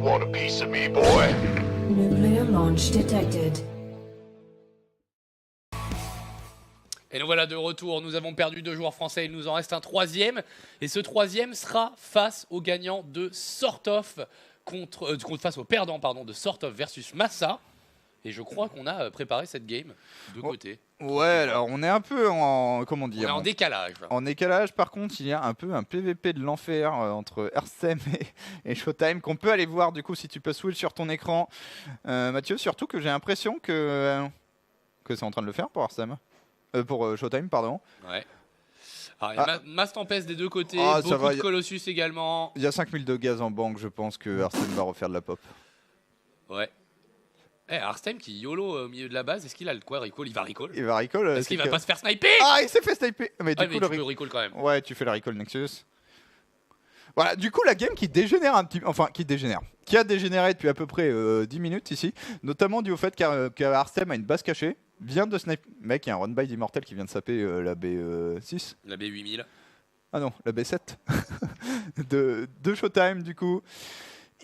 want a piece of me, boy? Nuclear launch detected. Et nous voilà de retour, nous avons perdu 2 joueurs français, il nous en reste un 3e. Et ce 3e sera face au gagnant de Sort of, face au perdant pardon, de Sort of versus Massa. Et je crois qu'on a préparé cette game de côté. Ouais, alors on est un peu en... comment dire, on est en décalage. En décalage, par contre, il y a un peu un PVP de l'enfer entre Arstem et Showtime qu'on peut aller voir du coup si tu peux switch sur ton écran. Mathieu, surtout que j'ai l'impression que c'est en train de le faire pour Arstem. Pour Showtime, pardon. Ouais. Alors, il y a masse tempête des deux côtés, beaucoup de Colossus également. Il y a 5000 de gaz en banque, je pense que Arstem va refaire de la pop. Ouais. Arstem qui YOLO au milieu de la base, est-ce qu'il a le quoi recall? Il va recall. Il va recall. Est-ce qu'il va pas se faire sniper? Ah, il s'est fait sniper. Mais du coup, tu peux recall quand même. Ouais, tu fais le recall Nexus. Voilà, du coup, la game qui dégénère un petit peu. Enfin, qui a dégénéré depuis à peu près 10 minutes ici. Notamment dû au fait qu'Arstem a une base cachée. Vient de sniper. Mec, il y a un run by d'Immortel qui vient de saper la B6. La B8000. Ah non, la B7. de Showtime, du coup.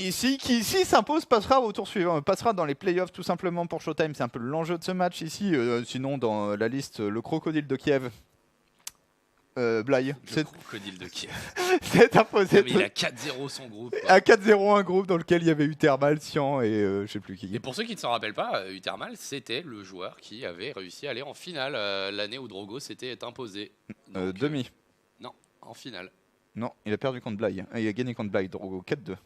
Ici, qui ici s'impose, passera au tour suivant, passera dans les playoffs tout simplement pour Showtime. C'est un peu l'enjeu de ce match ici. Sinon, dans la liste, le crocodile de Kiev. Blaye. Le crocodile de Kiev. C'est imposé. Il a 4-0 son groupe. À 4-0, un groupe dans lequel il y avait Uthermal, Cyan et je sais plus qui. Et pour ceux qui ne s'en rappellent pas, Uthermal, c'était le joueur qui avait réussi à aller en finale l'année où Drogo s'était imposé. Donc, demi. Non, en finale. Non, il a perdu contre Blaye. Il a gagné contre Blaye, Drogo, 4-2.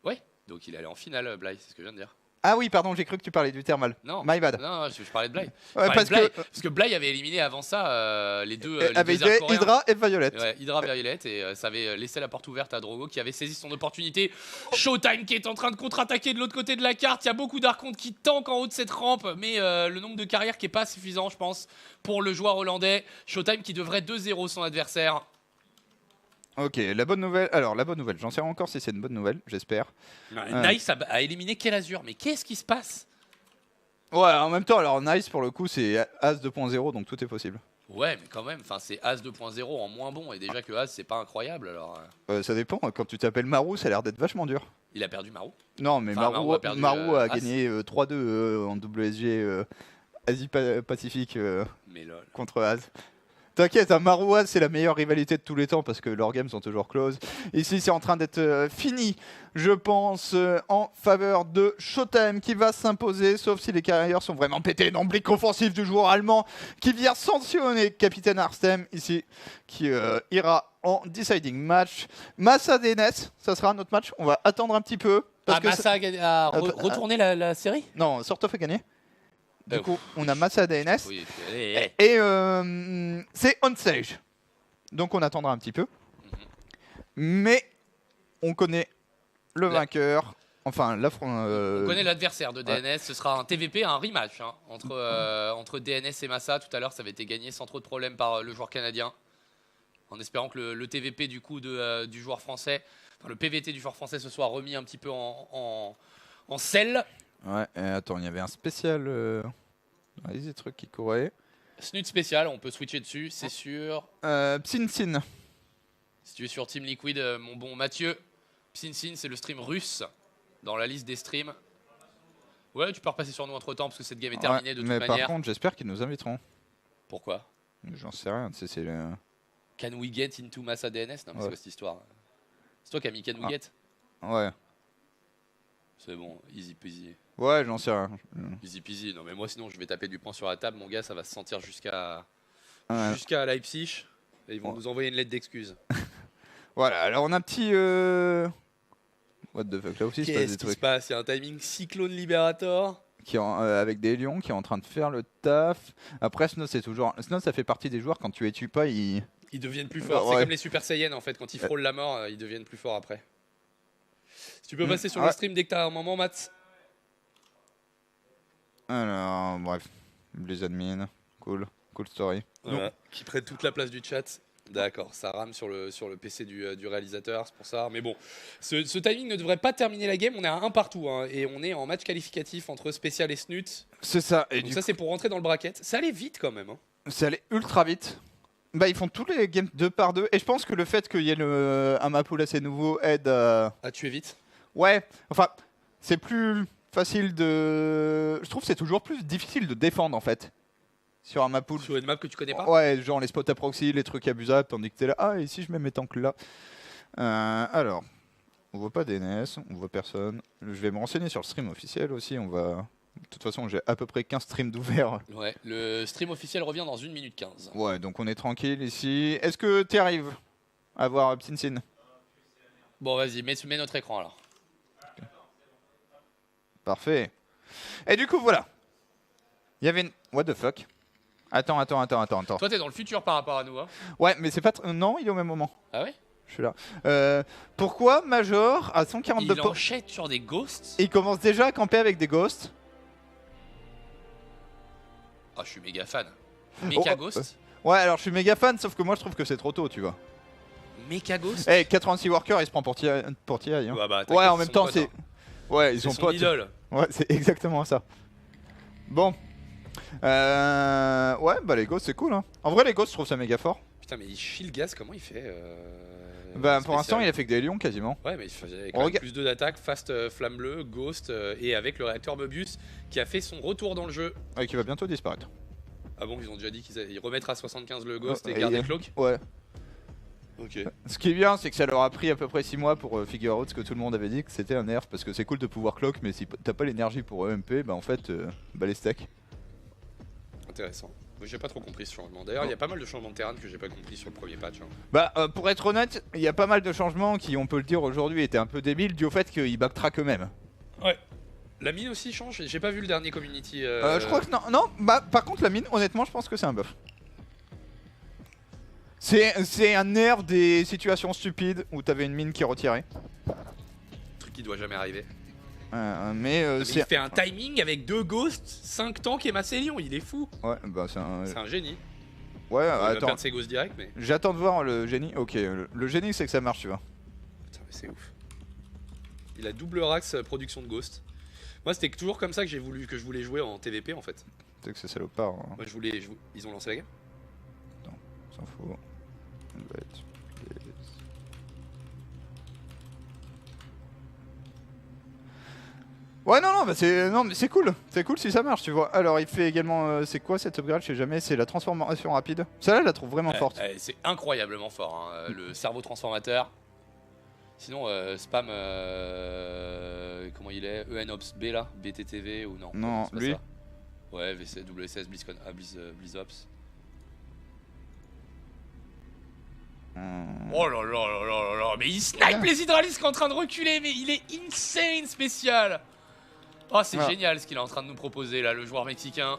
Ouais, donc il est allé en finale, Blaye, c'est ce que je viens de dire. Ah oui, pardon, j'ai cru que tu parlais du thermal. Non, my bad. Non, je parlais de Blaye. Ouais, parce que Blaye avait éliminé avant ça les deux. Avec deux Arcs-coréens. Hydra et Violet. Ouais, Hydra Violet, et ça avait laissé la porte ouverte à Drogo qui avait saisi son opportunité. Showtime qui est en train de contre-attaquer de l'autre côté de la carte. Il y a beaucoup d'Archontes qui tankent en haut de cette rampe, mais le nombre de carrières qui est pas suffisant, je pense, pour le joueur hollandais. Showtime qui devrait 2-0 son adversaire. Ok, la bonne nouvelle. Alors, la bonne nouvelle, j'en sais encore si c'est une bonne nouvelle, j'espère. Nice a éliminé Quel Azur, mais qu'est-ce qui se passe? Ouais, en même temps, alors Nice pour le coup, c'est As 2.0, donc tout est possible. Ouais, mais quand même, c'est As 2.0 en moins bon, et déjà que As c'est pas incroyable alors. Ça dépend, quand tu t'appelles Marou, ça a l'air d'être vachement dur. Il a perdu Marou? Non, mais Marou a gagné 3-2 en WSG Asie-Pacifique contre Az. T'inquiète, Marou-Az, c'est la meilleure rivalité de tous les temps parce que leurs games sont toujours close. Ici, c'est en train d'être fini, je pense, en faveur de Showtime qui va s'imposer, sauf si les carrières sont vraiment pétés. Non, blick offensif du joueur allemand qui vient sanctionner Capitaine Arstem ici, qui ira en deciding match. Massa DNS, ça sera notre match. On va attendre un petit peu. Massa a retourné la série? Non, Sort of a gagné. Du coup, on a Massa DNS. Oui, et c'est on stage. Donc on attendra un petit peu. Mais on connaît le vainqueur. Enfin, on connaît l'adversaire de DNS. Ce sera un TVP, un rematch entre DNS et Massa. Tout à l'heure, ça avait été gagné sans trop de problèmes par le joueur canadien. En espérant que le TVP du coup du joueur français, enfin le PVT du joueur français se soit remis un petit peu en selle. Ouais, attends, il y avait un spécial. Des trucs qui couraient. Snut spécial, on peut switcher dessus, c'est sûr. Psinsin. Si tu es sur Team Liquid, mon bon Mathieu, Psinsin, c'est le stream russe dans la liste des streams. Ouais, tu peux repasser sur nous entre temps parce que cette game est terminée de toute manière. Mais par contre, j'espère qu'ils nous inviteront. Pourquoi? J'en sais rien, c'est le. Can we get into Massa DNS? Non, mais c'est quoi cette histoire? C'est toi qui as mis Can we get? Ouais. C'est bon, easy peasy. Ouais, j'en sais rien. Easy peasy. Non, mais moi, sinon, je vais taper du poing sur la table, mon gars, ça va se sentir jusqu'à Leipzig. Et ils vont nous envoyer une lettre d'excuses. Voilà, alors on a un petit. What the fuck, là aussi, il se passe des trucs. Qu'est-ce qui se passe? Il y a un timing Cyclone Liberator. Avec des lions qui est en train de faire le taf. Après, Snow, c'est toujours. Snow, ça fait partie des joueurs, quand tu les tues pas, ils deviennent plus forts. C'est comme les Super Saiyans, en fait. Quand ils frôlent la mort, ils deviennent plus forts après. Si tu peux passer sur le stream dès que t'as un moment, Matt. Alors, bref. Les admins. Cool story. Voilà. Qui prennent toute la place du chat. D'accord, ça rame sur le PC du réalisateur, c'est pour ça. Mais bon, ce timing ne devrait pas terminer la game. On est à 1 partout et on est en match qualificatif entre Spécial et Snut. C'est ça. Et donc ça, c'est pour rentrer dans le bracket. Ça allait vite quand même. Ça allait ultra vite. Bah, ils font tous les games 2 par 2. Et je pense que le fait qu'il y ait un map pool assez nouveau aide à tuer vite. Ouais, enfin, c'est plus facile de... Je trouve que c'est toujours plus difficile de défendre en fait. Sur un map pool. Sur une map que tu connais pas. Ouais, genre les spots à proxy, les trucs abusables, tandis que t'es là. Ah, et si je mets mes tanks là. Alors, on voit pas DNS, on voit personne. Je vais me renseigner sur le stream officiel aussi. On va... De toute façon, j'ai à peu près 15 streams d'ouvert. Ouais, le stream officiel revient dans 1 minute 15. Ouais, donc on est tranquille ici. Est-ce que tu arrives à voir Psinsin? Bon, vas-y, mets notre écran alors. Okay. Parfait. Et du coup, voilà. Il y avait une... What the fuck? Attends. Toi, t'es dans le futur par rapport à nous, hein? Ouais, mais c'est pas... Non, il est au même moment. Ah ouais? Je suis là. Pourquoi Major à 142 Il enchaîne sur des ghosts? Il commence déjà à camper avec des ghosts. Ah, je suis méga fan. Mecha Ghost? Ouais, alors je suis méga fan, sauf que moi je trouve que c'est trop tôt, tu vois. Mecha Ghost? Eh, 86 workers, il se prend pour TI. Hein. Ouais, en même temps, c'est... Ouais, ils sont son idole. Ouais, c'est exactement ça. Bon. Ouais, bah les ghosts, c'est cool, hein. En vrai, les ghosts, je trouve ça méga fort. Putain, mais il chie le gaz, comment il fait Bah, pour l'instant, il a fait que des lions, quasiment. Ouais, mais il faisait quand même plus 2 d'attaque, fast flamme bleue, ghost, et avec le réacteur Mobius qui a fait son retour dans le jeu. Ouais, qui va bientôt disparaître. Ah bon, ils ont déjà dit qu'ils remettraient à 75 le ghost et garder Cloak? Ouais. Ok. Ce qui est bien, c'est que ça leur a pris à peu près 6 mois pour figure out ce que tout le monde avait dit que c'était un nerf, parce que c'est cool de pouvoir cloak, mais si t'as pas l'énergie pour EMP, bah en fait, bah les stacks. Intéressant. J'ai pas trop compris ce changement. D'ailleurs, il y a pas mal de changements de terrain que j'ai pas compris sur le premier patch. Hein. Bah, pour être honnête, il y a pas mal de changements qui, on peut le dire aujourd'hui, étaient un peu débiles dû au fait qu'ils backtrack eux-mêmes. Ouais. La mine aussi change? J'ai pas vu le dernier community. Je crois que non. Non, bah, par contre, la mine, honnêtement, je pense que c'est un buff. C'est un nerf des situations stupides où t'avais une mine qui retirait. Truc qui doit jamais arriver. Mais il fait un timing avec 2 ghosts, 5 tanks et Macélion, il est fou. Ouais, bah c'est un génie. Ouais, il attends. va perdre ses ghosts direct, mais... J'attends de voir le génie. Ok, le génie c'est que ça marche, tu vois. Putain, mais c'est ouf. Il a double rax production de ghosts. Moi, c'était toujours comme ça que je voulais jouer en TVP en fait. C'est que c'est salopard. Hein. Moi, ils ont lancé la game? Non, s'en fout. Ouais, non, bah c'est cool. C'est cool si ça marche, tu vois. Alors, il fait également. C'est quoi cette upgrade? Je sais jamais. C'est la transformation rapide. Celle-là, je la trouve vraiment forte. C'est incroyablement fort. Hein. Le cerveau transformateur. Sinon, spam. Comment il est? ENOps B là? BTTV ou non? Non, lui. Ça. Ouais, WCS BlizzOps. Oh là là là là là, mais il snipe les hydralisques qui est en train de reculer, mais il est insane spécial. Oh, c'est génial ce qu'il est en train de nous proposer là, le joueur mexicain.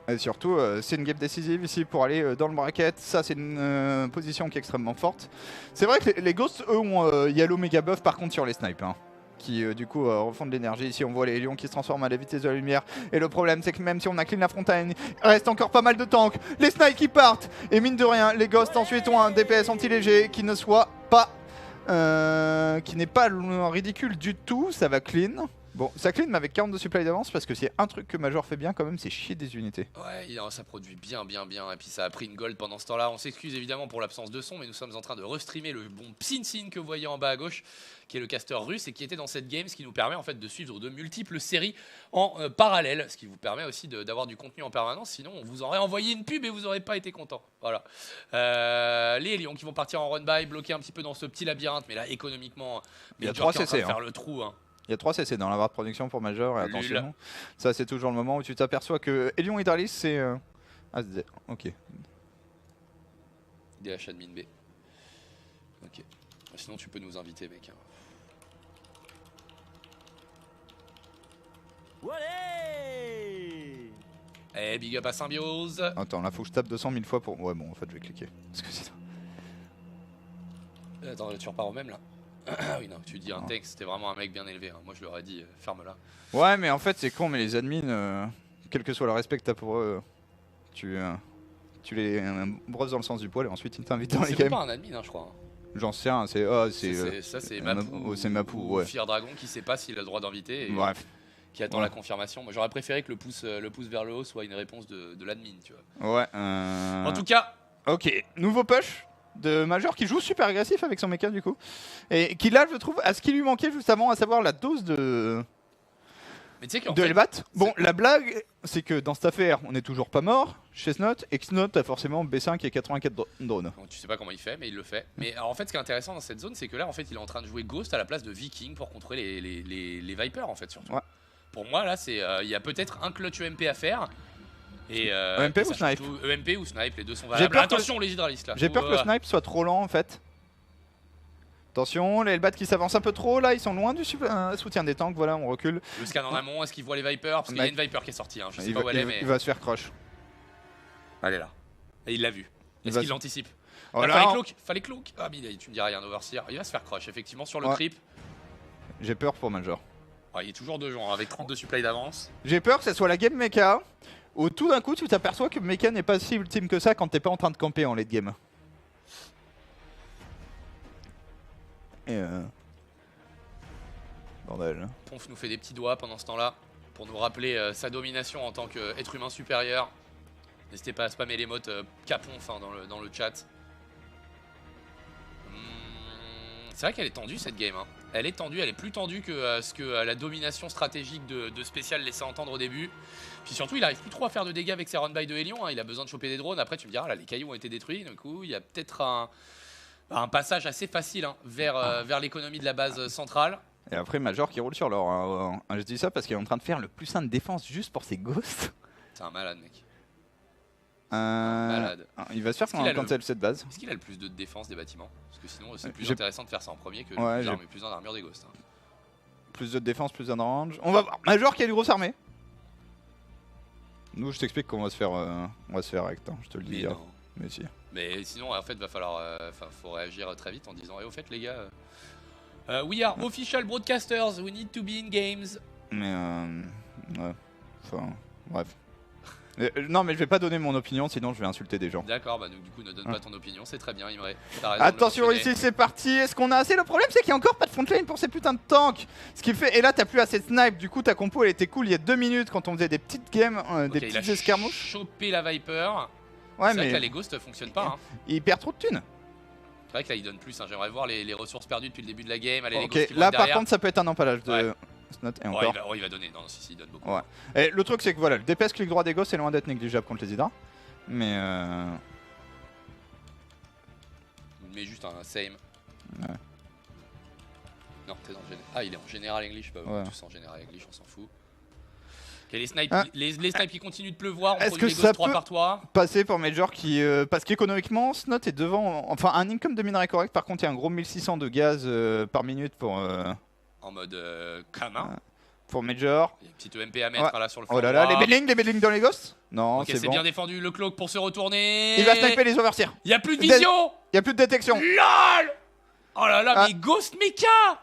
Et surtout, c'est une game décisive ici pour aller dans le bracket. Ça, c'est une position qui est extrêmement forte. C'est vrai que les Ghosts, eux, ont Yellow méga buff par contre sur les snipes. Hein, qui, du coup, refont de l'énergie. Ici, on voit les lions qui se transforment à la vitesse de la lumière. Et le problème, c'est que même si on a clean la frontaine, il reste encore pas mal de tanks. Les snipes qui partent. Et mine de rien, les Ghosts ensuite ont un DPS anti-léger qui ne soit pas... qui n'est pas ridicule du tout. Ça va clean. Bon, ça clean mais avec 42 supply d'avance parce que c'est un truc que Major fait bien quand même, c'est chier des unités. Ouais, ça produit bien. Et puis ça a pris une gold pendant ce temps-là. On s'excuse évidemment pour l'absence de son, mais nous sommes en train de restreamer le bon Psinsin que vous voyez en bas à gauche, qui est le caster russe et qui était dans cette game, ce qui nous permet en fait de suivre de multiples séries en parallèle, ce qui vous permet aussi d'avoir du contenu en permanence. Sinon, on vous aurait envoyé une pub et vous n'aurez pas été content. Voilà. Les lions qui vont partir en run-by, bloquer un petit peu dans ce petit labyrinthe, mais là économiquement, il y a 3 CC. Faire le trou. Hein. Il y a 3 CC dans la barre de production pour Major et attention, ça c'est toujours le moment où tu t'aperçois que Elion Hydralis c'est... Ah c'est... Ok. DH admin B. Ok. Sinon tu peux nous inviter mec. Eh big up à Symbiose. Attends là faut que je tape 200 000 fois pour... Ouais bon en fait je vais cliquer. Parce que c'est... Attends tu repars au même là. Oui non, tu dis un texte, c'était vraiment un mec bien élevé. Hein. Moi je leur ai dit ferme-la. Ouais mais en fait c'est con mais les admins, quel que soit le respect que t'as pour eux, tu les brosses dans le sens du poil et ensuite ils t'invitent dans les games. C'est pas un admin hein, je crois. J'en sais rien, c'est... ça c'est Mapou. C'est Mapou, ouais. Fier Dragon qui sait pas s'il a le droit d'inviter. Bref. Qui attend la confirmation. Moi j'aurais préféré que le pouce vers le haut soit une réponse de l'admin, tu vois. Ouais. En tout cas. Ok, nouveau push de Major qui joue super agressif avec son mecha du coup. Et qui là je trouve à ce qui lui manquait juste avant, à savoir la dose de Mais tu sais qu'en de fait, Hellbat. Bon, la blague, c'est que dans cette affaire, on n'est toujours pas mort chez Snot, et que Snot a forcément B5 et 84 drones. bon, tu sais pas comment il fait, mais il le fait. Mais alors, en fait, ce qui est intéressant dans cette zone, c'est que là, en fait, il est en train de jouer Ghost à la place de Viking pour contrôler les Vipers, en fait, surtout. Ouais. Pour moi, là, c'est il y a peut-être un clutch EMP à faire. Et, EMP ou snipe EMP ou snipe, les deux sont valables. Attention, les hydralistes là. J'ai peur que le snipe soit trop lent en fait. Attention, les Hellbat qui s'avancent un peu trop là, ils sont loin du soutien des tanks, voilà, on recule. Le scan en amont, est-ce qu'il voit les Vipers? Parce qu'il y a une Viper qui est sortie, hein. Je sais pas où elle est, mais. Il va se faire crush. Elle est là. Et il l'a vu. Est-ce qu'il l'anticipe? Oh Fallait cloak. Ah, mais tu me diras rien, Overseer. Il va se faire crush, effectivement, sur le creep. J'ai peur pour Major. Ouais, il est toujours 2 gens, avec 32 supply d'avance. J'ai peur que ce soit la game mecha, où tout d'un coup tu t'aperçois que mecha n'est pas si ultime que ça quand t'es pas en train de camper en late game. Et bordel. Ponf nous fait des petits doigts pendant ce temps-là pour nous rappeler sa domination en tant qu'être humain supérieur. N'hésitez pas à spammer l'émote Caponf hein, dans le chat. C'est vrai qu'elle est tendue cette game. Hein. Elle est tendue, elle est plus tendue que ce que la domination stratégique de Spécial laissait entendre au début. Puis surtout, il arrive plus trop à faire de dégâts avec ses run-by de Hélion. Hein. Il a besoin de choper des drones. Après, tu me diras, là, les cailloux ont été détruits. Du coup, il y a peut-être un passage assez facile hein, vers l'économie de la base centrale. Et après Major qui roule sur l'or. Hein. Je dis ça parce qu'il est en train de faire le plus 1 de défense juste pour ses ghosts. C'est un malade mec. Malade. Il va se faire cancel cette base. Est-ce qu'il a le plus de défense des bâtiments? Parce que sinon c'est plus intéressant de faire ça en premier que plus 1 d'armure des ghosts. Hein. Plus de défense, plus 1 de range. On va voir. Major qui a une grosse armée. Nous je t'explique qu'on va se faire rect, hein, je te le dis. Mais, mais si. Mais sinon en fait va falloir faut réagir très vite en disant au fait les gars we are official broadcasters, we need to be in games. Mais ouais. Enfin bref. Non mais je vais pas donner mon opinion sinon je vais insulter des gens. D'accord, bah donc du coup ne donne pas ton opinion, c'est très bien Imre. Attention ici c'est parti, est-ce qu'on a assez? Le problème c'est qu'il y a encore pas de frontline pour ces putains de tanks. Ce qui fait, et là t'as plus assez de snipe, du coup ta compo elle était cool il y a 2 minutes quand on faisait des petites games, des petites escarmouches. Choper la Viper. Ouais, c'est vrai que là les ghosts fonctionnent pas. Hein. Il perd trop de thunes. C'est vrai que là il donne plus, hein. J'aimerais voir les ressources perdues depuis le début de la game. Allez, ok, les ghosts qui vont là derrière. par contre ça peut être un empalage de Snot et encore. Il va donner, non si il donne beaucoup. Ouais. Et le truc c'est que voilà, le DPS clic droit des ghosts est loin d'être négligeable contre les hydras. Mais Il met juste un same. Ouais. Non, t'es en général. Ah, il est en général English, pas tous en général English, on s'en fout. Ok, les snipes, les snipes qui continuent de pleuvoir, on produit les ghosts 3 par 3. Passer pour Major qui. Parce qu'économiquement, Snot est devant. Enfin, un income de minerai correct, par contre, il y a un gros 1600 de gaz par minute pour. En mode Kama. Pour Major. Il y a une petite EMP à mettre là sur le flanc. Oh là là, les buildings dans les ghosts. Non, ok, c'est bon. Bien défendu, le cloak pour se retourner. Il va sniper les overseers. Il y a plus de vision. Il y a plus de détection. LOL. Oh là là, mais Ghost Mecha.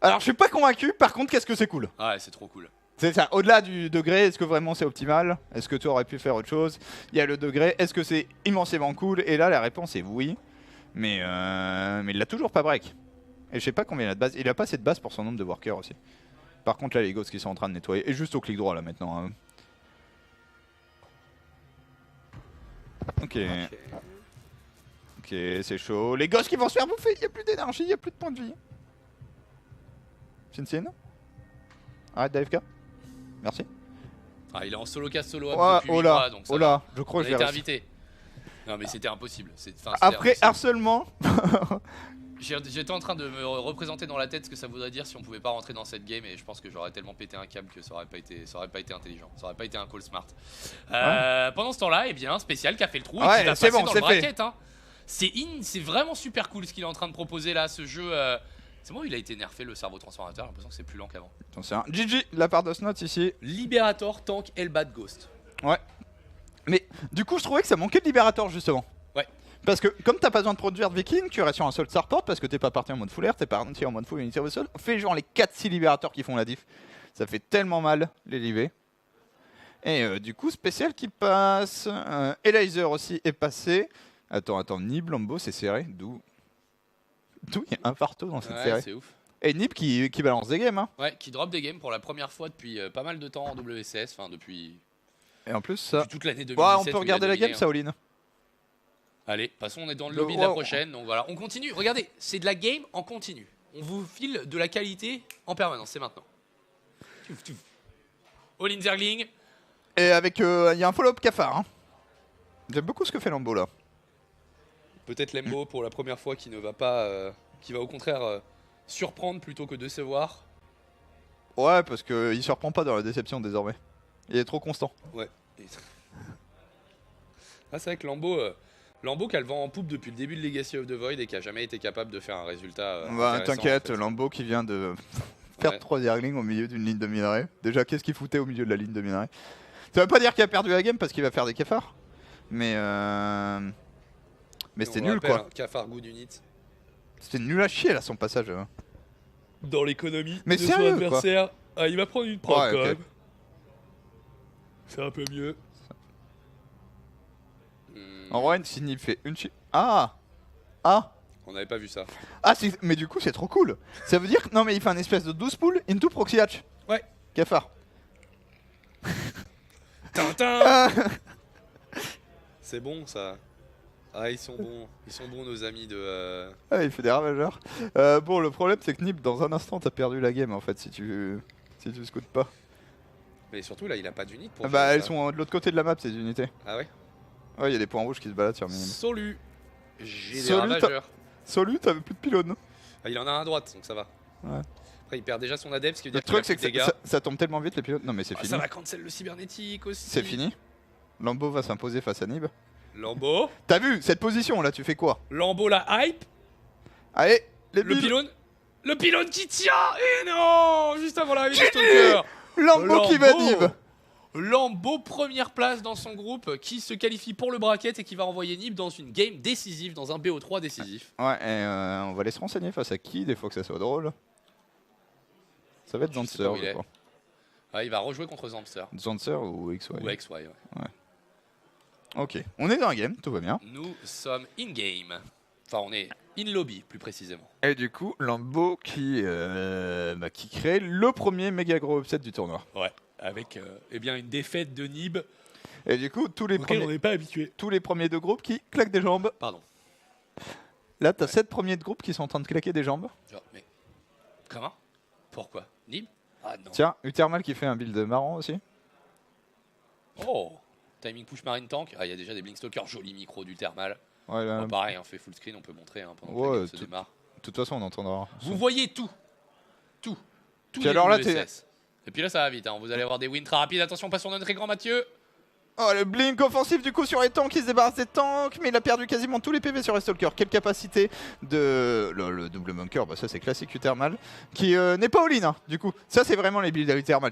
Alors, je suis pas convaincu, par contre, qu'est-ce que c'est cool. Ouais, c'est trop cool. C'est ça, au-delà du degré, est-ce que vraiment c'est optimal? Est-ce que tu aurais pu faire autre chose? Il y a le degré, est-ce que c'est immensément cool? Et là, la réponse est oui. Mais il l'a toujours pas break. Et je sais pas combien il a de base. Il a pas assez de base pour son nombre de workers aussi. Par contre, là, les ghosts qui sont en train de nettoyer. Et juste au clic droit, là, maintenant. Hein. Ok. Ok, c'est chaud. Les ghosts qui vont se faire bouffer. Il y a plus d'énergie, il y a plus de points de vie. Sin. Arrête d'AFK. Merci. Ah, il est en solo cast solo depuis 8 mois, donc ça va. Je crois que je été l'ai invité. Non mais c'était impossible. Après harcèlement. J'étais en train de me représenter dans la tête ce que ça voudrait dire si on pouvait pas rentrer dans cette game et je pense que j'aurais tellement pété un câble que ça aurait pas été intelligent, ça aurait pas été un call smart. Pendant ce temps-là, eh bien Spécial qui a fait le trou et qui va passer dans le bracket. Hein. C'est vraiment super cool ce qu'il est en train de proposer là, ce jeu. C'est bon, il a été nerfé le cerveau transformateur, j'ai l'impression que c'est plus lent qu'avant. Attention, GG de la part de Snot ici. Liberator, tank, Hellbat, Ghost. Ouais. Mais du coup, je trouvais que ça manquait de Liberator justement. Ouais. Parce que comme t'as pas besoin de produire de Viking, tu restes sur un seul starport parce que t'es pas parti en mode full air, t'es parti en mode full unité au sol. Fais genre les 4-6 Libérateurs qui font la diff. Ça fait tellement mal les livés. Et du coup, Spécial qui passe. Elaser aussi est passé. Attends, Nib, Lambo, c'est serré. D'où il y a un fardeau dans cette série. C'est ouf. Et Nib qui balance des games. Hein. Ouais, qui drop des games pour la première fois depuis pas mal de temps en WCS. Enfin, depuis. Et en plus, ça. Toute l'année 2017. Ouais, on peut regarder la game, Saoline. Allez, passons, on est dans le lobby de la prochaine. Donc voilà, on continue. Regardez, c'est de la game en continu. On vous file de la qualité en permanence. C'est maintenant. All-in Zergling. Et avec, il y a un follow-up cafard. Hein. J'aime beaucoup ce que fait Lambo là. Peut-être Lembo pour la première fois qui ne va pas, qui va au contraire surprendre plutôt que décevoir. Ouais, parce qu'il surprend pas dans la déception désormais. Il est trop constant. Ouais. Ah, c'est vrai que Lambo qui a le vent en poupe depuis le début de Legacy of the Void et qui a jamais été capable de faire un résultat. Bah t'inquiète, en fait. Lambo qui vient de faire 3 Zerglings au milieu d'une ligne de minerai. Déjà, qu'est-ce qu'il foutait au milieu de la ligne de minerai? Ça veut pas dire qu'il a perdu la game parce qu'il va faire des cafards. Mais c'était nul quoi. Cafard good unit. C'était nul à chier là son passage. Dans l'économie mais de son sérieux, adversaire. Ah, il va prendre une prod ouais, quand okay. même. C'est un peu mieux. En vrai, Sydney fait une On n'avait pas vu ça. Ah, mais du coup, c'est trop cool. Ça veut dire que non, mais il fait un espèce de 12 poules into proxy hatch. Ouais. Cafard. Tintin. C'est bon ça. Ah, ils sont bons nos amis de. Ah, il fait des ravageurs. Bon, le problème, c'est que Nib, dans un instant, t'as perdu la game en fait si tu scoutes pas. Mais surtout là, il a pas d'unité pour. Bah, elles sont de l'autre côté de la map, ces unités. Ah ouais. Ouais, il y a des points rouges qui se baladent sur Minime. Salut. J'ai des ravageurs. Salut, t'avais plus de pylône. Ah, il en a un à droite, donc ça va. Ouais. Après, il perd déjà son adepte, ce qui veut Le dire qu'il a truc, c'est plus de que dégâts. ça tombe tellement vite les pylônes. Non, mais c'est fini. Ça va cancel le cybernétique aussi. C'est fini. Lambo va s'imposer face à Nib. Lambo. T'as vu cette position là, tu fais quoi? Lambo la hype. Allez, le pylône. Le pylône qui tient. Et non, juste avant l'arrivée du Stalker. Lambo qui va Nib. Lambo, première place dans son groupe, qui se qualifie pour le bracket et qui va envoyer Nib dans une game décisive, dans un BO3 décisif. Ouais, et on va aller se renseigner face à qui, des fois que ça soit drôle. Ça va être Zancer, je crois. Ah, il va rejouer contre Zancer. Zancer ou XY. Ou XY, ouais. Ok, on est dans un game, tout va bien. Nous sommes in-game. Enfin, on est in-lobby, plus précisément. Et du coup, Lambo qui crée le premier méga gros upset du tournoi. Ouais. Avec eh bien une défaite de Nib. Et du coup, tous les on n'est pas habitué. Tous les premiers de groupe qui claquent des jambes. Pardon. Là, t'as 7 premiers de groupe qui sont en train de claquer des jambes. Genre, mais comment? Pourquoi? Nib? Ah non. Tiens, Uthermal qui fait un build marrant aussi. Oh, timing push marine tank. Ah, il y a déjà des Blinkstalkers, joli micro d'Uthermal. Ouais, là, pareil, on fait full screen, on peut montrer pendant que la game se démarre. De toute façon, on entendra. Vous voyez tout. Puis alors là, et puis là, ça va vite. Vous allez avoir des wins très rapides. Attention, pas sur notre écran, Mathieu. Oh, le blink offensif du coup sur les tanks, il se débarrasse des tanks, mais il a perdu quasiment tous les PV sur les stalkers. Quelle capacité de... Le double bunker, bah ça c'est classique Uthermal, qui n'est pas all-in, hein, du coup. Ça c'est vraiment les builds à Uthermal.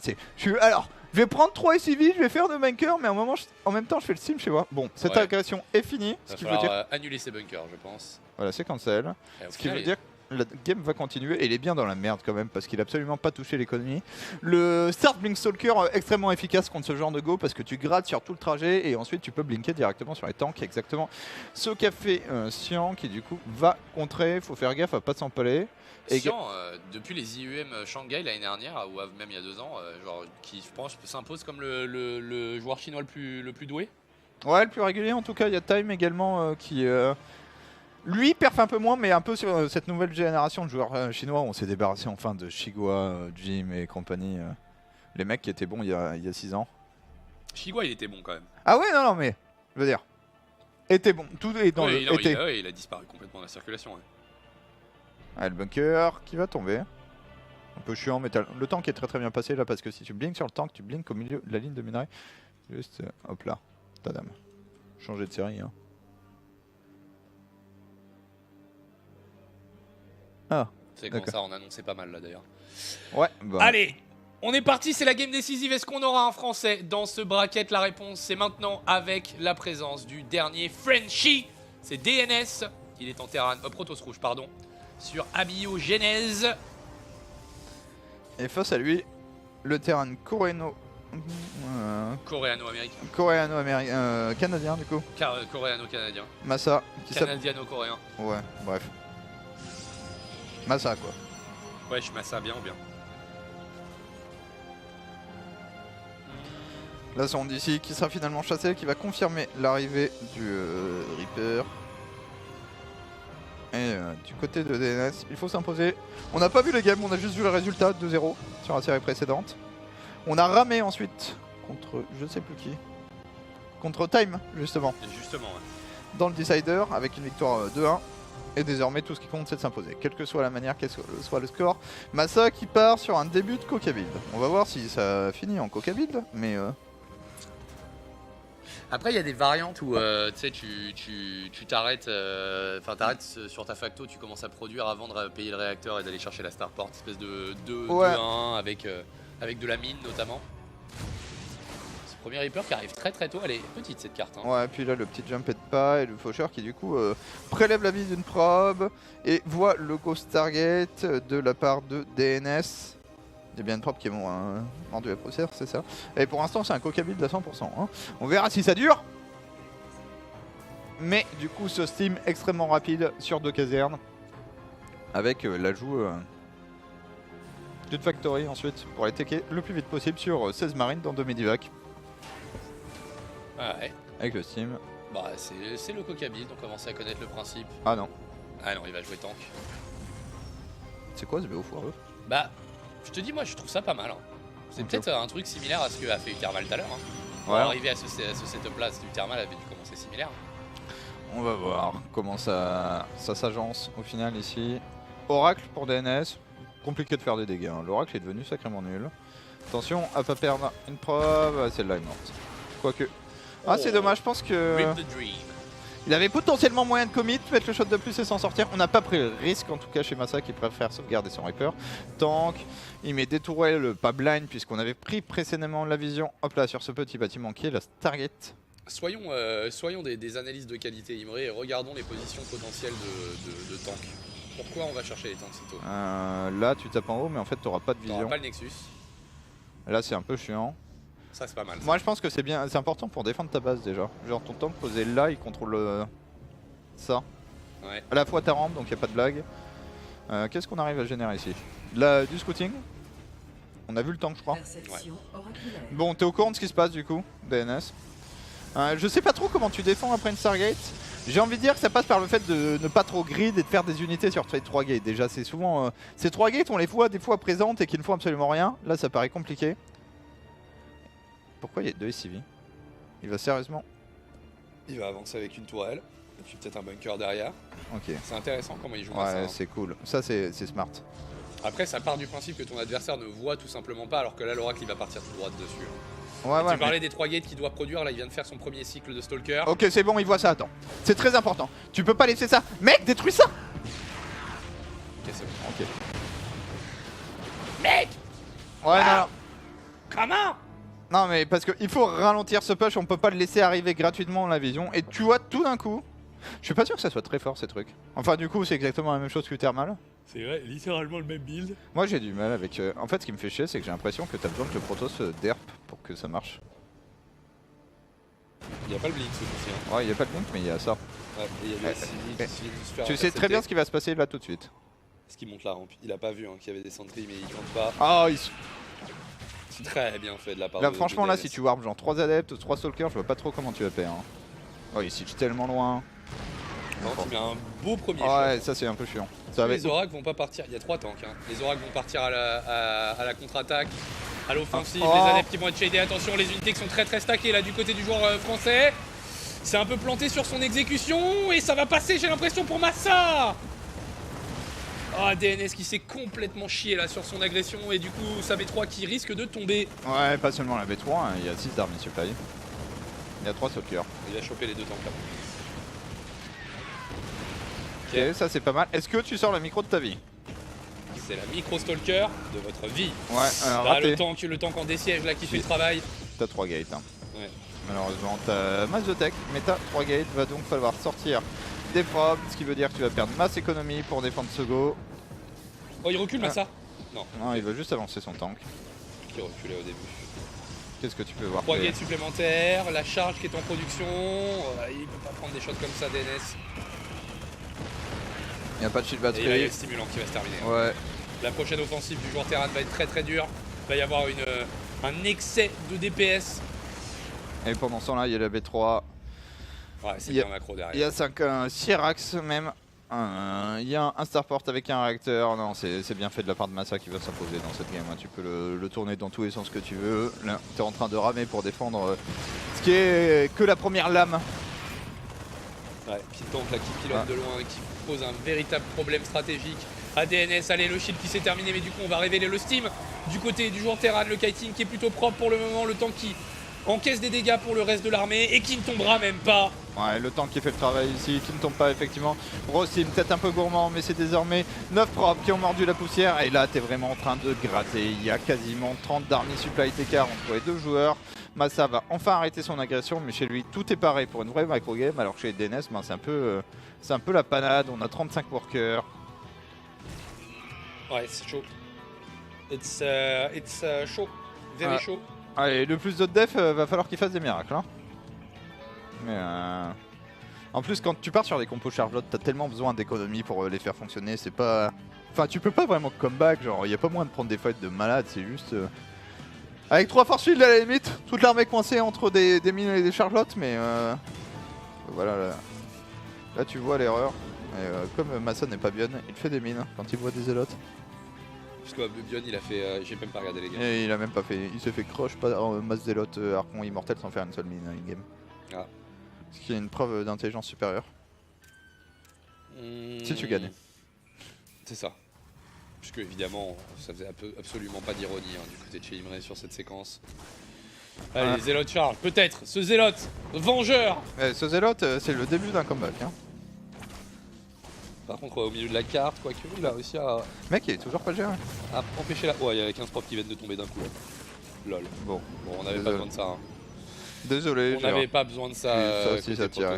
Alors, je vais prendre 3 SUV, je vais faire de bunker, mais en même temps je fais le sim chez moi. Bon, cette agression est finie, ce qui veut dire... annuler ces bunkers, je pense. Voilà, c'est cancel. Ce qui veut dire... La game va continuer et il est bien dans la merde quand même parce qu'il a absolument pas touché l'économie. Le start blink stalker extrêmement efficace contre ce genre de go parce que tu grattes sur tout le trajet et ensuite tu peux blinker directement sur les tanks. Exactement ce qu'a fait Sian qui du coup va contrer. Faut faire gaffe à pas s'empaler. Sian, depuis les IEM Shanghai l'année dernière ou même il y a 2 ans, qui je pense s'impose comme le joueur chinois le plus doué. Ouais, le plus régulier en tout cas. Il y a Time également qui... Lui perf un peu moins, mais un peu sur cette nouvelle génération de joueurs chinois. On s'est débarrassé enfin de Shigua, Jim et compagnie. Les mecs qui étaient bons il y a 6 ans. Shigua, il était bon quand même. Ah ouais, non, mais je veux dire, était bon. Tout est dans le. Il a disparu complètement de la circulation. Ouais. Ah, le bunker qui va tomber. Un peu chiant, mais le tank est très bien passé là parce que si tu blinks sur le tank, tu blinks au milieu de la ligne de minerai. Juste, hop là, tadam. Changer de série. Hein. Ah, c'est comme ça, on annonçait pas mal là d'ailleurs. Ouais, bah. Allez, on est parti, c'est la game décisive. Est-ce qu'on aura un Français dans ce bracket? La réponse, c'est maintenant avec la présence du dernier Frenchie. C'est DNS. Il est en terrain, Protoss rouge, pardon, sur Abiogenèse. Et face à lui, le terrain coréano-américain. Coréano-américain, canadien du coup. Coréano-canadien. Massa. Canadiano-coréen. Ouais, bref. Massa quoi. Ouais, je Massa bien ou bien. Là, c'est d'ici qui sera finalement chassé, qui va confirmer l'arrivée du Reaper. Et du côté de DNS, il faut s'imposer. On n'a pas vu les games, on a juste vu le résultat 2-0 sur la série précédente. On a ramé ensuite contre je sais plus qui. Contre Time, justement. Justement, ouais. Dans le Decider, avec une victoire 2-1. Et désormais, tout ce qui compte, c'est de s'imposer. Quelle que soit la manière, quel que soit le score. Massa qui part sur un début de Coca Build. On va voir si ça finit en Coca Build, mais... Après, il y a des variantes où tu sais, tu t'arrêtes, t'arrêtes sur ta facto, tu commences à produire avant de payer le réacteur et d'aller chercher la starport, espèce de 2-1 avec de la mine notamment. Ce premier Reaper qui arrive très très tôt, elle est petite cette carte. Hein. Ouais, puis là le petit jump aide pas et le faucheur qui du coup prélève la vie d'une probe et voit le ghost target de la part de DNS. Il y a bien une probe qui est mordu à procédure, c'est ça. Et pour l'instant c'est un coca build à 100%. Hein. On verra si ça dure. Mais du coup ce steam extrêmement rapide sur 2 casernes. Avec l'ajout d'une factory ensuite pour aller taker le plus vite possible sur 16 marines dans 2 medivac. Ah ouais. Avec le steam. Bah c'est le coca build, on commence à connaître le principe. Ah non. Ah non, il va jouer tank. C'est quoi ce BO foireux? Bah, je te dis, moi je trouve ça pas mal. Hein. C'est peut-être un truc similaire à ce qu'a fait Uthermal tout à l'heure. Hein. Pour arriver à ce setup là, Uthermal avait dû commencer similaire. On va voir comment ça s'agence au final ici. Oracle pour DNS. Compliqué de faire des dégâts. Hein. L'Oracle est devenu sacrément nul. Attention à pas perdre une preuve. Celle-là est morte. Quoique. Ah, c'est dommage, je pense que. Il avait potentiellement moyen de commit, mettre le shot de plus et s'en sortir. On n'a pas pris le risque, en tout cas chez Massa qui préfère sauvegarder son Reaper. Tank, il met des tourelles, pas blind, puisqu'on avait pris précédemment la vision. Hop là, sur ce petit bâtiment qui est la Stargate. Soyons des analystes de qualité, Imre, et regardons les positions potentielles de tank. Pourquoi on va chercher les tanks si tôt Là, tu tapes en haut, mais en fait, tu n'auras pas de vision. T'auras pas le Nexus. Là, c'est un peu chiant. Ça, c'est pas mal. Ça. Moi, je pense que c'est bien, c'est important pour défendre ta base déjà. Genre, ton tank posé là, il contrôle ça. Ouais. À la fois ta rampe, donc il n'y a pas de blague. Qu'est-ce qu'on arrive à générer ici? Là, du scouting. On a vu le tank, je crois. Perception oraculaire. Bon, t'es au courant de ce qui se passe du coup, DNS. Je sais pas trop comment tu défends après une Stargate. J'ai envie de dire que ça passe par le fait de ne pas trop grid et de faire des unités sur ces 3 gates. Déjà, c'est souvent. Ces 3 gates, on les voit des fois présentes et qui ne font absolument rien. Là, ça paraît compliqué. Pourquoi il y a 2 SCV? Il va sérieusement. Il va avancer avec une tourelle, et puis peut-être un bunker derrière. Ok. C'est intéressant comment il joue ouais, ça. Hein. C'est cool. Ça, c'est smart. Après, ça part du principe que ton adversaire ne voit tout simplement pas, alors que là, l'Oracle, il va partir tout droit dessus. Ouais, tu parlais des 3 gates qu'il doit produire, là, il vient de faire son premier cycle de Stalker. Ok, c'est bon, il voit ça, attends. C'est très important. Tu peux pas laisser ça. Mec, détruis ça. Ok, c'est bon. Ok. Mec. Ouais, non. Comment? Non mais parce qu'il faut ralentir ce push, on peut pas le laisser arriver gratuitement la vision. Et tu vois tout d'un coup, je suis pas sûr que ça soit très fort ces trucs. Enfin du coup c'est exactement la même chose que Thermal. C'est vrai, littéralement le même build. Moi j'ai du mal avec... En fait ce qui me fait chier c'est que j'ai l'impression que t'as besoin que le proto se derp pour que ça marche. Il y a pas le blink ce coup-ci. Hein. Ouais il y a pas de blink mais il y a ça. Ouais, et il y a le tu sais très bien ce qui va se passer là tout de suite. Ce qui monte là, il a pas vu hein, qu'il y avait des sentries mais il compte pas. Ah C'est très bien fait de la part là, de franchement, de là, si tu warp genre 3 adeptes, 3 stalkers, je vois pas trop comment tu vas faire. Hein. Oh, il siege tellement loin. Non, tu mets un beau premier ouais, ça c'est un peu chiant. Ça les oracles vont pas partir, il y a 3 tanks. Hein. Les oracles vont partir à la contre-attaque, à l'offensive. Les adeptes qui vont être shadés. Attention, les unités qui sont très stackées là du côté du joueur français. C'est un peu planté sur son exécution et ça va passer, j'ai l'impression, pour Massa. Ah, DNS qui s'est complètement chié là sur son agression et du coup sa B3 qui risque de tomber. Ouais, pas seulement la B3, hein, il y a 6 d'armes supply. Il y a 3 stalkers. Il a chopé les 2 tanks là. Ok, ça c'est pas mal. Est-ce que tu sors le micro de ta vie? C'est la micro-stalker de votre vie. Ouais, alors là, le tank en désiège là qui fait le travail. T'as 3 gates. Hein. Ouais. Malheureusement, t'as masse de tech, mais t'as 3 gates. Va donc falloir sortir des probes, ce qui veut dire que tu vas perdre masse économie pour défendre ce go. Oh, il recule, Massa? Non. Non, il va juste avancer son tank. Qui reculait au début. Qu'est-ce que tu peux voir? 3 gates supplémentaires, la charge qui est en production. Il peut pas prendre des shots comme ça, DNS. Il n'y a pas de shield battery. Et là, il y a le stimulant qui va se terminer. Ouais. La prochaine offensive du joueur Terran va être très dure. Il va y avoir un excès de DPS. Et pendant ce temps-là, il y a la B3. Ouais, c'est bien macro derrière. Il y a 5 Syrax même. Il y a un starport avec un réacteur. Non, c'est bien fait de la part de Massa qui va s'imposer dans cette game. Hein. Tu peux le tourner dans tous les sens que tu veux. Là, tu es en train de ramer pour défendre ce qui est que la première lame. Ouais, qui tank là, qui pilote de loin, qui pose un véritable problème stratégique à DNS. Allez, le shield qui s'est terminé, mais du coup, on va révéler le steam du côté du joueur Terran. Le kiting qui est plutôt propre pour le moment. Le tank qui encaisse des dégâts pour le reste de l'armée et qui ne tombera même pas. Ouais, le tank qui fait le travail ici, qui ne tombe pas effectivement. Rosim, peut-être un peu gourmand, mais c'est désormais 9 propres qui ont mordu la poussière. Et là, t'es vraiment en train de gratter. Il y a quasiment 30 d'army supply d'écart entre les deux joueurs. Massa va enfin arrêter son agression, mais chez lui, tout est pareil pour une vraie macro game. Alors que chez DNS, ben, c'est un peu la panade. On a 35 workers. Ouais, c'est chaud. It's chaud. Very chaud. Allez, le plus de def, va falloir qu'il fasse des miracles. Hein. Mais en plus, quand tu pars sur des compos Charlotte, t'as tellement besoin d'économie pour les faire fonctionner. C'est pas. Enfin, tu peux pas vraiment comeback. Genre, il y a pas moyen de prendre des fights de malade. C'est juste. Avec 3 force field à la limite, toute l'armée coincée entre des mines et des Charlotte. Mais voilà, là tu vois l'erreur. Et comme Massa n'est pas bien, il fait des mines quand il voit des zélotes. Parce que Bion il a fait. J'ai même pas regardé les games. Et il a même pas fait. Il s'est fait crush par masse zélote Archon immortel sans faire une seule mine in-game. Ah. Ce qui est une preuve d'intelligence supérieure. Si tu gagnes. C'est ça. Puisque évidemment, ça faisait absolument pas d'ironie du côté de chez Imre sur cette séquence. Allez, Zélote charge, peut-être, ce Zélote, vengeur. Ce Zélote, c'est le début d'un comeback. Hein. Par contre, au milieu de la carte, quoique, il a réussi à... Mec, il est toujours pas géré. À empêcher la... Ouais, il y a 15 propres qui viennent de tomber d'un coup là. Lol. Bon, on n'avait pas besoin de ça. Hein. Désolé. On n'avait pas besoin de ça. Ça aussi, ça tirait.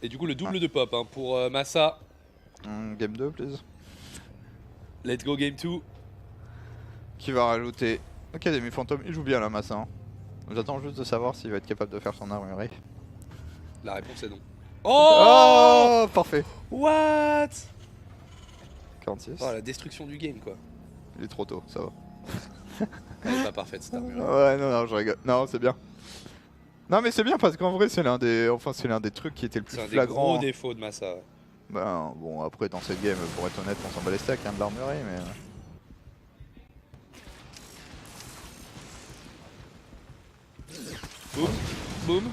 Et du coup, le double de pop pour Massa. Game 2, please. Let's go game 2. Qui va rajouter Académie Fantôme. Il joue bien la Massa. Hein. J'attends juste de savoir s'il va être capable de faire son armurerie. La réponse est non. Oh, parfait. What? 46. Oh, la destruction du game quoi. Il est trop tôt, ça va. Elle est pas parfaite cette armure. Ouais, non, je rigole. Non, c'est bien. Non, mais c'est bien parce qu'en vrai, c'est l'un des trucs qui était le plus flagrant. C'est un des gros défauts de Massa. Ben, bon, après, dans cette game, pour être honnête, on s'en bat les steaks de l'armurerie, mais... Boum, boum.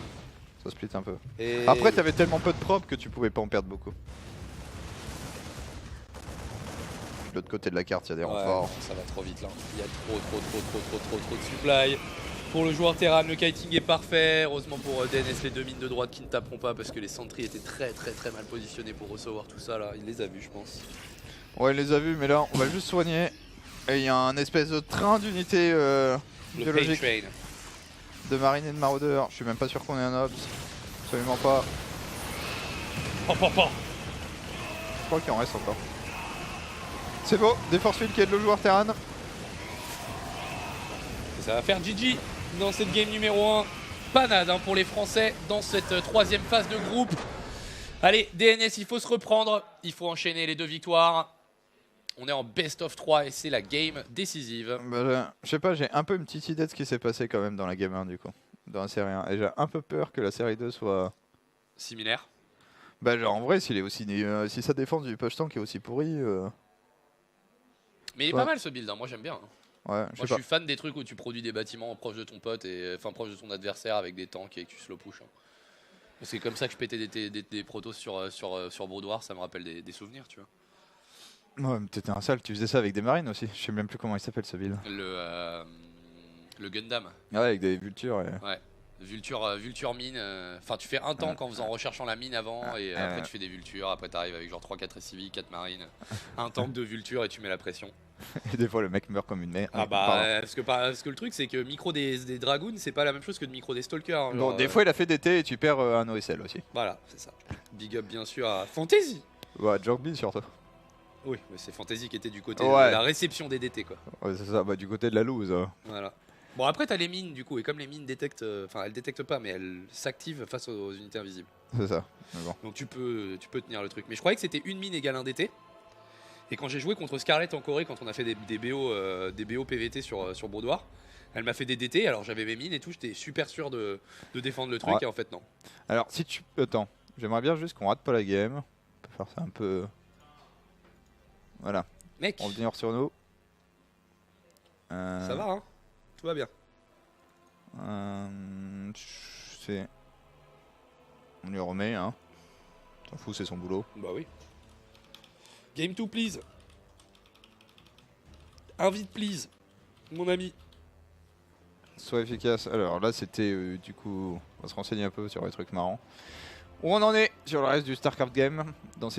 Ça split un peu. Et... Après, t'avais tellement peu de propres que tu pouvais pas en perdre beaucoup. De l'autre côté de la carte, il y a des renforts. Ça va trop vite là. Il y a trop de supply. Pour le joueur Terran, le kiting est parfait. Heureusement pour DNS, les deux mines de droite qui ne taperont pas parce que les sentries étaient très mal positionnés pour recevoir tout ça là. Il les a vus, je pense. Ouais, il les a vus, mais là, on va juste soigner. Et il y a un espèce de train d'unité biologique de marine et de maraudeur. Je suis même pas sûr qu'on ait un obs. Absolument pas. Je crois qu'il en reste encore. C'est beau, des force field qui aident le joueur Terran. Et ça va faire GG dans cette game numéro 1. Panade pour les Français dans cette troisième phase de groupe. Allez, DNS, il faut se reprendre. Il faut enchaîner les 2 victoires. On est en best of 3 et c'est la game décisive. Bah, je sais pas, j'ai un peu une petite idée de ce qui s'est passé quand même dans la game 1 du coup. Dans la série 1. Et j'ai un peu peur que la série 2 soit... similaire. Bah genre en vrai, s'il est aussi si sa défense du push tank est aussi pourrie... Mais il est pas mal ce build, moi j'aime bien. Ouais, moi je suis fan des trucs où tu produis des bâtiments proches de ton pote, et enfin proche de ton adversaire avec des tanks et que tu slow push. C'est comme ça que je pétais des protos sur Broudoir, ça me rappelle des souvenirs, tu vois. Ouais, mais t'étais un sale, tu faisais ça avec des marines aussi. Je sais même plus comment il s'appelle ce build. Le Gundam. Ouais, avec des vultures. Et... Ouais. Vulture mine, enfin tu fais un tank en faisant recherchant la mine avant et après tu fais des vultures, après t'arrives avec genre 3-4 SCV, 4 marines, un tank de vulture et tu mets la pression. Et des fois le mec meurt comme une merde. Ah bah parce que le truc c'est que micro des Dragoons c'est pas la même chose que de micro des Stalkers. Hein, bon, des fois il a fait des T et tu perds un OSL aussi. Voilà, c'est ça. Big up bien sûr à Fantasy. Ouais, Jorby surtout. Oui, mais c'est Fantasy qui était du côté de la réception des DT quoi. Ouais c'est ça, bah du côté de la loose. Voilà. Bon après t'as les mines du coup et comme les mines détectent, enfin elles détectent pas mais elles s'activent face aux unités invisibles. C'est ça. Bon. Donc tu peux tenir le truc. Mais je croyais que c'était une mine égale un DT. Et quand j'ai joué contre Scarlett en Corée, quand on a fait des BO PVT sur Broudoir, elle m'a fait des DT, alors j'avais mes mines et tout, j'étais super sûr de défendre le truc et en fait non. Alors si tu... Attends, J'aimerais bien juste qu'on rate pas la game. On peut faire ça un peu... Voilà. Mec, Revenir sur nous. ça va hein. Tout va bien. C'est... On lui remet, hein. T'en fous, c'est son boulot. Bah oui. Game 2 please. Invite please. Mon ami. Soit efficace. Alors là, c'était du coup... On va se renseigner un peu sur les trucs marrants. Où on en est sur le reste du StarCraft game. Dans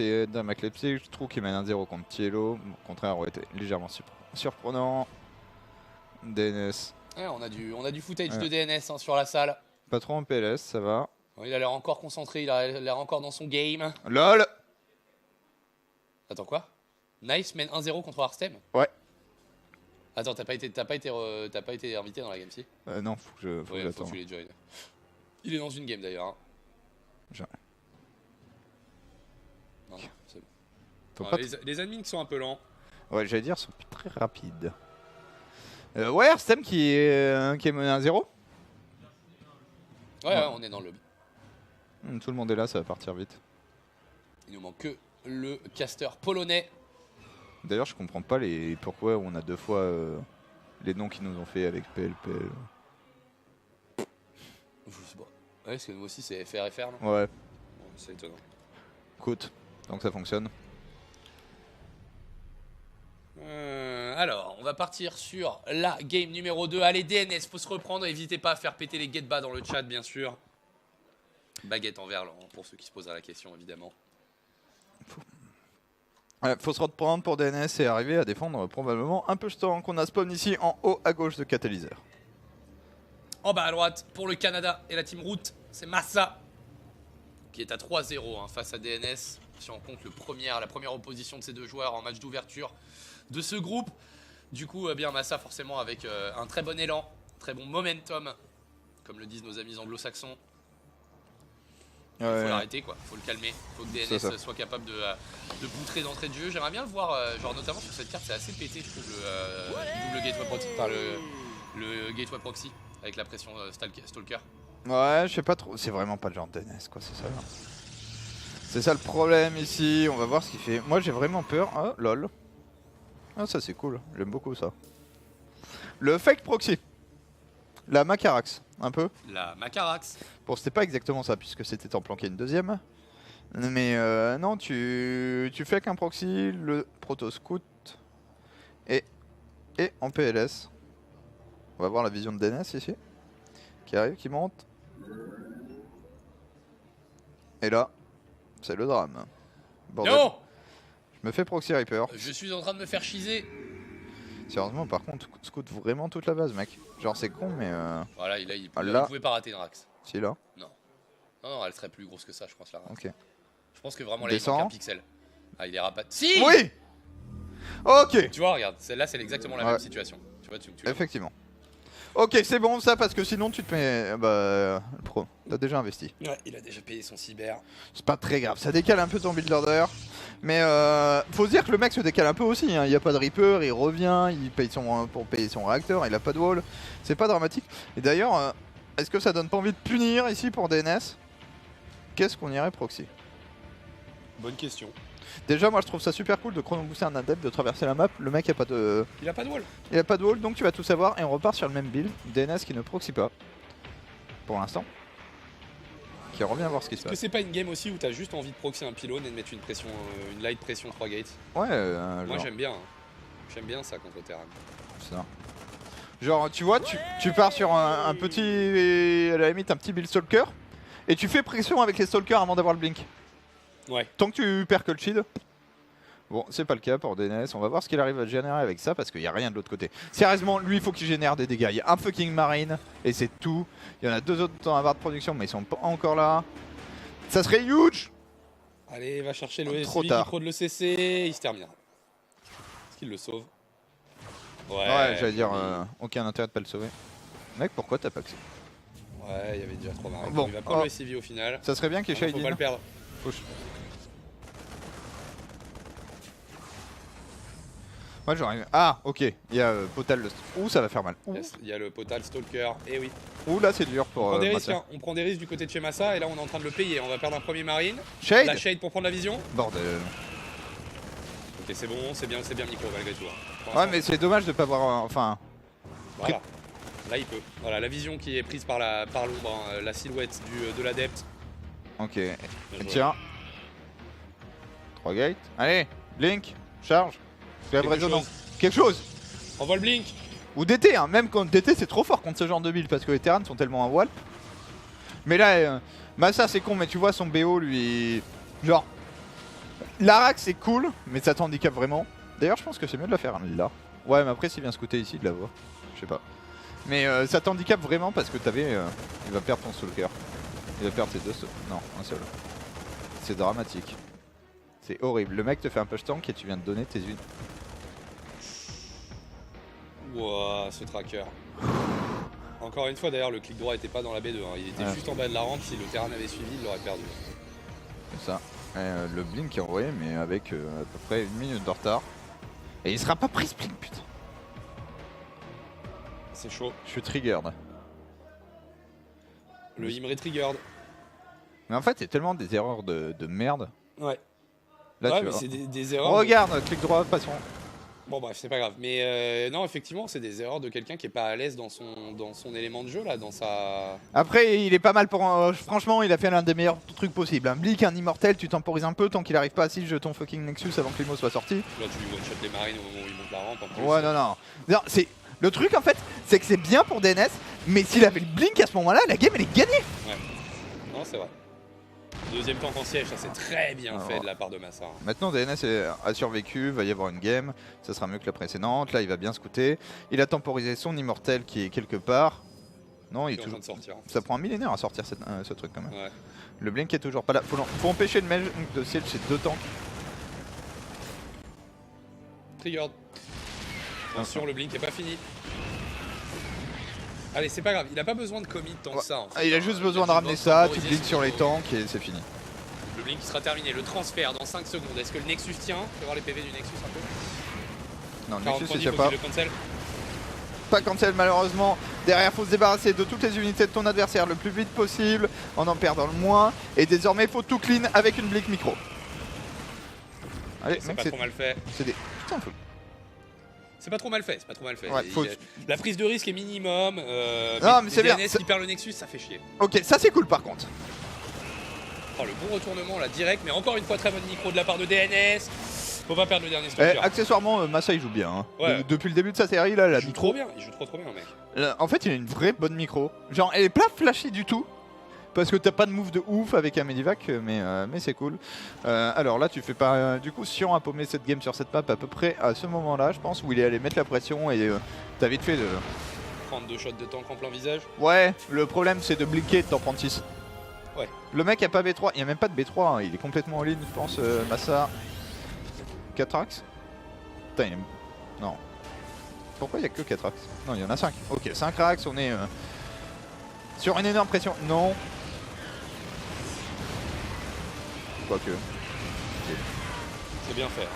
ma clepsy, je trouve qu'il mène 1-0 contre Tielo. Au contraire, aurait été légèrement surprenant. DNS. Ouais, on a du footage de DNS hein, sur la salle. Pas trop en PLS, ça va. Il a l'air encore concentré, il a l'air encore dans son game. LOL. Attends quoi? Nice mène 1-0 contre Arstem. Ouais. Attends, t'as pas été invité dans la game si? Non, faut que je... Faut Ouais, que faut que j'attende. tu les joins. Il est dans une game d'ailleurs. Hein. Non, c'est bon. Faut Non, pas les admins sont un peu lents. Ouais, j'allais dire, sont très rapides. Ouais, Arstem qui est mené 1-0. Ouais, on est dans le lobby. Tout le monde est là, ça va partir vite. Il nous manque que le caster polonais. D'ailleurs, je comprends pas pourquoi on a deux fois les noms qu'ils nous ont fait avec PLPL. Je sais pas. Ouais, parce que nous aussi c'est FRFR, non? Ouais, Bon, c'est étonnant. écoute, donc ça fonctionne. Alors, on va partir sur la game numéro 2. Allez, DNS, faut se reprendre. N'hésitez pas à faire péter les get bas dans le chat, bien sûr. Baguette en verlan, pour ceux qui se poseraient la question, évidemment. Ouais, faut se reprendre pour DNS et arriver à défendre probablement un peu ce temps qu'on a spawn ici en haut à gauche de Catalyseur. En bas à droite, pour le Canada et la team Route, c'est Massa qui est à 3-0 hein, face à DNS. Si on compte la première opposition de ces deux joueurs en match d'ouverture de ce groupe. Du coup, bien Massa forcément avec un très bon élan, très bon momentum, comme le disent nos amis anglo-saxons. Il faut l'arrêter quoi, faut le calmer, faut que DNS soit capable de poutrer d'entrée de jeu. J'aimerais bien le voir, genre notamment sur cette carte, c'est assez pété je trouve le double gateway proxy, enfin le gateway proxy avec la pression stalker. Ouais, je sais pas trop, c'est vraiment pas le genre de DNS quoi, c'est ça. C'est ça le problème ici, on va voir ce qu'il fait. Moi j'ai vraiment peur, ah lol. Ah ça c'est cool, j'aime beaucoup ça. Le fake proxy. La Macarax, un peu. La Macarax. Bon, c'était pas exactement ça, puisque c'était en planquer une deuxième. Mais non, tu fais qu'un proxy, le Proto Scout, et en PLS. On va voir la vision de DNS ici, qui arrive, qui monte. Et là, c'est le drame. Bordel. Non! Je me fais proxy Reaper. Je suis en train de me faire chiser. Sérieusement, par contre, scout vraiment toute la base, mec. Genre, c'est con, mais. Voilà, il là. pouvait pas rater une Rax. Si, là. Non, elle serait plus grosse que ça, je pense, la Rax. Ok. Je pense que vraiment, là, il Descend. manque un pixel. Ah, il est rabat. Si! Oui! Ok! Tu vois, regarde, celle-là, c'est exactement la même situation. Tu vois, tu Effectivement. Ok, c'est bon ça, parce que sinon tu te mets. Bah. Pro, t'as déjà investi. Ouais, il a déjà payé son cyber. C'est pas très grave, ça décale un peu ton build order. Mais faut se dire que le mec se décale un peu aussi. Hein. Il n'y a pas de Reaper, il revient, il paye pour payer son réacteur, il a pas de wall. C'est pas dramatique. Et d'ailleurs, est-ce que ça donne pas envie de punir ici pour DNS? Qu'est-ce qu'on irait proxy? Bonne question. Déjà, moi je trouve ça super cool de chrono booster un adepte, de traverser la map. Le mec a pas de. Il a pas de wall. Il a pas de wall, donc tu vas tout savoir et on repart sur le même build. DNS qui ne proxy pas. Pour l'instant. Qui revient voir ce qui se Est-ce que passe. c'est pas une game aussi où t'as juste envie de proxy un pylône et de mettre une pression, une light pression 3 gates? Ouais, Moi genre, j'aime bien. J'aime bien ça contre Terran. ça. Genre, tu vois, tu pars sur un petit. À la limite, un petit build stalker. Et tu fais pression avec les stalkers avant d'avoir le blink. Ouais. Tant que tu perds que le shield. Bon, c'est pas le cas pour DNS. On va voir ce qu'il arrive à générer avec ça parce qu'il n'y a rien de l'autre côté. Sérieusement, lui, il faut qu'il génère des dégâts. Il y a un fucking marine et c'est tout. Il y en a deux autres dans la barre de production, mais ils sont pas encore là. Ça serait huge! Allez, va chercher le Trop SB tard. qui prod le CC, il se termine. Est-ce qu'il le sauve? Ouais, j'allais dire, aucun intérêt de pas le sauver. Mec, pourquoi t'as pas accès? Ouais, il y avait déjà 3 marines. Bon, Il va prendre le SCV au final. Ça serait bien qu'il y ait Faut pas Shadin. le perdre. Moi j'aurais. Ah, ok. Il y a Potal. Ouh, ça va faire mal. Ouh, Yes, il y a le Potal Stalker, et oui. Ouh là c'est dur pour. On prend des risques, Massa. hein. On prend des risques du côté de chez Massa, et là on est en train de le payer. On va perdre un premier marine. Shade. La Shade pour prendre la vision. Bordel. Ok, c'est bon, c'est bien micro malgré tout. Hein. Pour Ouais, l'instant, mais c'est dommage de pas voir. Enfin. voilà. Là il peut. Voilà, la vision qui est prise par l'ombre, hein, la silhouette de l'adepte. Ok. Bien joué. Tiens. 3 gates. Allez, Blink, charge. Grève Quelque résonant. chose. Quelque chose. Envoie le blink. Ou DT, hein. Même quand DT c'est trop fort contre ce genre de build parce que les Terrans sont tellement en walp. Mais là, Massa c'est con, mais tu vois son BO lui. Genre. L'Arak c'est cool, mais ça t'handicape vraiment. D'ailleurs, je pense que c'est mieux de la faire là. Ouais, mais après, s'il vient scouter ici, de la voir. Je sais pas. Mais ça t'handicape vraiment parce que t'avais. Il va perdre ton Stalker. Il va perdre ses deux. Non, un seul. C'est dramatique. C'est horrible. Le mec te fait un push tank et tu viens de donner tes unes. Ouah, ce tracker. Encore une fois, d'ailleurs, le clic droit était pas dans la B2. Hein. Il était Ouais. juste en bas de la rampe. Si le terrain avait suivi, il l'aurait perdu. C'est ça. Et, le blink est envoyé, mais avec à peu près 1 minute de retard. Et il sera pas pris ce blink, putain. C'est chaud. Je suis triggered. Le Imre triggered. Mais en fait, c'est tellement des erreurs de merde. Ouais. Là, ouais, tu mais vois. c'est des erreurs. Regarde, clic droit, passons. Bon, bref, c'est pas grave. Mais non, effectivement, c'est des erreurs de quelqu'un qui est pas à l'aise dans son élément de jeu, là, dans sa. Après, il est pas mal pour. Franchement, il a fait l'un des meilleurs trucs possibles. Un Blink, un immortel, tu temporises un peu tant qu'il arrive pas à siege ton fucking Nexus avant que l'IMO soit sorti. Là, tu lui one-shot les marines au moment où il monte la rampe. En plus. Ouais, non. Non, c'est. Le truc en fait, c'est que c'est bien pour DNS, mais s'il avait le Blink à ce moment-là, la game elle est gagnée. Ouais. Non, c'est vrai. Deuxième tank en siège, ça c'est très bien Alors, fait de la part de Massa. Maintenant DNS a survécu, va y avoir une game, ça sera mieux que la précédente, là il va bien scouter. Il a temporisé son immortel qui est quelque part. Non, il Il est est en train toujours... de sortir. en fait. Ça prend un millénaire à sortir ce truc quand même. Ouais. Le Blink est toujours pas là, faut empêcher le mage de siege, c'est 2 tanks. Triggered. Attention, le blink est pas fini. Allez, c'est pas grave, il a pas besoin de commit tant que ça. En fait. Ah, il a juste Il besoin de juste ramener ça, tu temporiser blinks son sur les niveau. tanks et c'est fini. Le blink qui sera terminé, le transfert dans 5 secondes. Est-ce que le Nexus tient? On peut voir les PV du Nexus un peu. Non, le 40 Nexus points il de tient vie, pas. faut qu'il le cancel. Pas cancel malheureusement. Derrière, faut se débarrasser de toutes les unités de ton adversaire le plus vite possible, en perdant le moins. Et désormais, faut tout clean avec une Blink micro. Allez, C'est mec, pas trop mal fait. c'est des... Putain, faut... C'est pas trop mal fait, c'est pas trop mal fait. Ouais, faut- La prise de risque est minimum. Non, mais c'est bien, DNS c'est- qui perd le Nexus, ça fait chier. Ok, ça c'est cool par contre. Oh, le bon retournement là, direct, mais encore une fois, très bonne micro de la part de DNS. Faut pas perdre le dernier stalker. Accessoirement, Massa il joue bien. Hein. Ouais. Depuis le début de sa série, là, la il joue micro. trop bien, il joue trop bien, mec. En fait, il a une vraie bonne micro. Genre, elle est pas flashy du tout. Parce que t'as pas de move de ouf avec un Medivac, mais c'est cool. Alors là, tu fais pas. Du coup, Sion a paumé cette game sur cette map à peu près à ce moment-là, je pense, où il est allé mettre la pression et t'as vite fait de. Prendre 2 shots de tank en plein visage. Ouais, le problème c'est de blinker et de t'en prendre 6. Ouais. Le mec a pas B3, il y a même pas de B3, hein. Il est complètement en ligne, je pense, Massa. 4 axes. Putain, il est... Non. Pourquoi il y a que 4 axes? Non, il y en a 5. Ok, 5 axes, on est sur une énorme pression. Non. Quoique. C'est bien fait. Hein.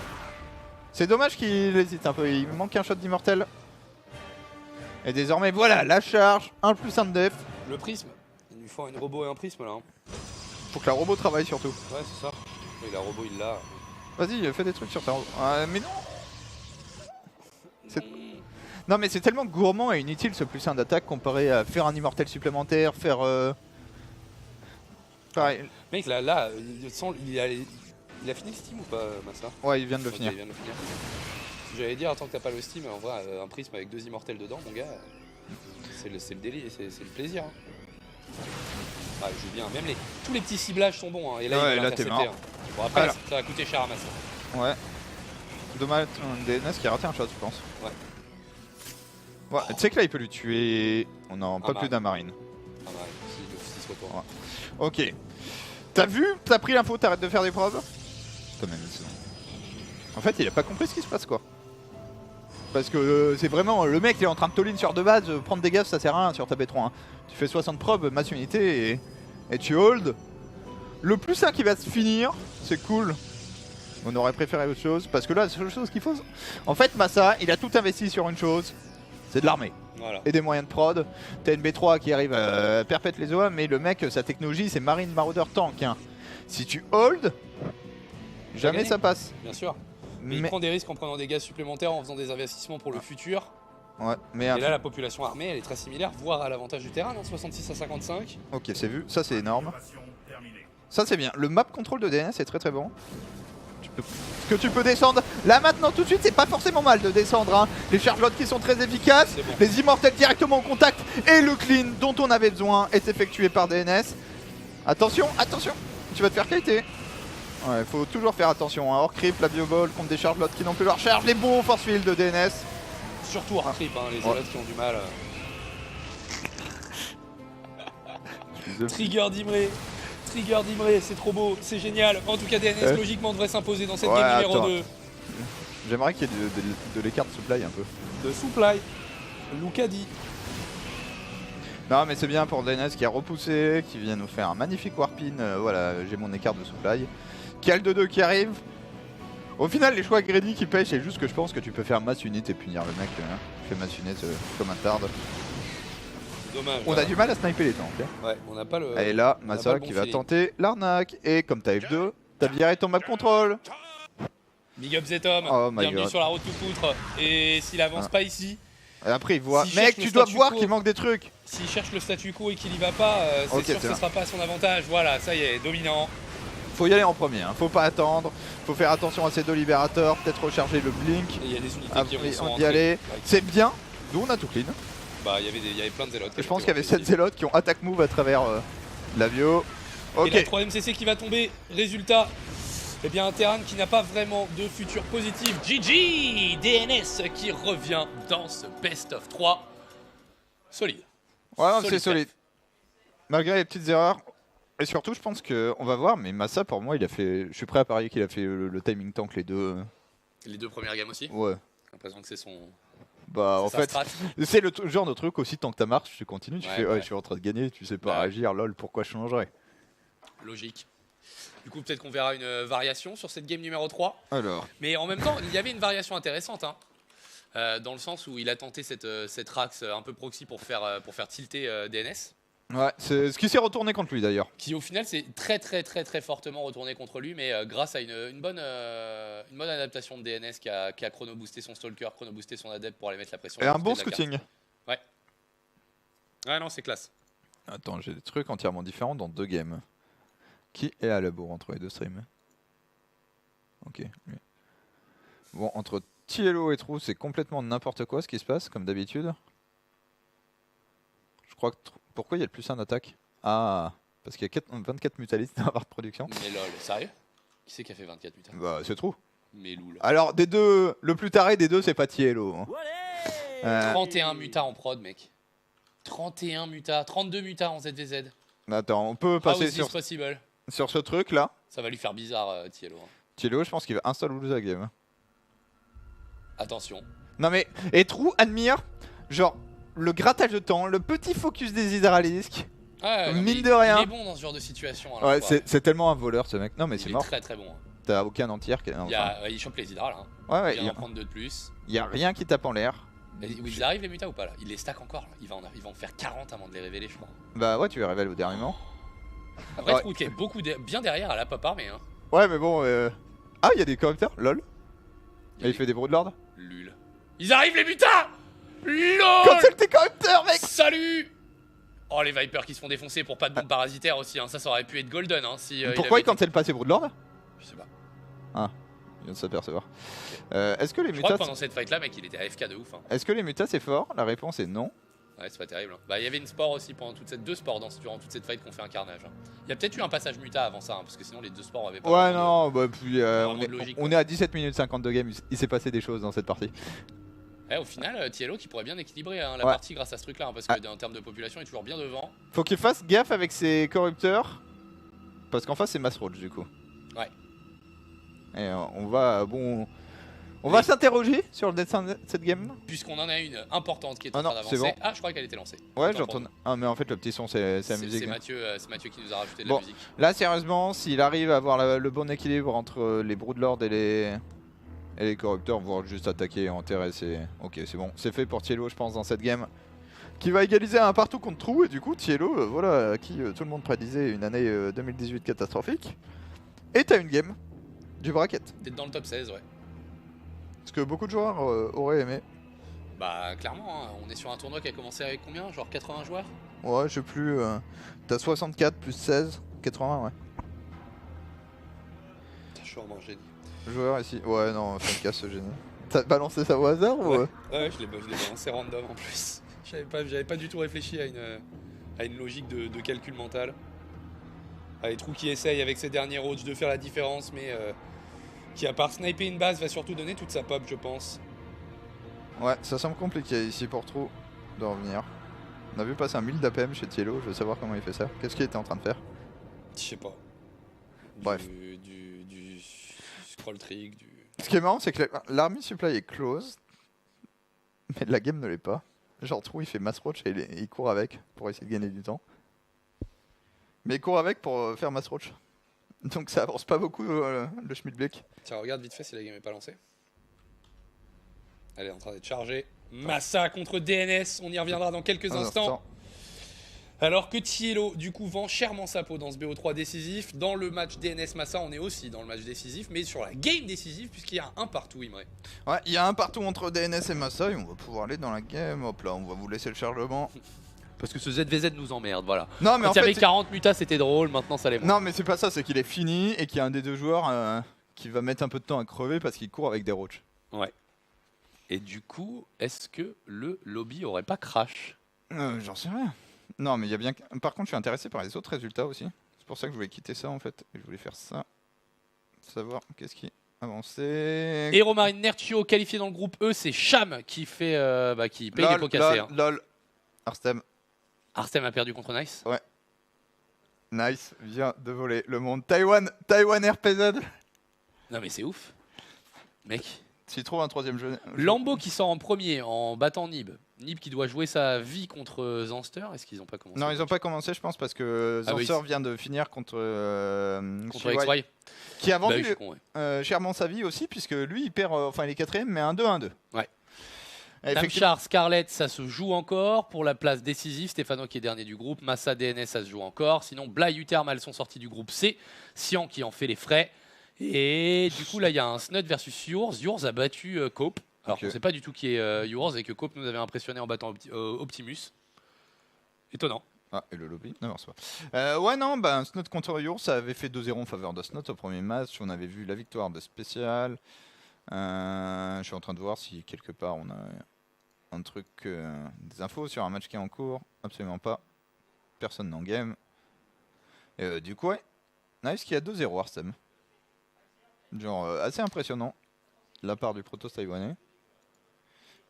C'est dommage qu'il hésite un peu, il me manque un shot d'immortel. Et désormais, voilà, la charge, 1+1 de def. Le prisme, il lui faut une robot et un prisme là. Hein. Faut que la robot travaille surtout. Ouais, c'est ça. Oui, la robot il l'a. Vas-y, fais des trucs sur ta robot. Mais non. Non mais c'est tellement gourmand et inutile ce +1 d'attaque comparé à faire un immortel supplémentaire, faire... Pareil. Mec, là il a fini le Steam ou pas, Massa? Ouais, il vient de le Ok, finir. il vient de le finir. J'allais dire, attends que t'as pas le Steam, en vrai, un prisme avec 2 immortels dedans, mon gars, c'est le délire, c'est le plaisir. Hein. Ah, il joue bien, même tous les petits ciblages sont bons, hein. Et là, Ouais, il va là, t'es l'intercepter. mort. Hein. Bon, après, Alors. ça va coûter cher à Massa. Ouais. Dommage, DNS qui a raté un shot, je pense. Ouais. Ouais, tu sais que là, il peut lui tuer... On a pas marine. plus d'un marine. Ah, ouais, si se retourne. Ouais. Ok. T'as vu? T'as pris l'info, t'arrêtes de faire des preuves? Quand même, c'est bon. En fait, il a pas compris ce qui se passe, quoi. Parce que c'est vraiment... Le mec, il est en train de all-in sur 2 bases, prendre des gaffes, ça sert à rien sur ta B3. Hein. Tu fais 60 probes, masse unité et tu hold. Le +1 qui va se finir, c'est cool. On aurait préféré autre chose, parce que là, la seule chose qu'il faut... En fait, Massa, il a tout investi sur une chose, c'est de l'armée. Voilà. Et des moyens de prod. T'as une B3 qui arrive à perpète les OA, mais le mec, sa technologie, c'est Marine Marauder Tank. Hein. Si tu hold, jamais ça passe. Bien sûr. Mais il prend des risques en prenant des gaz supplémentaires, en faisant des investissements pour le futur. Ouais, mais et là, la population armée, elle est très similaire, voire à l'avantage du terrain, 66 à 55. Ok, c'est vu. Ça, c'est énorme. Ça, c'est bien. Le map control de DNS est très très bon. Que tu peux descendre là maintenant tout de suite, c'est pas forcément mal de descendre hein. Les chargelottes qui sont très efficaces, bon. Les immortels directement au contact et le clean dont on avait besoin est effectué par DNS. Attention, attention, tu vas te faire qualité. Ouais, faut toujours faire attention hein. Hors creep, la bioball contre des chargelottes qui n'ont plus leur charge, les bons force field de DNS. Surtout hors creep, hein, les zélotes qui ont du mal. Trigger d'Imré. Trigger d'Imré, c'est trop beau, c'est génial. En tout cas, DNS logiquement devrait s'imposer dans cette game numéro 2. J'aimerais qu'il y ait de l'écart de supply un peu. De supply, Luca dit. Non mais c'est bien pour DNS qui a repoussé, qui vient nous faire un magnifique warpin. Voilà, j'ai mon écart de supply. Cal de 2 qui arrive. Au final, les choix greedy qui pêchent, c'est juste que je pense que tu peux faire mass unit et punir le mec. Hein. Fais mass unit comme un tard. Dommage. On a du mal à sniper les tanks. Hein. Ouais, on n'a pas le. Et là, Massa qui va tenter l'arnaque. Et comme t'as F2, t'as viré ton map control. Big up Zetom, bienvenue sur la route tout poutre. Et s'il avance pas ici. Et après il voit. Mec, tu dois voir qu'il manque des trucs. S'il cherche le statu quo et qu'il y va pas, c'est sûr que ce sera pas à son avantage. Voilà, ça y est, dominant. Faut y aller en premier, hein. Faut pas attendre. Faut faire attention à ces deux libérateurs. Peut-être recharger le blink. Et il y a des unités qui sont y aller. C'est bien. D'où on a tout clean. Bah, il y avait plein de zélotes. Et je pense qu'il y avait 7 zélotes qui ont attack move à travers la bio. Ok. Et la 3ème CC qui va tomber. Résultat, eh bien un Terran qui n'a pas vraiment de futur positif. GG DNS qui revient dans ce best of 3. Solide. Ouais, c'est solide. Malgré les petites erreurs. Et surtout, je pense qu'on va voir, mais Massa, pour moi, il a fait. Je suis prêt à parier qu'il a fait le timing tank les deux. Les deux premières games aussi. Ouais. J'ai l'impression que c'est son. Bah en fait, c'est le genre de truc aussi, tant que ta marche, tu continues, tu fais ouais, je suis en train de gagner, tu sais pas réagir, lol, pourquoi je changerais? Logique. Du coup, peut-être qu'on verra une variation sur cette game numéro 3. Alors. Mais en même temps, il y avait une variation intéressante, hein, dans le sens où il a tenté cette Rax un peu proxy pour faire tilter DNS. Ouais, c'est ce qui s'est retourné contre lui d'ailleurs. Qui au final s'est très fortement retourné contre lui, mais grâce à une bonne adaptation de DNS qui a chrono-boosté son Stalker, chrono-boosté son Adept pour aller mettre la pression. Et un bon scouting. Ouais. Ouais, non, c'est classe. Attends, j'ai des trucs entièrement différents dans 2 games. Qui est à la bourre entre les 2 streams? Ok. Bon, entre Tiello et Trou, c'est complètement n'importe quoi ce qui se passe, comme d'habitude. Je crois que... Pourquoi il y a le plus 1 d'attaque? Ah, parce qu'il y a 24 mutalistes dans la barre de production. Mais lol, sérieux? Qui c'est qui a fait 24 mutalistes? Bah, c'est Trou. Mais loul. Alors, des deux, le plus taré des deux, c'est pas Tiello. Hein. 31 mutas en prod, mec. 31 mutas, 32 mutas en ZVZ. Attends, on peut passer sur ce truc là. Ça va lui faire bizarre, Tiello. Hein. Tiello, je pense qu'il va install ou lose la game. Attention. Non mais, et Trou admire, genre, le grattage de temps, le petit focus des hydralisques. Ouais, mine de rien. Il est bon dans ce genre de situation. Ouais, c'est tellement un voleur ce mec. Non mais c'est mort. Il est très bon. Hein. T'as aucun entier. Il chope les hydras là. Hein. Ouais, il va en prendre 2 de plus. Il y a rien qui tape en l'air. Ils arrivent les mutas ou pas là? Il les stack encore là. Il va en faire 40 avant de les révéler, je crois. Bah ouais, tu les révèles au dernier moment. Après, Trou qui est bien derrière à la pop armée. Hein. Ouais, mais bon. Ah, il y a des corrupteurs, lol. Et il fait des broodlords. Lul. Ils arrivent les mutas! LOL! Cancel tes corrupteurs, mec! Salut! Oh, les Vipers qui se font défoncer pour pas de bombe parasitaire aussi, hein. Ça aurait pu être golden. Hein, si, pourquoi il cancel pas ses broodlords? Je sais pas. Ah, il vient de s'apercevoir. Est-ce que les mutas. Je crois que pendant cette fight là, mec, il était AFK de ouf. Hein. Est-ce que les mutas c'est fort? La réponse est non. Ouais, c'est pas terrible. Hein. Bah, il y avait une sport aussi pendant deux sports durant toute cette fight qu'on fait un carnage. Hein. Il y a peut-être eu un passage muta avant ça, hein, parce que sinon les 2 sports avaient pas. Ouais, non, bah, puis logique, on est à 17 minutes 52 games, il s'est passé des choses dans cette partie. Ouais, au final, Tiello qui pourrait bien équilibrer hein, la partie grâce à ce truc là, hein, parce que en termes de population, il est toujours bien devant. Faut qu'il fasse gaffe avec ses corrupteurs, parce qu'en face c'est Mass Roach du coup. Ouais. Et on va, bon. On va s'interroger sur le dessin de cette game. Puisqu'on en a une importante qui est en Ah train non, c'est d'avancer. bon. Ah, je crois qu'elle était lancée. Ouais, Autant pour j'entends. nous. Ah, mais en fait, le petit son, c'est la musique. C'est Mathieu qui nous a rajouté de Bon. la musique. Là, sérieusement, s'il arrive à avoir le bon équilibre entre les Broodlords et les corrupteurs, voire juste attaquer et enterrer, c'est ok, c'est bon. C'est fait pour Tiello, je pense, dans cette game. Qui va égaliser un partout contre Trou. Et du coup, Tiello, voilà, à qui tout le monde prédisait une année 2018 catastrophique. Et t'as une game du bracket. Peut-être dans le top 16, ouais. Ce que beaucoup de joueurs auraient aimé. Bah, clairement, hein, on est sur un tournoi qui a commencé avec combien? Genre 80 joueurs? Ouais, je sais plus. T'as 64 plus 16, 80, ouais. Je suis vraiment un génie. Joueurs ici. Ouais, non, Funka ce génie. T'as balancé ça au hasard ou Ouais, je l'ai balancé random en plus. J'avais pas du tout réfléchi à une logique de calcul mental. Allez, Trou qui essaye avec ses derniers roads de faire la différence, mais qui à part sniper une base va surtout donner toute sa pop, je pense. Ouais, ça semble compliqué ici pour Trou de revenir. On a vu passer un 1000 d'APM chez Tiello, je veux savoir comment il fait ça. Qu'est-ce qu'il était en train de faire? Je sais pas. Bref. Du scroll trick, du... Ce qui est marrant, c'est que l'army supply est close, mais la game ne l'est pas. Genre Trou il fait mass roach et il court avec pour essayer de gagner du temps. Mais il court avec pour faire mass roach. Donc ça avance pas beaucoup le Schmidblick. Tiens, regarde vite fait si la game est pas lancée. Elle est en train d'être chargée. Massa contre DNS, on y reviendra dans quelques instants. Alors que Tiello, du coup, vend chèrement sa peau dans ce BO3 décisif. Dans le match DNS Massa, on est aussi dans le match décisif, mais sur la game décisive, puisqu'il y a un partout, Imre. Ouais, il y a un partout entre DNS et Massa et on va pouvoir aller dans la game. Hop là, on va vous laisser le chargement. Parce que ce ZVZ nous emmerde, voilà. Non, mais Quand en il y avait fait, 40 mutas, c'était drôle, maintenant ça l'est moins. non, mais c'est pas ça, c'est qu'il est fini et qu'il y a un des deux joueurs qui va mettre un peu de temps à crever parce qu'il court avec des roaches. Ouais. Et du coup, est-ce que le lobby aurait pas crash? J'en sais rien. Non, mais il y a bien. Par contre, je suis intéressé par les autres résultats aussi. C'est pour ça que je voulais quitter ça en fait. Et je voulais faire ça. Savoir qu'est-ce qui avancé. Hero Marine Nertio qualifié dans le groupe E, c'est Cham qui fait qui paye les pots cassés. Hein. Lol. Arstem. Arstem a perdu contre Nice. Ouais. Nice vient de voler le monde. Taïwan RPZ. Non mais c'est ouf. Mec. S'il trouve un troisième jeu. Lambeau qui sort en premier en battant Nib. Nib qui doit jouer sa vie contre Zanster. Est-ce qu'ils n'ont pas commencé? Non, ils n'ont pas commencé, je pense, parce que Zanster vient de finir contre XY. Qui a vendu con, chèrement sa vie aussi, puisque lui, il perd, enfin, il est quatrième, mais un 2-1-2. Ouais. Namchar, Scarlett, ça se joue encore pour la place décisive. Stéphano qui est dernier du groupe. Massa, DNS, ça se joue encore. Sinon, Bly, Uthermal sont sortis du groupe C. Sian qui en fait les frais. Et du coup, là, il y a un Snud versus Yours. Yours a battu Cope. Alors qu'on ne sait pas du tout qui est Yours et que Cope nous avait impressionné en battant Optimus. Étonnant. Ah, et le lobby? Non, c'est pas. Ouais, non, bah, Snud contre Yours, ça avait fait 2-0 en faveur de Snud au premier match. On avait vu la victoire de Spécial. Je suis en train de voir si quelque part on a un truc, des infos sur un match qui est en cours. Absolument pas. Personne n'en game. Et du coup, ouais. Nice qui a 2-0 Arstem. Genre assez impressionnant de la part du proto taïwanais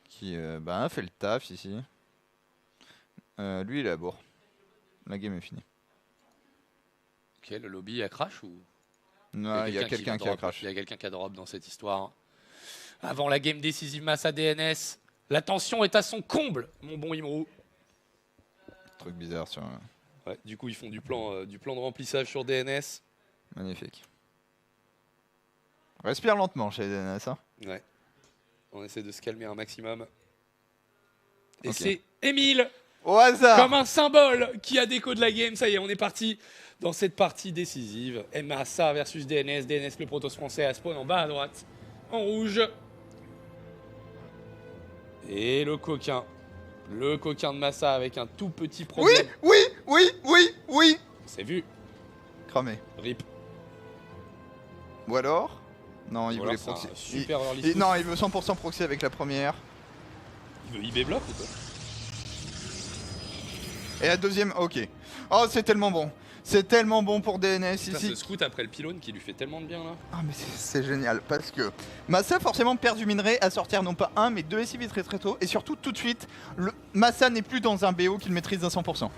qui a fait le taf ici. Lui il est à bourre. La game est finie. Ok, le lobby a crash ou? Non, il y a quelqu'un qui a crash. Il y a quelqu'un qui a drop dans cette histoire. Avant la game décisive Massa DNS, la tension est à son comble, mon bon Imrou. Truc bizarre sur. Ouais, du coup ils font du plan de remplissage sur DNS. Magnifique. Respire lentement chez DNS. Hein. Ouais. On essaie de se calmer un maximum. Et Ok. c'est Emile, au hasard, comme un symbole, qui a déco de la game. Ça y est, on est parti dans cette partie décisive. Massa versus DNS. DNS, le protoss français, à spawn en bas à droite, en rouge. Et le coquin de Massa avec un tout petit problème. Oui. C'est vu. Cramé. RIP. Ou alors? Non, il Ou voulait alors, c'est proxy. un super early scoop. Non, il veut 100% proxy avec la première. Il veut IB block ou quoi? Et la deuxième, ok. Oh, c'est tellement bon. C'est tellement bon pour DNS Putain, ici. ce scout après le pylône qui lui fait tellement de bien là. Ah, mais c'est génial parce que Massa forcément perd du minerai à sortir non pas un mais deux SCV très tôt. Et surtout tout de suite, Massa n'est plus dans un BO qu'il maîtrise à 100%.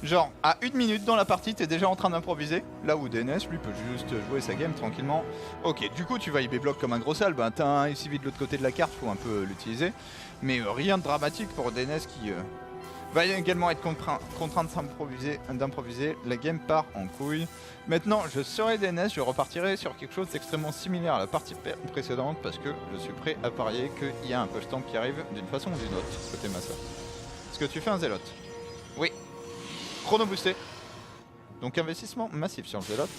Genre, à 1 minute dans la partie, t'es déjà en train d'improviser. Là où DNS, lui, peut juste jouer sa game tranquillement. Ok, du coup, tu vas IB block comme un gros sale. Ben, t'as un SCV de l'autre côté de la carte, faut un peu l'utiliser. Mais rien de dramatique pour DNS qui va également être contraint d'improviser. La game part en couille. Maintenant, je serai DNS, je repartirai sur quelque chose d'extrêmement similaire à la partie précédente parce que je suis prêt à parier qu'il y a un push tank qui arrive d'une façon ou d'une autre côté Massa. Est-ce que tu fais un zélote? Oui. Chrono boosté. Donc investissement massif sur le zélote.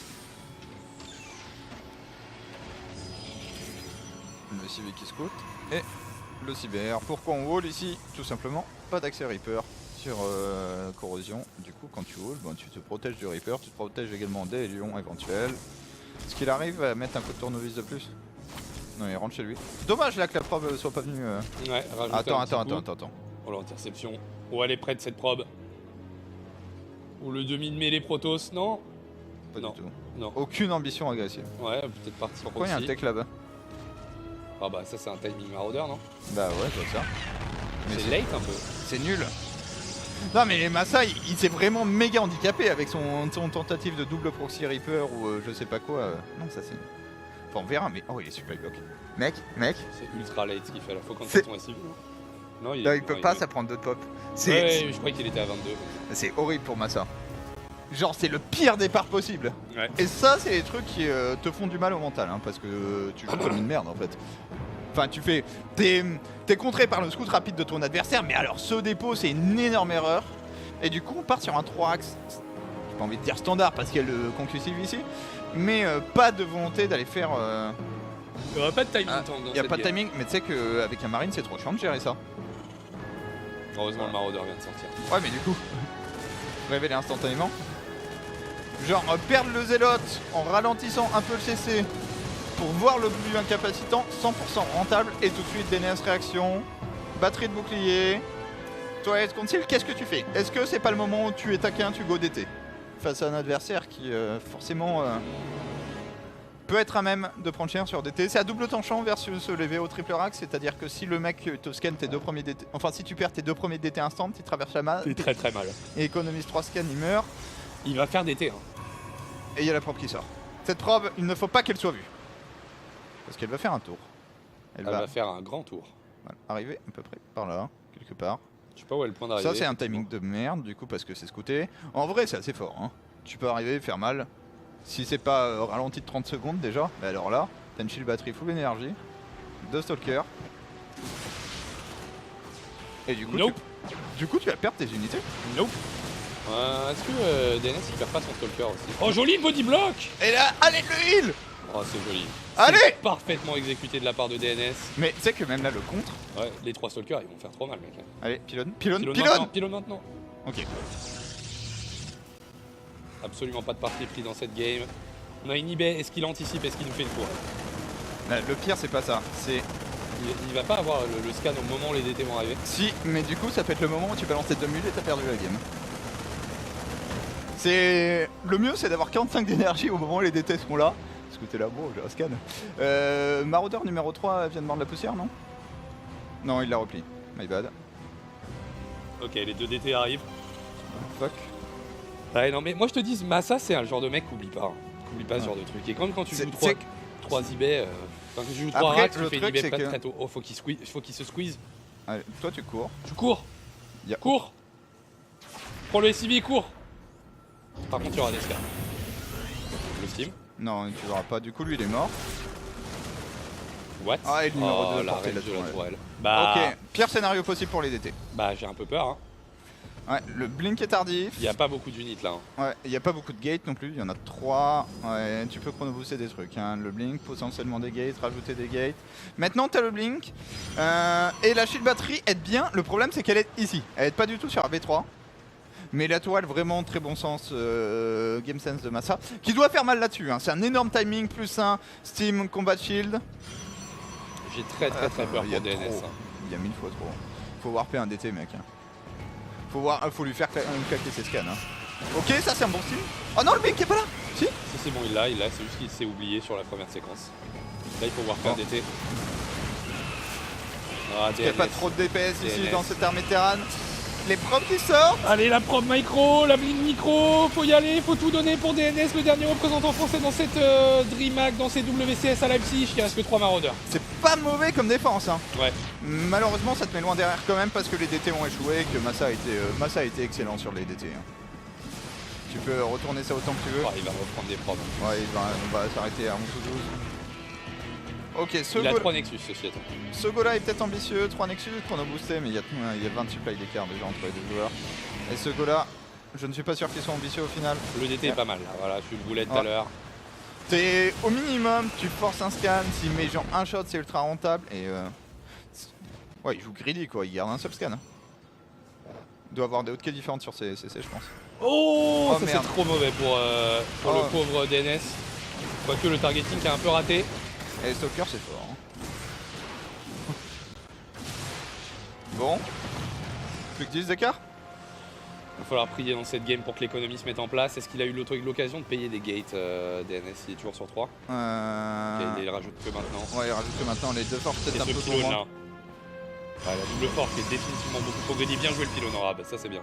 Le CV qui scout et le cyber. Pourquoi on wall ici? Tout simplement, pas d'accès Reaper sur corrosion. Du coup, quand tu wall, ben, tu te protèges du Reaper, tu te protèges également des lions éventuels. Est-ce qu'il arrive à mettre un coup de tournevis de plus? Non, il rentre chez lui. Dommage là que la probe soit pas venue. Ouais, attends. Oh l'interception. Oh, elle est prête cette probe. Ou le demi de mêlée Protoss, non? Pas non. du tout. Non. Aucune ambition agressive. Ouais, peut-être parti. Pourquoi il y a un tech là-bas? Ah bah ça c'est un timing marauder, non? Bah ouais, c'est ça. C'est late un peu. C'est nul. Non mais les Massa, il s'est vraiment méga handicapé avec son tentative de double proxy Reaper ou je sais pas quoi. Non ça c'est... Enfin on verra mais... Oh il est super bloqué. Mec. C'est ultra late ce qu'il fait là. Faut qu'on fasse ton SCV. Non, il peut pas, ça prend 2 pop. Ouais, je croyais qu'il était à 22. C'est horrible pour Massa. Genre c'est le pire départ possible. Ouais. Et ça c'est les trucs qui te font du mal au mental hein, parce que tu joues comme une merde en fait. Enfin tu fais... T'es contré par le scout rapide de ton adversaire mais alors ce dépôt c'est une énorme erreur. Et du coup on part sur un 3 axes. J'ai pas envie de dire standard parce qu'il y a le conclusive ici. Mais pas de volonté d'aller faire... Il n'y aura pas de timing. Il n'y a pas de timing mais tu sais qu'avec un marine c'est trop chiant de gérer ça. Heureusement le marauder vient de sortir. Ouais mais du coup... révéler instantanément. Genre perdre le zélote en ralentissant un peu le CC pour voir le plus incapacitant, 100% rentable et tout de suite DNS réaction, batterie de bouclier, toilette conceal, qu'est-ce que tu fais? Est-ce que c'est pas le moment où tu es taquin, tu go DT face à un adversaire qui forcément peut être à même de prendre cher sur DT? C'est à double tranchant versus se lever au triple rack, c'est-à-dire que si le mec te scanne tes 2 premiers DT, enfin si tu perds tes 2 premiers DT instant, il traverse la main. C'est très très mal. Et économise 3 scans, il meurt. Il va faire DT. Hein. Et il y a la probe qui sort. Cette probe, il ne faut pas qu'elle soit vue. Parce qu'elle va faire un tour. Elle va faire un grand tour. Voilà, arriver à peu près par là, quelque part. Je sais pas où est le point d'arrivée. Ça c'est un timing de merde du coup parce que c'est scouté. En vrai c'est assez fort hein. Tu peux arriver, faire mal. Si c'est pas ralenti de 30 secondes déjà, bah alors là, t'as une shield batterie full énergie, 2 stalkers. Et du coup, tu vas perdre tes unités. Nope. Est-ce que DNS il perd pas son stalker aussi? Oh joli body block! Et là, allez le heal! Oh c'est joli. Allez! Parfaitement exécuté de la part de DNS. Mais tu sais que même là le contre. Ouais, les 3 stalkers ils vont faire trop mal mec. Allez, pylône. Pylône maintenant. Ok. Absolument pas de parti pris dans cette game. On a une eBay, est-ce qu'il anticipe, est-ce qu'il nous fait une cour? Le pire c'est pas ça, c'est... Il va pas avoir le scan au moment où les DT vont arriver. Si, mais du coup ça peut être le moment où tu balances tes 2 mules et t'as perdu la game. C'est... Le mieux c'est d'avoir 45 d'énergie au moment où les DT seront là. Parce que t'es là, bon j'ai un scan. Marauder numéro 3 vient de mordre la poussière, non? Non, il l'a repli. My bad. Ok, les 2 DT arrivent. Fuck. Ouais non mais moi je te dis, Massa c'est un genre de mec qu'oublie pas. Hein. Oublie pas ce genre de truc. Et quand tu joues 3 eBay, quand tu joues 3 racks, tu fais une eBay très tôt. Oh faut qu'il se squeeze. Allez, toi tu cours. Tu cours. Cours. Prends le SCV, cours. Par contre il y aura des scans. Le Steam. Non, tu verras pas. Du coup lui il est mort. What? Ah et le numéro 2 la porté reine de la tourelle. Ok, pire scénario possible pour les DT. Bah j'ai un peu peur hein. Ouais, le blink est tardif. Il y a pas beaucoup d'unités là. Hein. Ouais, il y a pas beaucoup de gates non plus, il y en a 3. Ouais, tu peux chronobooster des trucs. Hein. Le blink, potentiellement des gates, rajouter des gates. Maintenant t'as le blink. Et la shield batterie aide bien. Le problème c'est qu'elle est ici. Elle aide pas du tout sur AB3. Mais la tourelle, vraiment très bon sens, game sense de Massa. Qui doit faire mal là-dessus. Hein. C'est un énorme timing, plus un Steam Combat Shield. J'ai très peur pour DNS. Hein. Il y a 1000 fois trop. Faut warper un DT mec. Faut lui faire claquer ses scans. Hein. Ok, ça c'est un bon style. Oh non, le blink est pas là. Si c'est bon, il l'a, c'est juste qu'il s'est oublié sur la première séquence. Là il faut warper un DT. Il n'y a pas trop de DPS ici dans cette armée terrane. les probes qui sortent. Allez, la probe micro, la blink micro, faut y aller, faut tout donner pour DNS, le dernier représentant français dans cette DreamHack, dans ces WCS à Leipzig. Il reste que 3 maraudeurs. C'est pas mauvais comme défense. Hein. Ouais. Malheureusement, ça te met loin derrière quand même parce que les DT ont échoué et que Massa a été excellent sur les DT. Hein. Tu peux retourner ça autant que tu veux. Oh, il va reprendre des probes. Ouais, on va s'arrêter à 11 ou 12. Ok, ce Il a go 3 Nexus, ceci étant. ce go là est peut-être ambitieux, 3 Nexus, chrono boosté, mais il y a 20 supply d'écart déjà entre les deux joueurs. Et ce go là, je ne suis pas sûr qu'ils soient ambitieux au final. Le DT est pas mal, là. Voilà, je le voulais tout à l'heure. T'es au minimum, tu forces un scan, s'il met genre un shot c'est ultra rentable et ouais il joue greedy quoi, il garde un seul scan. Hein. Il doit avoir des hotkey différentes sur ses CC je pense. Oh, ça merde. c'est trop mauvais pour le pauvre DNS. Quoique le targeting qui a un peu raté. Et Stalker c'est fort. Hein. Bon. Plus que 10 d'écart. Il va falloir prier dans cette game pour que l'économie se mette en place. Est-ce qu'il a eu l'occasion de payer des gates DNS? Il est toujours sur 3. Il les rajoute que maintenant. Ouais il rajoute que maintenant les deux forces Et peut-être un ce peu pylône trop là. loin. Ouais, la double force qui est définitivement beaucoup trop greedy. Bien joué le pylône arabe, ça c'est bien.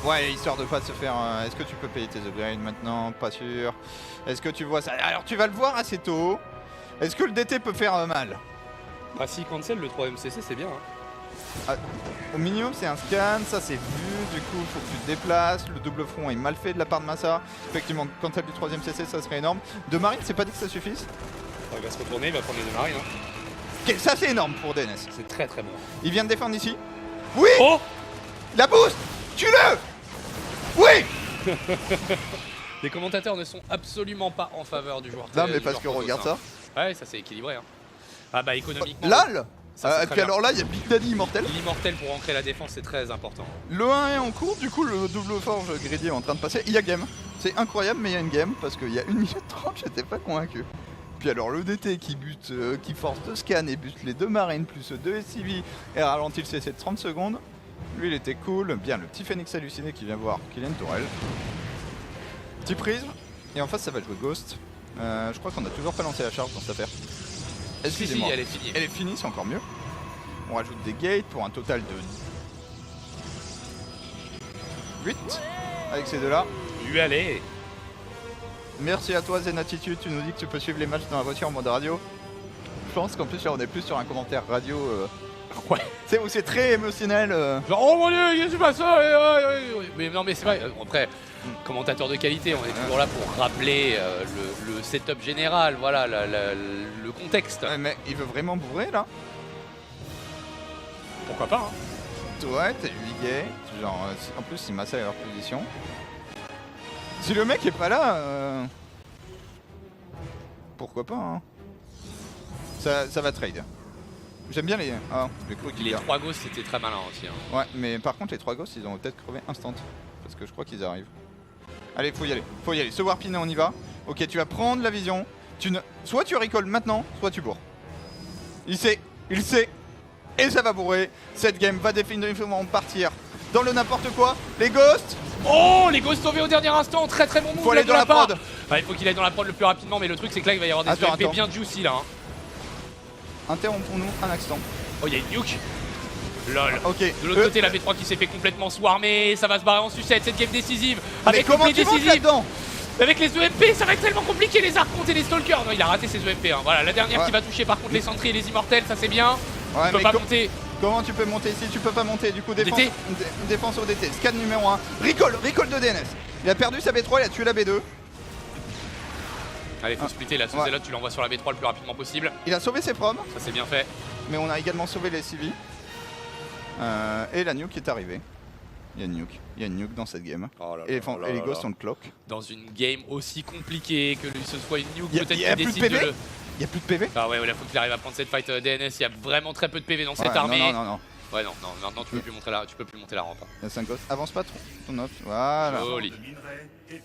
Ouais histoire de pas se faire... Est-ce que tu peux payer tes upgrades maintenant? Pas sûr. Est-ce que tu vois ça? Alors tu vas le voir assez tôt. Est-ce que le DT peut faire mal? Ah si, cancel le 3 MCC c'est bien. Hein. Ah, au minimum c'est un scan, ça c'est vu, du coup il faut que tu te déplaces, le double front est mal fait de la part de Massa. Effectivement, quand t'as du 3ème CC ça serait énorme. De Marine c'est pas dit que ça suffise. Enfin, il va se retourner, il va prendre les deux marines. Hein. Ok, ça c'est énorme pour DNS. C'est très très bon. Il vient de défendre ici. Oui. Oh, La boost. Tue-le. Oui. Les commentateurs ne sont absolument pas en faveur du joueur. Non mais du parce joueur que Protoss, regarde hein. ça. Ouais, ça c'est équilibré. Hein. Ah bah économiquement. LAL. ça, c'est Et très puis bien. alors là il y a Big Daddy immortel. L'immortel pour ancrer la défense c'est très important. Le 1 est en cours, du coup le double forge Greedy est en train de passer. Il y a game. C'est incroyable mais il y a une game parce qu'il y a 1 minute 30 j'étais pas convaincu. Puis alors le DT qui bute, qui force 2 scans et bute les 2 marines plus 2 SCV et ralentit le CC de 30 secondes. Lui il était cool. Bien le petit Phoenix halluciné qui vient voir Kylian Tourelle. Petit prisme. Et en face ça va jouer Ghost. Je crois qu'on a toujours pas lancé la charge dans cette affaire. Si, Excusez-moi. elle est finie. Elle est finie, c'est encore mieux. On rajoute des gates pour un total de 8 avec ces deux-là. lui allez. Merci à toi Zenatitude, tu nous dis que tu peux suivre les matchs dans la voiture en mode radio. Je pense qu'en plus là on est plus sur un commentaire radio. Ouais. C'est où c'est très émotionnel. Genre, oh mon dieu, qu'est-ce qui se passe? Mais non mais c'est vrai, après, commentateur de qualité, on est toujours là pour rappeler le setup général, voilà, le contexte. Ouais, mais il veut vraiment bourrer là. Pourquoi pas hein. Ouais, t'as 8 gays. Genre, en plus si Massa est à leur position. Si le mec est pas là, pourquoi pas hein. Ça va trade. J'aime bien les... Ah, j'ai cru qu'il Les y a... 3 gosses c'était très malin aussi. Hein. Ouais, mais par contre les 3 gosses ils ont peut-être crevé instant. Parce que je crois qu'ils arrivent. Allez, faut y aller. Ce warpin on y va. Ok, tu vas prendre la vision. Soit tu récoltes maintenant, soit tu bourres. Il sait. Et ça va bourrer. Cette game va définitivement partir dans le n'importe quoi. Les ghosts. Oh, les ghosts sauvés au dernier instant, très très bon move. Faut aller de dans la part. prod. Ouais, il faut qu'il aille dans la prod le plus rapidement, mais le truc c'est que là il va y avoir des Attends, UMP bien juicy là. Hein. Interrompons-nous un instant. Oh, il y a une nuke. Lol. Ok. De l'autre côté, la B3 qui s'est fait complètement swarmer, ça va se barrer en sucette, cette game décisive. Mais Avec comment le play tu montes décisif. là-dedans? Avec les EMP, ça va être tellement compliqué, les archontes et les stalkers. Non, il a raté ses EMP. Hein. Voilà, la dernière Ouais. qui va toucher par contre les sentries et les immortels, ça c'est bien. Ouais, Il peut mais pas monter. comment tu peux monter ici? Tu peux pas monter. Du coup, défense, DT. défense au DT. Scan numéro 1. Recall de DNS. Il a perdu sa B3, il a tué la B2. Allez, faut splitter là, ce Ouais. là tu l'envoies sur la B3 le plus rapidement possible. Il a sauvé ses proms. Ça c'est bien fait. Mais on a également sauvé les CV. Et la nuke est arrivée. Il y a une nuke dans cette game. Oh là Et là les là ghosts là. ont le clock. Dans une game aussi compliquée que ce soit une nuke, Y a- peut-être y a qu'il plus de décide de PV? le. Il y a plus de PV. Ah ouais, là faut qu'il arrive à prendre cette fight DNS. Il y a vraiment très peu de PV dans cette Ouais, armée. non. Ouais, non, maintenant tu peux plus monter la, tu peux plus monter la rampe. Il y a 5 ghosts. Avance pas trop. Ton off. Voilà. Joli. Bien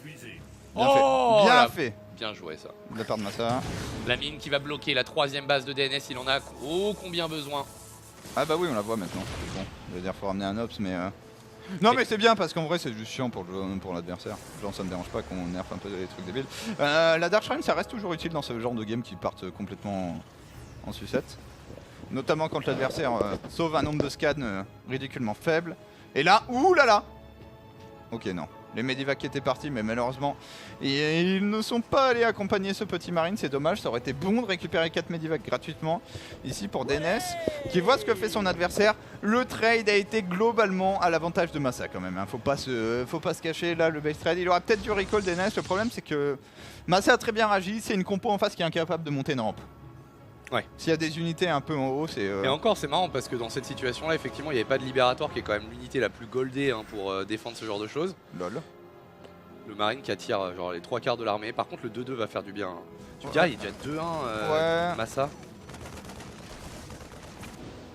Oh, fait. Bien là. fait. Bien joué ça. De la part de Massa. La mine qui va bloquer la 3ème base de DNS, il en a oh combien besoin. Ah bah oui, on la voit maintenant. Bon, je veux dire, faut ramener un ops, mais. Non mais c'est bien parce qu'en vrai c'est juste chiant pour l'adversaire. Genre ça me dérange pas qu'on nerf un peu des trucs débiles. La Dark Shrine ça reste toujours utile dans ce genre de game qui partent complètement en sucette. Notamment quand l'adversaire sauve un nombre de scans ridiculement faible. Et là, ouh là là. Ok, non. Les Medivac étaient partis, mais malheureusement, ils ne sont pas allés accompagner ce petit Marine. C'est dommage, ça aurait été bon de récupérer 4 Medivac gratuitement. Ici pour DNS, qui voit ce que fait son adversaire. Le trade a été globalement à l'avantage de Massa quand même. Hein. Faut pas se cacher. Là, le base trade, il aura peut-être du recall DNS. Le problème, c'est que Massa a très bien réagi. C'est une compo en face qui est incapable de monter une rampe. Ouais. S'il y a des unités un peu en haut, c'est... Et encore, c'est marrant parce que dans cette situation-là, effectivement, il n'y avait pas de Libérator qui est quand même l'unité la plus goldée hein, pour défendre ce genre de choses. Lol. Le Marine qui attire genre les 3/4 de l'armée. Par contre, le 2-2 va faire du bien. Hein. Tu me diras, il est déjà 2-1 Massa.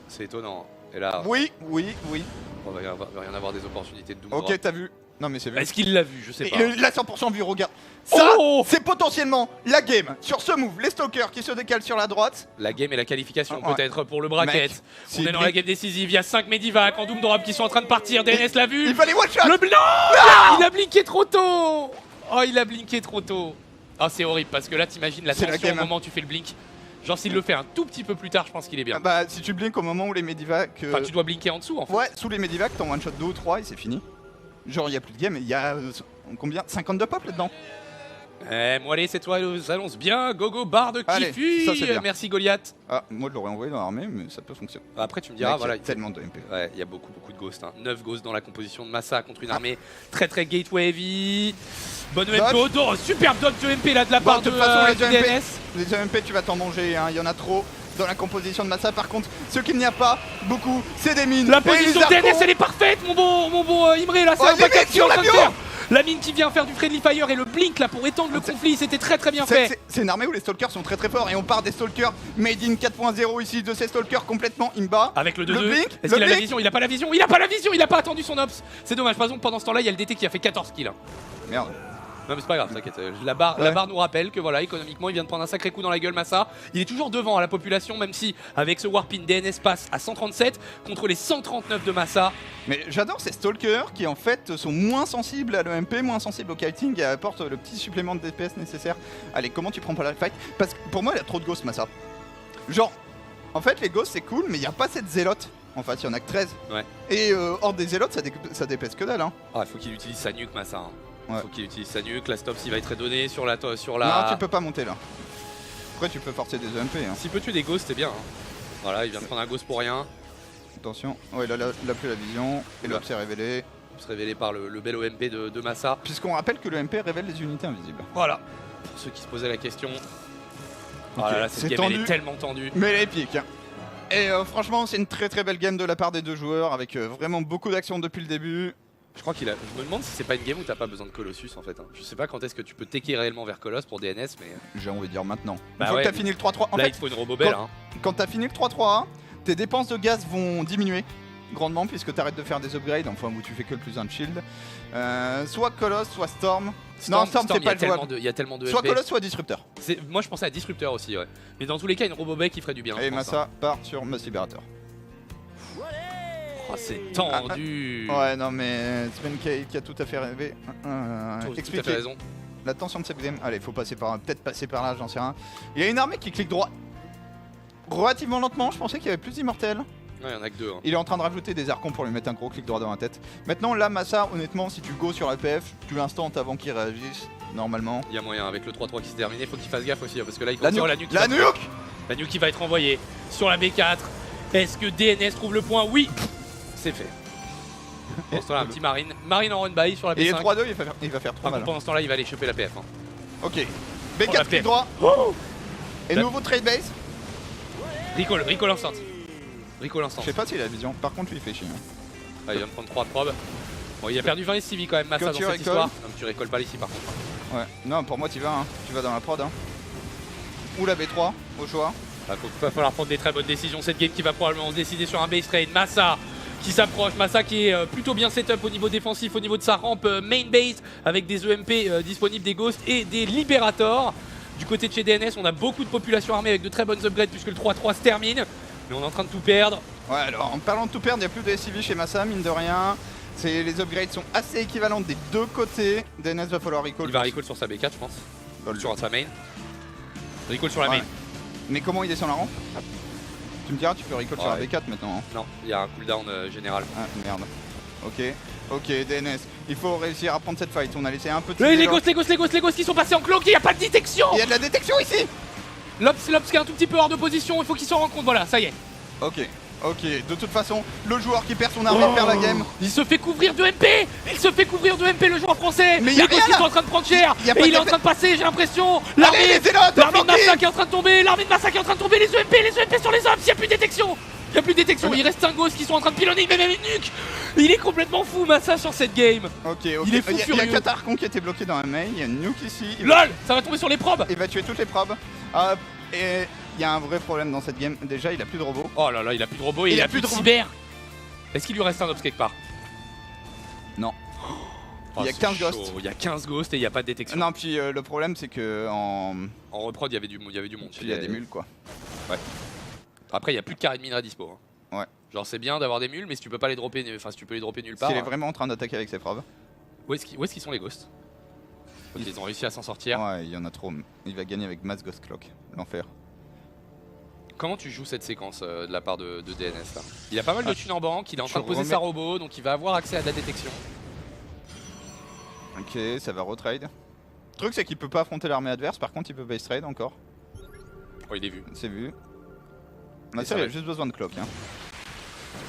C'est étonnant. Et là, Oui. on va rien avoir des opportunités de double Ok, drop. t'as vu. Non mais c'est vu. Est-ce qu'il l'a vu? Je sais pas. Il a 100% vu, regarde. Ça, Oh c'est potentiellement la game. Sur ce move, les stalkers qui se décalent sur la droite. La game et la qualification Ouais. peut-être pour le bracket. Mec, On est dans la game décisive. Il y a 5 Medivac en double drop qui sont en train de partir. DNS l'a vu. Il fallait one shot. Le blanc. Il a blinké trop tôt. Oh, il a blinké trop tôt. Oh, c'est horrible parce que là, t'imagines la C'est la tension au game, hein. moment où tu fais le blink. Genre, s'il le fait un tout petit peu plus tard, je pense qu'il est bien. Bah si tu blinks au moment où les Medivac... Enfin, tu dois blinker en dessous en fait. Ouais, sous les Medivac, t'en one shot 2 ou 3 et c'est fini. Genre il y a plus de game, il y a combien 52 pop là-dedans. Moi, allez, cette soirée s'annonce bien. Gogo, barre de Allez, Kifu. ça, c'est bien. Merci Goliath. Ah, moi je l'aurais envoyé dans l'armée, mais ça peut fonctionner. Après, tu me diras, Mec, voilà. il y a tellement de MP. Ouais, il y a beaucoup de ghosts. Hein. 9 ghosts dans la composition de Massa contre une armée très gateway heavy. Bonne EMP, superbe dodge de MP là de la part de toute façon, les DNS. Les EMP, tu vas t'en manger, hein. Il y en a trop dans la composition de Massa. Par contre, ce qu'il n'y a pas beaucoup, c'est des mines. La Et position les de DNS, archons. elle est parfaite, mon bon Imre. Là, c'est Oh, un les paquet mecs qui est en sur train de l'avion. faire. La mine qui vient faire du friendly fire et le blink là pour étendre le conflit, c'était très bien fait. C'est une armée où les stalkers sont très forts et on part des stalkers made in 4.0 ici, de ces stalkers complètement imba. Avec le 2-2, blink, est-ce qu'il a la vision? Il a pas la vision, il a pas attendu son ops. C'est dommage, par exemple pendant ce temps-là, il y a le DT qui a fait 14 kills. Hein. Merde. Non mais c'est pas grave, t'inquiète. La barre nous rappelle que voilà, économiquement, il vient de prendre un sacré coup dans la gueule, Massa. Il est toujours devant à la population, même si avec ce Warpin, DNS passe à 137 contre les 139 de Massa. Mais j'adore ces stalkers qui en fait sont moins sensibles à l'EMP, moins sensibles au kiting et apportent le petit supplément de DPS nécessaire. Allez, comment tu prends pas la fight? Parce que pour moi, il y a trop de ghosts, Massa. Genre, en fait, les ghosts c'est cool, mais il n'y a pas cette zélote. En fait, il y en a que 13. Ouais. Et hors des zélotes, ça dépèse que dalle. Hein. Ah, il faut qu'il utilise sa nuque, Massa. Hein. Ouais. Faut qu'il utilise sa nuque, la stop s'il va être donné sur la. Non, tu peux pas monter là. Après, tu peux forcer des EMP. Hein. S'il peut tuer des ghosts, c'est bien. Hein. Voilà, il vient de prendre un ghost pour rien. Attention, ouais, là, il a plus la vision. Et l'OP s'est révélé. Se révélé par le bel OMP de Massa. Puisqu'on rappelle que le MP révèle les unités invisibles. Voilà. Pour ceux qui se posaient la question. Ok, Oh là là, cette c'est game tendu. elle est tellement tendue. Mais elle est épique. Hein. Et franchement, c'est une très belle game de la part des deux joueurs avec vraiment beaucoup d'actions depuis le début. Je crois qu'il a. Je me demande si c'est pas une game où t'as pas besoin de Colossus en fait. Hein. Je sais pas quand est-ce que tu peux tecker réellement vers Coloss pour DNS, mais. J'ai envie de dire maintenant. Bah Une fois ouais, que t'as fini le 3-3. En là, fait, il te faut une robobelle. Hein. quand t'as fini le 3-3, tes dépenses de gaz vont diminuer grandement puisque t'arrêtes de faire des upgrades, enfin où tu fais que le plus 1 de shield. Soit Coloss, soit Storm. Non, Storm c'est pas jouable. Il y a tellement de. Soit MP. Coloss, soit Disruptor. Moi je pensais à Disruptor aussi, ouais. Mais dans tous les cas, une robobelle qui ferait du bien. Et je pense, Massa hein. part sur Mass Liberator. Oh, c'est tendu. Ouais, non, mais Sven qui a tout à fait rêvé. Tout à fait Expliquez raison. la tension de cette game. Allez, faut passer par, peut-être passer par là, j'en sais rien. Il y a une armée qui clique droit relativement lentement. Je pensais qu'il y avait plus d'immortels. Ouais, il y en a que deux. Hein. Il est en train de rajouter des archons pour lui mettre un gros clic droit dans la tête. Maintenant, là, Massa, honnêtement, si tu go sur la PF, tu l'instant avant qu'il réagisse, normalement. Il y a moyen avec le 3-3 qui s'est terminé. Faut qu'il fasse gaffe aussi, hein, parce que là, il La commence nuke, la nuque. la nuke. La nuke qui va être envoyée sur la B4. Est-ce que DNS trouve le point? Oui. C'est fait. Pendant ce temps-là, un petit Marine. Marine en run by sur la B5. Et les 3-2, il va faire trop Par mal. contre, pendant ce temps-là, il va aller choper la PF. Hein. Ok. la B4 clic PF. droit. Oh Et La- nouveau trade base. Recall instant. Recall instant. Je sais pas s'il a la vision. Par contre, lui, il fait chier. Hein. Ah, il vient de prendre 3 probes. Bon, il a perdu 20 SCV quand même, Massa, Quand dans tu cette récolles. histoire. Non, mais tu récolles pas ici par contre. Ouais. Non, pour moi, tu vas. Hein. Tu vas dans la prod. Hein. Ou la B3, au choix. Il va falloir prendre des très bonnes décisions. Cette game qui va probablement se décider sur un base trade. Massa qui s'approche. Massa qui est plutôt bien setup au niveau défensif, au niveau de sa rampe main base avec des EMP disponibles, des Ghosts et des Liberators. Du côté de chez DNS, on a beaucoup de population armée avec de très bonnes upgrades puisque le 3-3 se termine. Mais on est en train de tout perdre. Ouais, alors en parlant de tout perdre, il n'y a plus de SCV chez Massa, mine de rien. Les upgrades sont assez équivalentes des deux côtés. DNS va falloir recall. Il va recall sur sa B4, je pense. Lol. Sur sa main. Recall sur la Ouais. main. Mais comment il descend la rampe? Tu me diras, tu peux recall sur la Ouais. B4 maintenant. Hein. Non, il y a un cooldown général. Ah merde. Ok, DNS, il faut réussir à prendre cette fight. On a laissé un petit. Les ghosts qui sont passés en cloak, il n'y a pas de détection. Il y a de la détection ici. L'Ops qui est un tout petit peu hors de position, il faut qu'il s'en rende compte, voilà, ça y est. Ok, de toute façon, le joueur qui perd son armée perd la game. Il se fait couvrir de MP. Le joueur français. Mais les ghosts qui sont en train de prendre cher. Et il est en train de passer, j'ai l'impression. L'armée de Massa qui est en train de tomber, les EMP sur les hommes, il n'y a plus de détection. Il reste un ghost qui sont en train de pilonner, même une nuque. Il est complètement fou, Massa, sur cette game. Ok. Il est fou furieux. Il y a Katarkon qui était bloqué dans un mail, il y a une nuke ici. LOL, ça va tomber sur les probes. Il va tuer toutes les probes. Et il y a un vrai problème dans cette game. Déjà, il a plus de robots. Oh là là, il a plus de robots et il a plus de cyber. Est-ce qu'il lui reste un Ops quelque part? Non. Oh, il y a 15 ghosts. Il y a 15 ghosts et il n'y a pas de détection. Non, puis le problème, c'est que en reprod, il y avait du monde. Il y a des mules, quoi. Ouais. Après, il n'y a plus de carré de mine à dispo. Hein. Ouais. Genre, c'est bien d'avoir des mules, mais si tu peux pas les dropper, si tu peux les dropper nulle part. S'il est vraiment en train d'attaquer avec ses probes. Où est-ce qu'ils sont les ghosts? Ils ont réussi à s'en sortir. Ouais, il y en a trop. Il va gagner avec Mass Ghost Clock. L'enfer. Comment tu joues cette séquence de la part de DNS là? Il a pas mal de thunes en banque, il est en train de poser sa robot, donc il va avoir accès à de la détection. Ok, ça va retrade. Le truc, c'est qu'il peut pas affronter l'armée adverse, par contre, il peut base trade encore. Oh, il est vu. C'est vu. Ça, il a juste besoin de clock. Hein.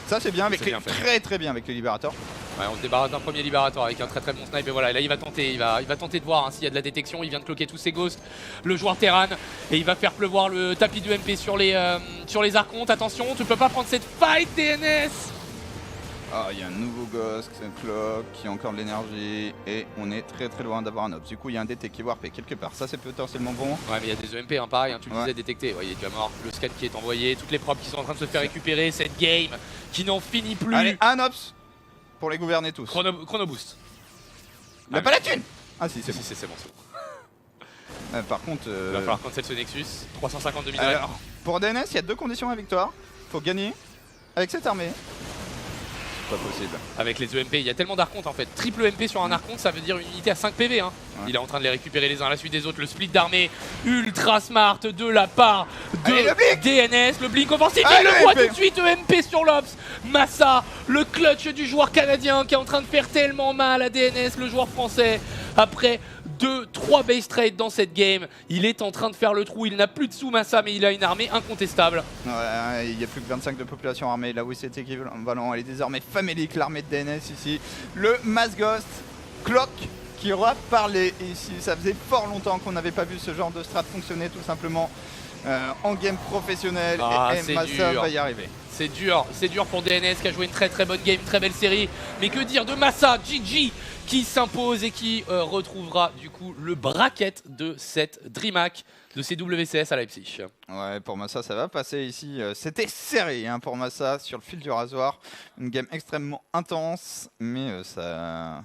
Ça, c'est bien, très bien avec les libérateurs. Ouais, on se débarrasse d'un premier libérateur avec un très bon snipe et voilà, et là il va tenter de voir s'il y a de la détection, il vient de cloquer tous ses ghosts, le joueur Terran, et il va faire pleuvoir le tapis de MP sur les archontes. Attention, tu peux pas prendre cette fight DNS. Ah, il y a un nouveau ghost, c'est un clock, qui a encore de l'énergie, et on est très loin d'avoir un ops. Du coup, il y a un DT qui warp quelque part, ça c'est potentiellement bon. Ouais, mais il y a des EMP, hein, pareil, hein, tu le disais, détecté. Ouais, il est déjà mort, le scan qui est envoyé, toutes les probes qui sont en train de se faire récupérer, cette game qui n'en finit plus. Allez, un ops pour les gouverner tous. Chrono boost. Il a pas la thune. Ah si, c'est bon. C'est bon. Par contre... Il va falloir cancel ce Nexus, 350 de Alors, pour DNS, il y a deux conditions à victoire. Faut gagner avec cette armée. Pas possible. Avec les EMP, il y a tellement d'archontes en fait. Triple MP sur un archonte, ça veut dire une unité à 5 PV. Hein. Ouais. Il est en train de les récupérer les uns à la suite des autres. Le split d'armée ultra smart de la part de DNS. Le blink offensif, il le voit tout de suite. EMP sur l'Ops. Massa, le clutch du joueur canadien qui est en train de faire tellement mal à DNS, le joueur français. Après 2-3 base trades dans cette game, il est en train de faire le trou. Il n'a plus de sous Massa, mais il a une armée incontestable. Ouais, il y a plus que 25 de population armée. Là où c'est équivalent, elle est désormais famélique, l'armée de DNS ici. Le Mass Ghost Clock qui aura parlé ici. Ça faisait fort longtemps qu'on n'avait pas vu ce genre de strat fonctionner tout simplement en game professionnel. Et Massa va y arriver. C'est dur pour DNS qui a joué une très bonne game, très belle série. Mais que dire de Massa, GG, qui s'impose et qui retrouvera du coup le bracket de cette DreamHack de CWCS à Leipzig. Ouais, pour Massa ça va passer ici. C'était serré hein, pour Massa sur le fil du rasoir. Une game extrêmement intense, mais ça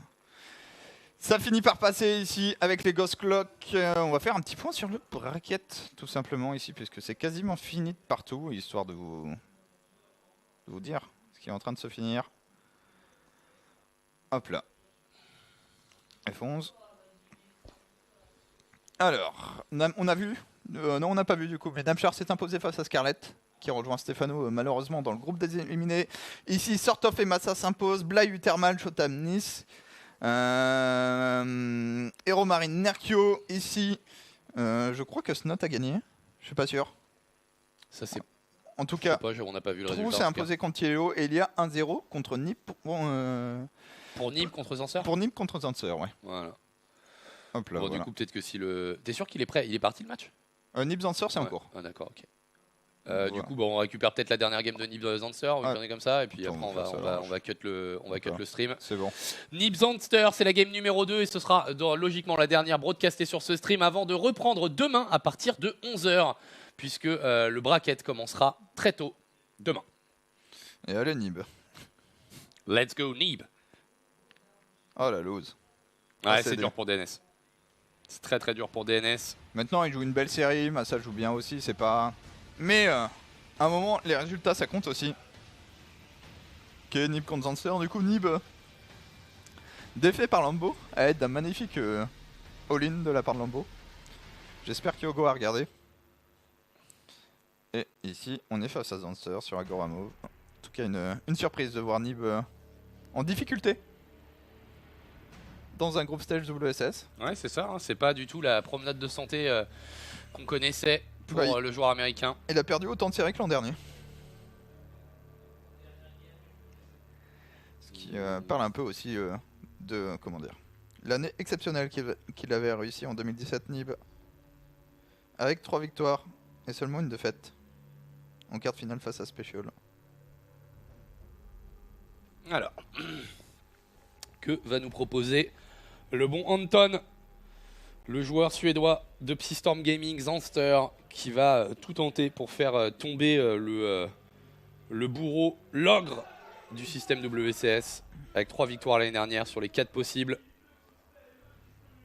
finit par passer ici avec les Ghost Clock. On va faire un petit point sur le bracket tout simplement ici, puisque c'est quasiment fini de partout, histoire de vous dire ce qui est en train de se finir. Hop là. F11. Alors, on a vu non, on n'a pas vu du coup, mais Namchar s'est imposé face à Scarlett, qui rejoint Stéphano malheureusement dans le groupe des éliminés. Ici, Sortov et Massa s'imposent, Blai Utermal, Shotam Nice, Hero Marine Nerkio ici. Je crois que Snot a gagné, je suis pas sûr. Ça c'est... En tout cas, on n'a pas vu le résultat. Trou s'est imposé contre Tiello et il y a 1-0 contre Nip. Pour Nip contre Zancer. Pour Nip contre Zancer, ouais. Voilà. Hop là, bon, voilà. Du coup, peut-être que si le... T'es sûr qu'il est prêt? Il est parti le match? Nip Zancer, c'est en cours. Ah d'accord, ok. Voilà. Du coup, bon, on récupère peut-être la dernière game de Nip Zancer, ou une journée comme ça, et puis après on va cut le stream. C'est bon. Nip Zancer, c'est la game numéro 2, et ce sera logiquement la dernière broadcastée sur ce stream avant de reprendre demain à partir de 11h. Puisque le bracket commencera très tôt demain. Et allez Nib. Let's go Nib. Oh la lose. Ouais, c'est dur pour DNS. C'est très dur pour DNS. Maintenant il joue une belle série, Massa joue bien aussi, c'est pas... Mais à un moment, les résultats ça compte aussi. Ok, Nib contre Zancer, du coup Nib défait par Lambo, à l'aide d'un magnifique all-in de la part de Lambo. J'espère qu'Yogo a regardé. Et ici, on est face à Zancer sur Agora Move. En tout cas, une surprise de voir Nib en difficulté dans un groupe stage WSS. Ouais, c'est ça, hein, c'est pas du tout la promenade de santé qu'on connaissait pour Ouais, le joueur américain. il a perdu autant de séries que l'an dernier. Ce qui parle un peu aussi de, comment dire, l'année exceptionnelle qu'il avait réussi en 2017 Nib. Avec 3 victoires et seulement une défaite en quart de finale face à Special. Alors, que va nous proposer le bon Anton, le joueur suédois de Psystorm Gaming, Zanster, qui va tout tenter pour faire tomber le bourreau, l'ogre du système WCS, avec 3 victoires l'année dernière sur les 4 possibles.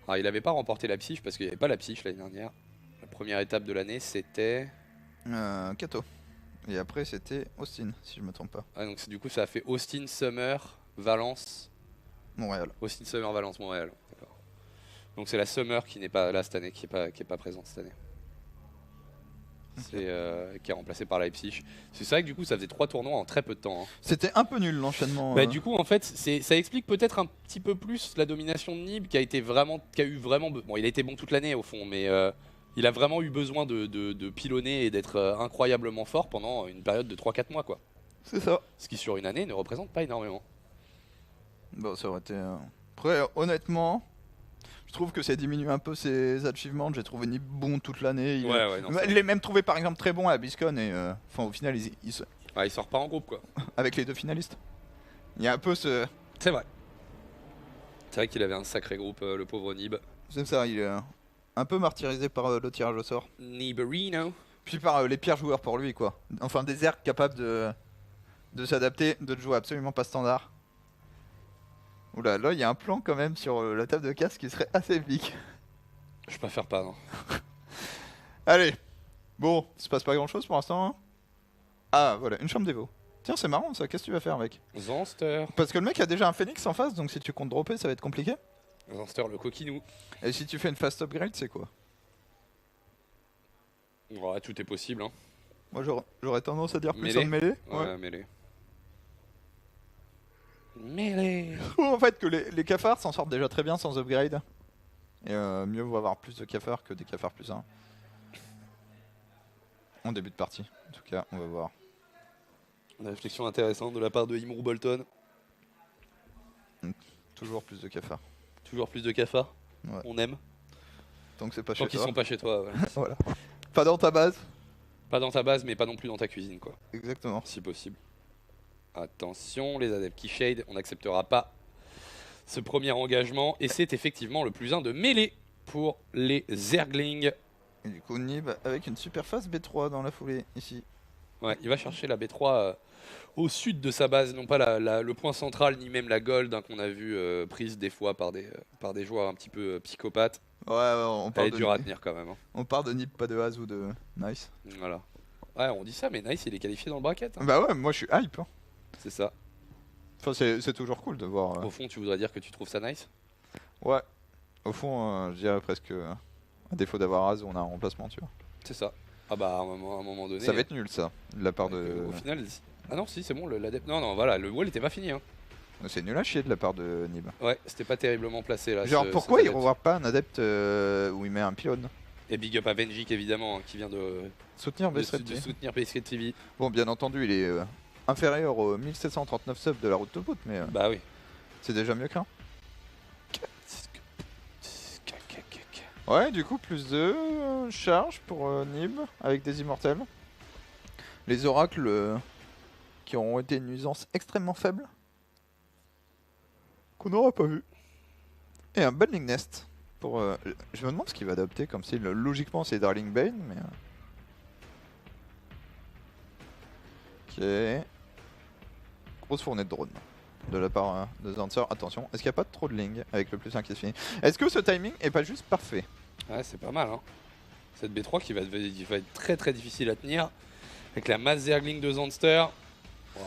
Alors, il n'avait pas remporté la psyche parce qu'il n'y avait pas la psyche l'année dernière. La première étape de l'année, c'était... Kato. Et après c'était Austin, si je me trompe pas. Ah, donc du coup, ça a fait Austin, Summer, Valence. Montréal. Austin, Summer, Valence, Montréal. D'accord. Donc c'est la Summer qui n'est pas là cette année, qui est pas présente cette année. C'est qui est remplacée par Leipzig. C'est vrai que du coup, ça faisait 3 tournois en très peu de temps. Hein. C'était un peu nul l'enchaînement. Bah, du coup, en fait, ça explique peut-être un petit peu plus la domination de Nib, qui a eu vraiment. Bon, il a été bon toute l'année au fond, mais il a vraiment eu besoin de pilonner et d'être incroyablement fort pendant une période de 3-4 mois, quoi. C'est ça. Ce qui sur une année ne représente pas énormément. Bon, ça aurait été. Après, honnêtement, je trouve que ça diminue un peu ses achievements. J'ai trouvé Nib bon toute l'année. Il est même trouvé par exemple très bon à BlizzCon et au final, il sort pas en groupe, quoi. avec les 2 finalistes. Il y a un peu ce. C'est vrai. C'est vrai qu'il avait un sacré groupe, le pauvre Nib. C'est ça, il est un peu martyrisé par le tirage au sort. Niberino. Puis par les pires joueurs pour lui, quoi. Enfin, des ergs capables de s'adapter, de jouer absolument pas standard. Oula, là, il y a un plan quand même sur la table de casse qui serait assez épique. Je préfère pas, non. Allez. Bon, il se passe pas grand chose pour l'instant. Hein. Ah, voilà, une chambre d'évo. Tiens, c'est marrant ça, qu'est-ce que tu vas faire, mec? Zanster. Parce que le mec a déjà un phoenix en face, donc si tu comptes dropper, ça va être compliqué. Zanster, le coquinou. Et si tu fais une fast upgrade, c'est quoi? Ouais, tout est possible, hein. Moi, j'aurais tendance à dire plus Mêlée. en mêlée. Ouais, mêlée. Mêlée. En fait, que les cafards s'en sortent déjà très bien sans upgrade. Et mieux vaut avoir plus de cafards que des cafards plus 1. En début de partie, en tout cas, on va voir. Une réflexion intéressante de la part de Imru Bolton. Toujours plus de cafards. Toujours plus de cafards. Ouais. On aime. Tant que c'est pas Tant chez qu'ils toi. sont pas chez toi. Ouais. Voilà. Pas dans ta base. Pas dans ta base, mais pas non plus dans ta cuisine, quoi. Exactement. Si possible. Attention, les adeptes qui shade, on n'acceptera pas ce premier engagement. Et c'est effectivement le plus 1 de mêlée pour les Zerglings. Et du coup, Nib avec une super phase B3 dans la foulée, ici. Ouais, il va chercher la B3 au sud de sa base, non pas le point central, ni même la gold hein, qu'on a vu prise des fois par des joueurs un petit peu psychopathes. Ouais, on Elle parle est dure à tenir quand même. Hein. On part de Nib, pas de Haz ou de Nice. Voilà. Ouais, on dit ça, mais Nice, il est qualifié dans le bracket. Hein. Bah ouais, moi je suis hype. Hein. C'est ça. Enfin, c'est toujours cool de voir. Au fond, tu voudrais dire que tu trouves ça nice? Ouais. Au fond, je dirais presque, à défaut d'avoir Haz, on a un remplacement, tu vois. C'est ça. Ah bah, à un moment donné. Ça va être nul, ça, de la part de. Au final, ah non, si, c'est bon, l'adepte. Non, voilà, le wall était pas fini. Hein. C'est nul à chier de la part de Nib. Ouais, c'était pas terriblement placé là. Genre, pourquoi il revoit pas un adepte où il met un pylône? Et big up à Venjik évidemment, hein, qui vient de soutenir BSRED TV. Bon, bien entendu, il est inférieur aux 1739 subs de la route de boot, mais bah oui. C'est déjà mieux qu'un. Ouais, du coup, plus de charge pour Nib avec des immortels. Les oracles qui auront été une nuisance extrêmement faible. Qu'on n'aura pas vu. Et un Bundling Nest. Pour, je me demande ce qu'il va adopter comme si logiquement c'est Darling Bane, mais. Ok. Grosse fournée de drone de la part de Zancer. Attention, est-ce qu'il n'y a pas trop de ling avec le plus 1 qui se finit? Est-ce que ce timing est pas juste parfait? Ouais, c'est pas mal. Hein. Cette B3 qui va être très très difficile à tenir. Avec la masse Zergling de Zanster.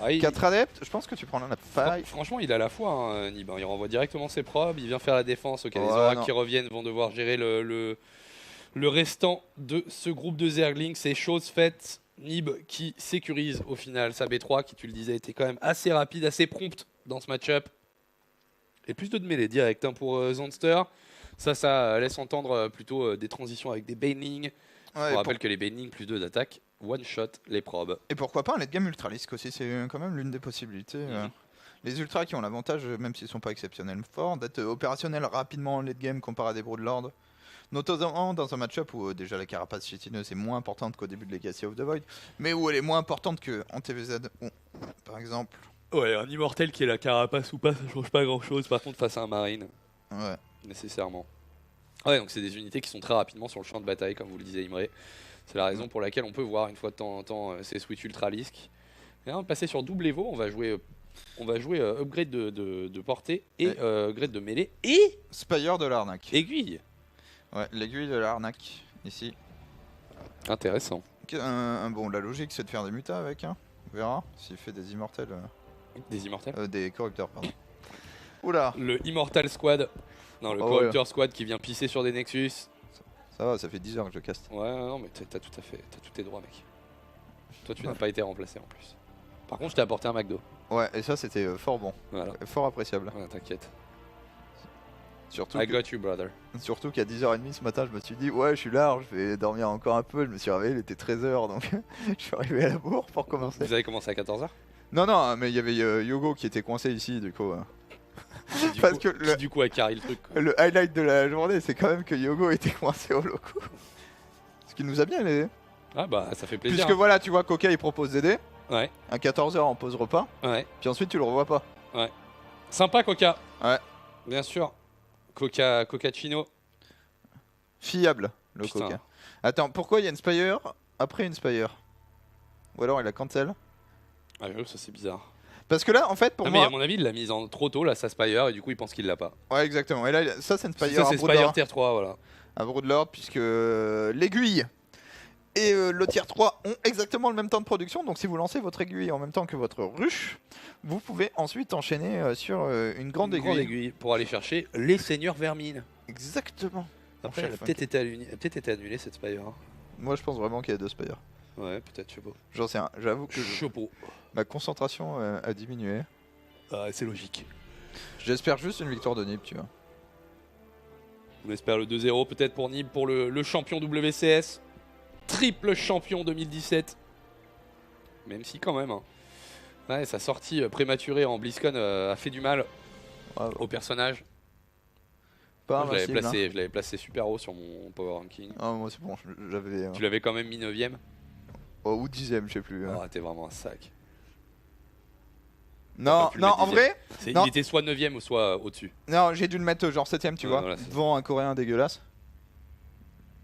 Ouais, 4 adeptes, je pense que tu prends la faille. Franchement, il a la foi, hein, Nib. Il renvoie directement ses probes, il vient faire la défense. Ok, les Ouais, oracles qui reviennent vont devoir gérer le restant de ce groupe de Zergling. C'est chose faite. Nib qui sécurise au final sa B3, qui, tu le disais, était quand même assez rapide, assez prompte dans ce match-up. Et plus de mêlée direct hein, pour Zonster. Ça laisse entendre plutôt des transitions avec des Baneling. Ouais, On rappelle que les Baneling plus 2 d'attaque, one shot les probes. Et pourquoi pas un late game Ultralisk aussi, c'est quand même l'une des possibilités. Les Ultras qui ont l'avantage, même s'ils sont pas exceptionnellement forts, d'être opérationnels rapidement en late game comparé à des Broodlords. Notamment dans un match-up où déjà la carapace chitineuse est moins importante qu'au début de Legacy of the Void, mais où elle est moins importante qu'en TVZ, où, par exemple. Ouais, un immortel qui est la carapace ou pas, ça change pas grand-chose. Par contre, face à un marine, Ouais. nécessairement. Ouais, donc c'est des unités qui sont très rapidement sur le champ de bataille, comme vous le disiez Imre. C'est la raison pour laquelle on peut voir une fois de temps en temps ces Switch Ultralisk. Et là, on va passer sur double Evo, on va jouer upgrade de portée et upgrade de mêlée et Spire de l'arnaque. aiguille. Ouais, l'aiguille de l'arnaque, ici. Intéressant. Bon, la logique c'est de faire des mutas avec, hein. On verra s'il fait des immortels. Des immortels Des corrupteurs, pardon. Oula. Le Immortal Squad. Non, le Corrupteur Squad qui vient pisser sur des Nexus. Ça va, ça fait 10 heures que je caste. Ouais, non, mais t'as tout à fait, t'as tous tes droits, mec. Toi, tu n'as pas été remplacé en plus. Par contre, je t'ai apporté un McDo. Ouais, et ça c'était fort bon. Voilà. Fort appréciable. Ouais, t'inquiète. Surtout I got you, brother. Surtout qu'à 10h30 ce matin, je me suis dit, ouais, je suis large, je vais dormir encore un peu. Je me suis réveillé, il était 13h, donc je suis arrivé à la bourre pour commencer. Vous avez commencé à 14h? Non, mais il y avait Yogo qui était coincé ici, du coup. Parce que du coup a carré le truc. Quoi. Le highlight de la journée, c'est quand même que Yogo était coincé au loco. Ce qui nous a bien aidé. Ah bah ça fait plaisir. Puisque voilà, tu vois, Coca il propose d'aider. Ouais. À 14h en pause repas. Ouais. Puis ensuite tu le revois pas. Ouais. Sympa Coca. Ouais. Bien sûr. Coca Chino. Fiable, le Putain. Coca. Attends, pourquoi il y a une Spire après une Spire? Ou alors il a cancel? Ah oui, ça c'est bizarre. Parce que là, en fait, pour non, moi. Mais à mon avis, il l'a mise en trop tôt, là, sa Spire, et du coup, il pense qu'il l'a pas. Ouais, exactement. Et là, ça, c'est une Spire. Ça, c'est Spire tier 3, voilà. À Broodlord, puisque l'aiguille et le tier 3 ont exactement le même temps de production. Donc, si vous lancez votre aiguille en même temps que votre ruche, vous pouvez ensuite enchaîner sur une grande aiguille. Pour aller chercher les seigneurs vermines. Exactement. Après, elle a peut-être été annulée, cette Spire. Moi, je pense vraiment qu'il y a deux Spires. Ouais, peut-être, je sais pas. J'en sais rien. J'avoue que ma concentration a diminué. Ah, c'est logique. J'espère juste une victoire de Nib, tu vois. On espère le 2-0 peut-être pour Nib, pour le champion WCS. Triple champion 2017. Même si quand même. Hein. Ouais, sa sortie prématurée en BlizzCon a fait du mal au personnage. Pas moi, je l'avais placé super haut sur mon power ranking. Ah, moi c'est bon, j'avais... Tu l'avais quand même mis 9ème. Ou 10ème, je sais plus. Oh, t'es vraiment un sac. Non, en vrai il était soit 9ème ou soit au-dessus. Non, j'ai dû le mettre genre 7ème, tu vois, voilà, devant un coréen dégueulasse.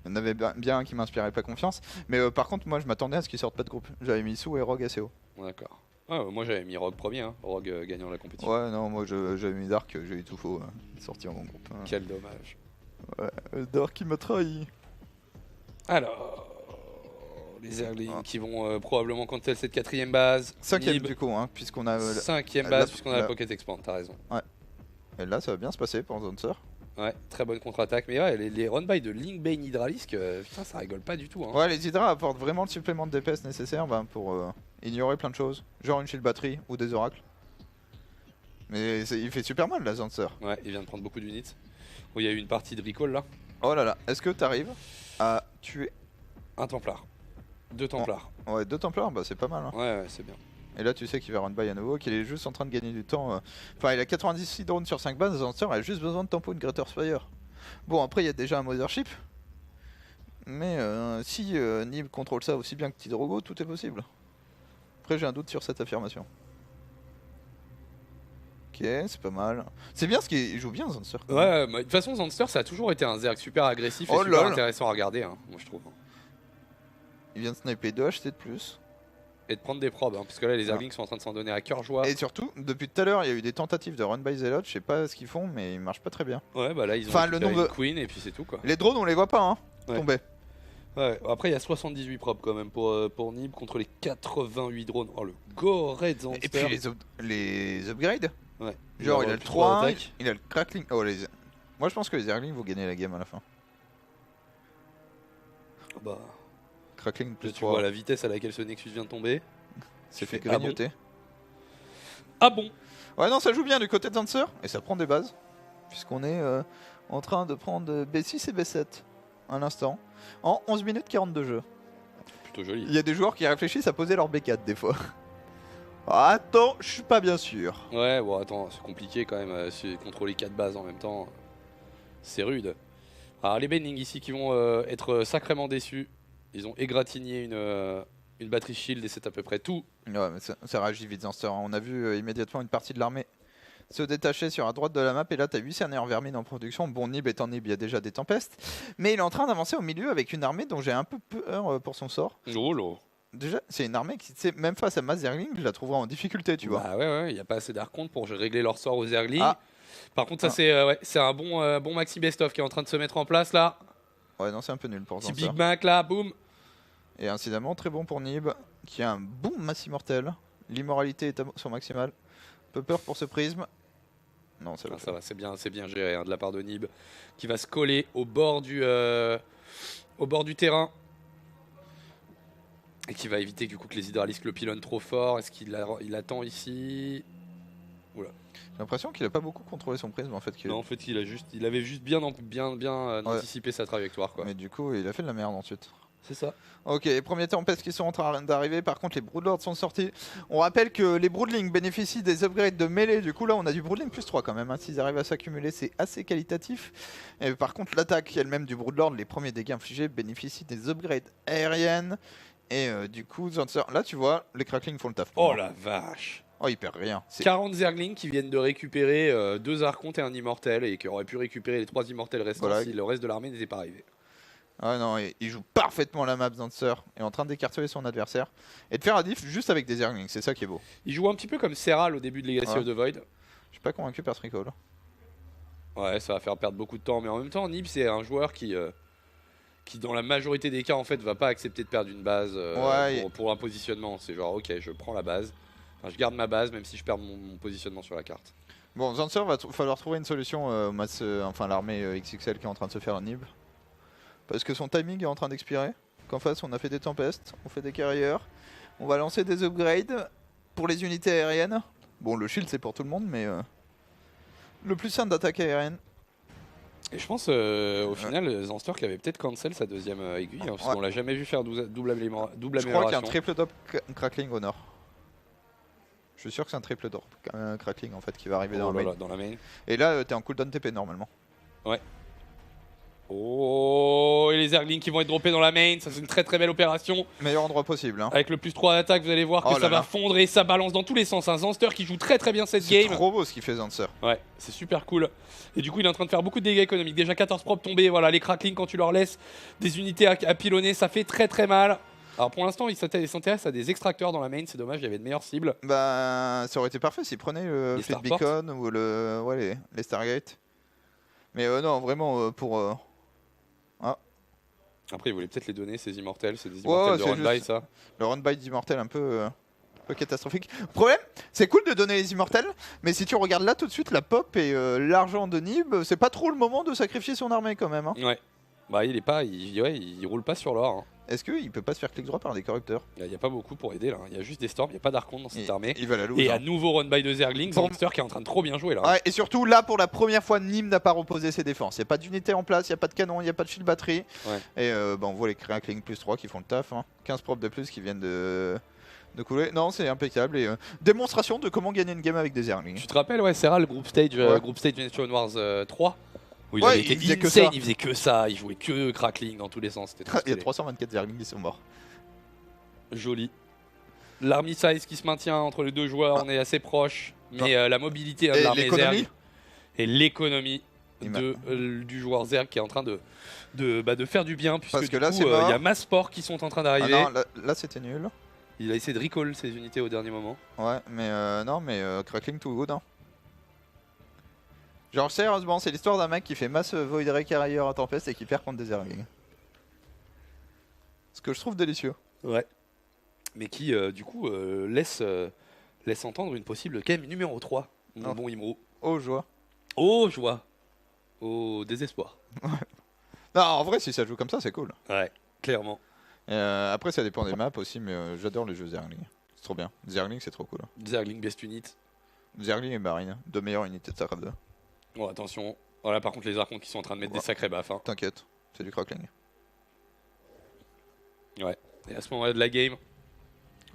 Il y en avait bien un qui m'inspirait pas confiance. Mais par contre, moi je m'attendais à ce qu'il sorte pas de groupe. J'avais mis Sou et Rogue assez haut. D'accord. Ouais, moi j'avais mis Rogue premier, hein. Rogue gagnant la compétition. Ouais, non, moi j'avais mis Dark, j'ai eu tout faux. Sorti en mon groupe. Quel dommage. Ouais, Dark qui m'a trahi. Alors. Les Zerglings qui vont probablement cancel cette 4ème base. 5ème du coup, hein, puisqu'on a... 5ème base puisqu'on a la Pocket Expand, t'as raison. Ouais. Et là ça va bien se passer pour Zonser. Ouais, très bonne contre-attaque. Mais ouais, les run-by de Linkbane Hydralisk, putain, ça rigole pas du tout. Hein. Ouais, les Hydra apportent vraiment le supplément de DPS nécessaire pour ignorer plein de choses. Genre une shield batterie ou des oracles. Mais il fait super mal la Zonser. Ouais, il vient de prendre beaucoup d'units. Oh, il y a eu une partie de recall là. Oh là là, est-ce que t'arrives à tuer un Templar? 2 Templars. Ouais, 2 Templars, bah c'est pas mal. Hein. Ouais, c'est bien. Et là, tu sais qu'il va run-by à nouveau, qu'il est juste en train de gagner du temps. Enfin, il a 96 drones sur 5 bases, Zonser a juste besoin de tempo une Greater Spire. Bon, après, il y a déjà un Mothership. Mais si Nib contrôle ça aussi bien que Tidrogo, tout est possible. Après, j'ai un doute sur cette affirmation. Ok, c'est pas mal. C'est bien ce qu'il joue bien, Zonser. Ouais, de toute façon, Zonster, ça a toujours été un Zerg super agressif et super intéressant à regarder, hein, moi je trouve. Il vient de sniper 2 HT de plus. Et de prendre des probes, hein, parce que là les Zerglings sont en train de s'en donner à cœur joie. Et surtout, depuis tout à l'heure, il y a eu des tentatives de run by Zealot, je sais pas ce qu'ils font, mais ils marchent pas très bien. Ouais, bah là ils ont récupéré une Queen et puis c'est tout quoi. Les drones, on les voit pas, hein, tomber. Ouais, après il y a 78 probes quand même pour Nib contre les 88 drones. Oh le goré de Zonster. Et puis les upgrades. Ouais. Genre il a le 3, il a le crackling. Oh, moi je pense que les Zerglings vont gagner la game à la fin. Bah. Crackling plus 3. Tu vois la vitesse à laquelle ce Nexus vient de tomber. C'est fait grignoter. Ah bon. Ouais, non, ça joue bien du côté de Dancer. Et ça prend des bases. Puisqu'on est en train de prendre B6 et B7 à l'instant. En 11 minutes 40 de jeu. Plutôt joli. Il y a des joueurs qui réfléchissent à poser leur B4 des fois. Attends, je suis pas bien sûr. Ouais, bon, attends, c'est compliqué quand même. Contrôler 4 bases en même temps, c'est rude. Alors, les Benning ici qui vont être sacrément déçus. Ils ont égratigné une batterie shield et c'est à peu près tout. Ouais, mais ça réagit vite, Zanster. On a vu immédiatement une partie de l'armée se détacher sur la droite de la map. Et là, t'as 8 Cerner Vermine en production. Bon, Nib étant Nib, il y a déjà des tempestes. Mais il est en train d'avancer au milieu avec une armée dont j'ai un peu peur pour son sort. Oh là. Déjà, c'est une armée qui, même face à Mazerling, je la trouverai en difficulté, tu vois. Ah ouais, il n'y a pas assez d'archontes pour régler leur sort aux Zerglings. Ah. Par contre, ça c'est un bon Maxi Best-of qui est en train de se mettre en place là. Ouais, non, c'est un peu nul pour Petit Zanster. Big Mac là, boum. Et incidemment, très bon pour Nib, qui a un bon masse immortel. L'immoralité est à son maximal. Peu peur pour ce prisme. Non, ça va. Ça va, c'est bien géré hein, de la part de Nib, qui va se coller au bord du terrain. Et qui va éviter du coup que les hydralisques le pilonnent trop fort. Est-ce qu'il attend ici? Oula. J'ai l'impression qu'il a pas beaucoup contrôlé son prisme en fait. Non, en fait, il avait juste bien anticipé sa trajectoire quoi. Mais du coup, il a fait de la merde ensuite. C'est ça. Ok, les premiers tempêtes qui sont en train d'arriver. Par contre, les Broodlords sont sortis. On rappelle que les Broodlings bénéficient des upgrades de mêlée. Du coup, là, on a du Broodling plus 3 quand même. Hein. S'ils arrivent à s'accumuler, c'est assez qualitatif. Et par contre, l'attaque elle-même du Broodlord, les premiers dégâts infligés, bénéficient des upgrades aériennes. Et du coup, là, tu vois, les Cracklings font le taf. Oh la vache. Oh, il perd rien. 40 Zerglings qui viennent de récupérer 2 Archontes et un Immortel et qui auraient pu récupérer les 3 Immortels restants voilà. si le reste de l'armée n'était pas arrivé. Ah non, il joue parfaitement la map Zancer, est en train d'écarteler son adversaire et de faire la diff juste avec des Zerglings, c'est ça qui est beau. Il joue un petit peu comme Serral au début de Legacy of the Void. Je suis pas convaincu par ce recall. Ouais, ça va faire perdre beaucoup de temps, mais en même temps, Nib c'est un joueur qui dans la majorité des cas en fait va pas accepter de perdre une base pour un positionnement. C'est genre ok, je prends la base, enfin, je garde ma base même si je perds mon positionnement sur la carte. Bon, Zancer va falloir trouver une solution, enfin l'armée XXL qui est en train de se faire un Nib. Parce que son timing est en train d'expirer. Qu'en face, on a fait des tempestes, on fait des carrières. On va lancer des upgrades pour les unités aériennes. Bon, le shield c'est pour tout le monde, mais le plus simple d'attaque aérienne. Et je pense au final, Zanster qui avait peut-être cancel sa deuxième aiguille, hein, parce qu'on l'a jamais vu faire double amélioration. Je crois qu'il y a un triple drop Crackling au nord. Je suis sûr que c'est un triple drop Crackling en fait qui va arriver dans la main. Et là, t'es en cooldown TP normalement. Ouais. Oh, et les Zerglings qui vont être droppés dans la main, ça c'est une très très belle opération. Meilleur endroit possible. Hein. Avec le plus 3 d'attaque, vous allez voir que ça va fondre et ça balance dans tous les sens. Un Zanster qui joue très très bien cette game. C'est trop beau ce qu'il fait Zancer. Ouais, c'est super cool. Et du coup, il est en train de faire beaucoup de dégâts économiques. Déjà 14 propres tombés, voilà, les Cracklings quand tu leur laisses des unités à pilonner, ça fait très très mal. Alors pour l'instant, il s'intéresse à des extracteurs dans la main, c'est dommage, il y avait de meilleures cibles. Bah, ça aurait été parfait s'il prenait le Fleet Beacon ou les Stargate. Mais non, vraiment pour... Après, il voulait peut-être les donner, ces immortels, c'est des immortels de run-by, ça. Le run-by d'immortels un peu catastrophique. Le problème, c'est cool de donner les immortels, mais si tu regardes là tout de suite, la pop et l'argent de Nib, c'est pas trop le moment de sacrifier son armée quand même. Hein. Ouais. Bah, il roule pas sur l'or. Hein. Est-ce qu'il peut pas se faire clic droit par des corrupteurs? Il n'y a pas beaucoup pour aider là, il y a juste des storms, il n'y a pas d'archonte dans cette armée. Il va la lose, et à nouveau run by de Zerglings, Zanster qui est en train de trop bien jouer là. Ouais, et surtout là pour la première fois, Nîmes n'a pas reposé ses défenses. Il n'y a pas d'unité en place, il n'y a pas de canon, il n'y a pas de shield batterie. Ouais. Et on voit les Crackling plus 3 qui font le taf. Hein. 15 propres de plus qui viennent de couler. Non, c'est impeccable. Et démonstration de comment gagner une game avec des Zerglings. Tu te rappelles, Serral, Group Stage Nation Wars 3 où il faisait que ça, il jouait que Crackling dans tous les sens. Il y a 324 Zerglings qui sont morts. Joli. L'army size qui se maintient entre les deux joueurs, on est assez proche. Mais la mobilité de l'armée Zerg et l'économie du joueur Zerg qui est en train de faire du bien. Puisque du coup, il y a Massport qui sont en train d'arriver. Ah non, là c'était nul. Il a essayé de recall ses unités au dernier moment. Ouais, mais Crackling too good. Hein. Genre sérieusement, c'est l'histoire d'un mec qui fait masse Void Ray Carrier à Tempest et qui perd contre des Zerglings. Ce que je trouve délicieux. Ouais. Mais qui du coup laisse entendre une possible game numéro 3. Mon bon Imro. Oh joie. Oh joie. Oh désespoir. Non, en vrai si ça joue comme ça c'est cool. Ouais, clairement. Après ça dépend des maps aussi, mais j'adore les jeux Zergling. C'est trop bien. Zergling c'est trop cool. Zergling best unit. Zergling et Marine, deux meilleures unités de StarCraft 2. Bon, attention. Voilà, par contre, les Archons qui sont en train de mettre des sacrés baffes. Hein. T'inquiète, c'est du crackling. Ouais. Et à ce moment-là de la game.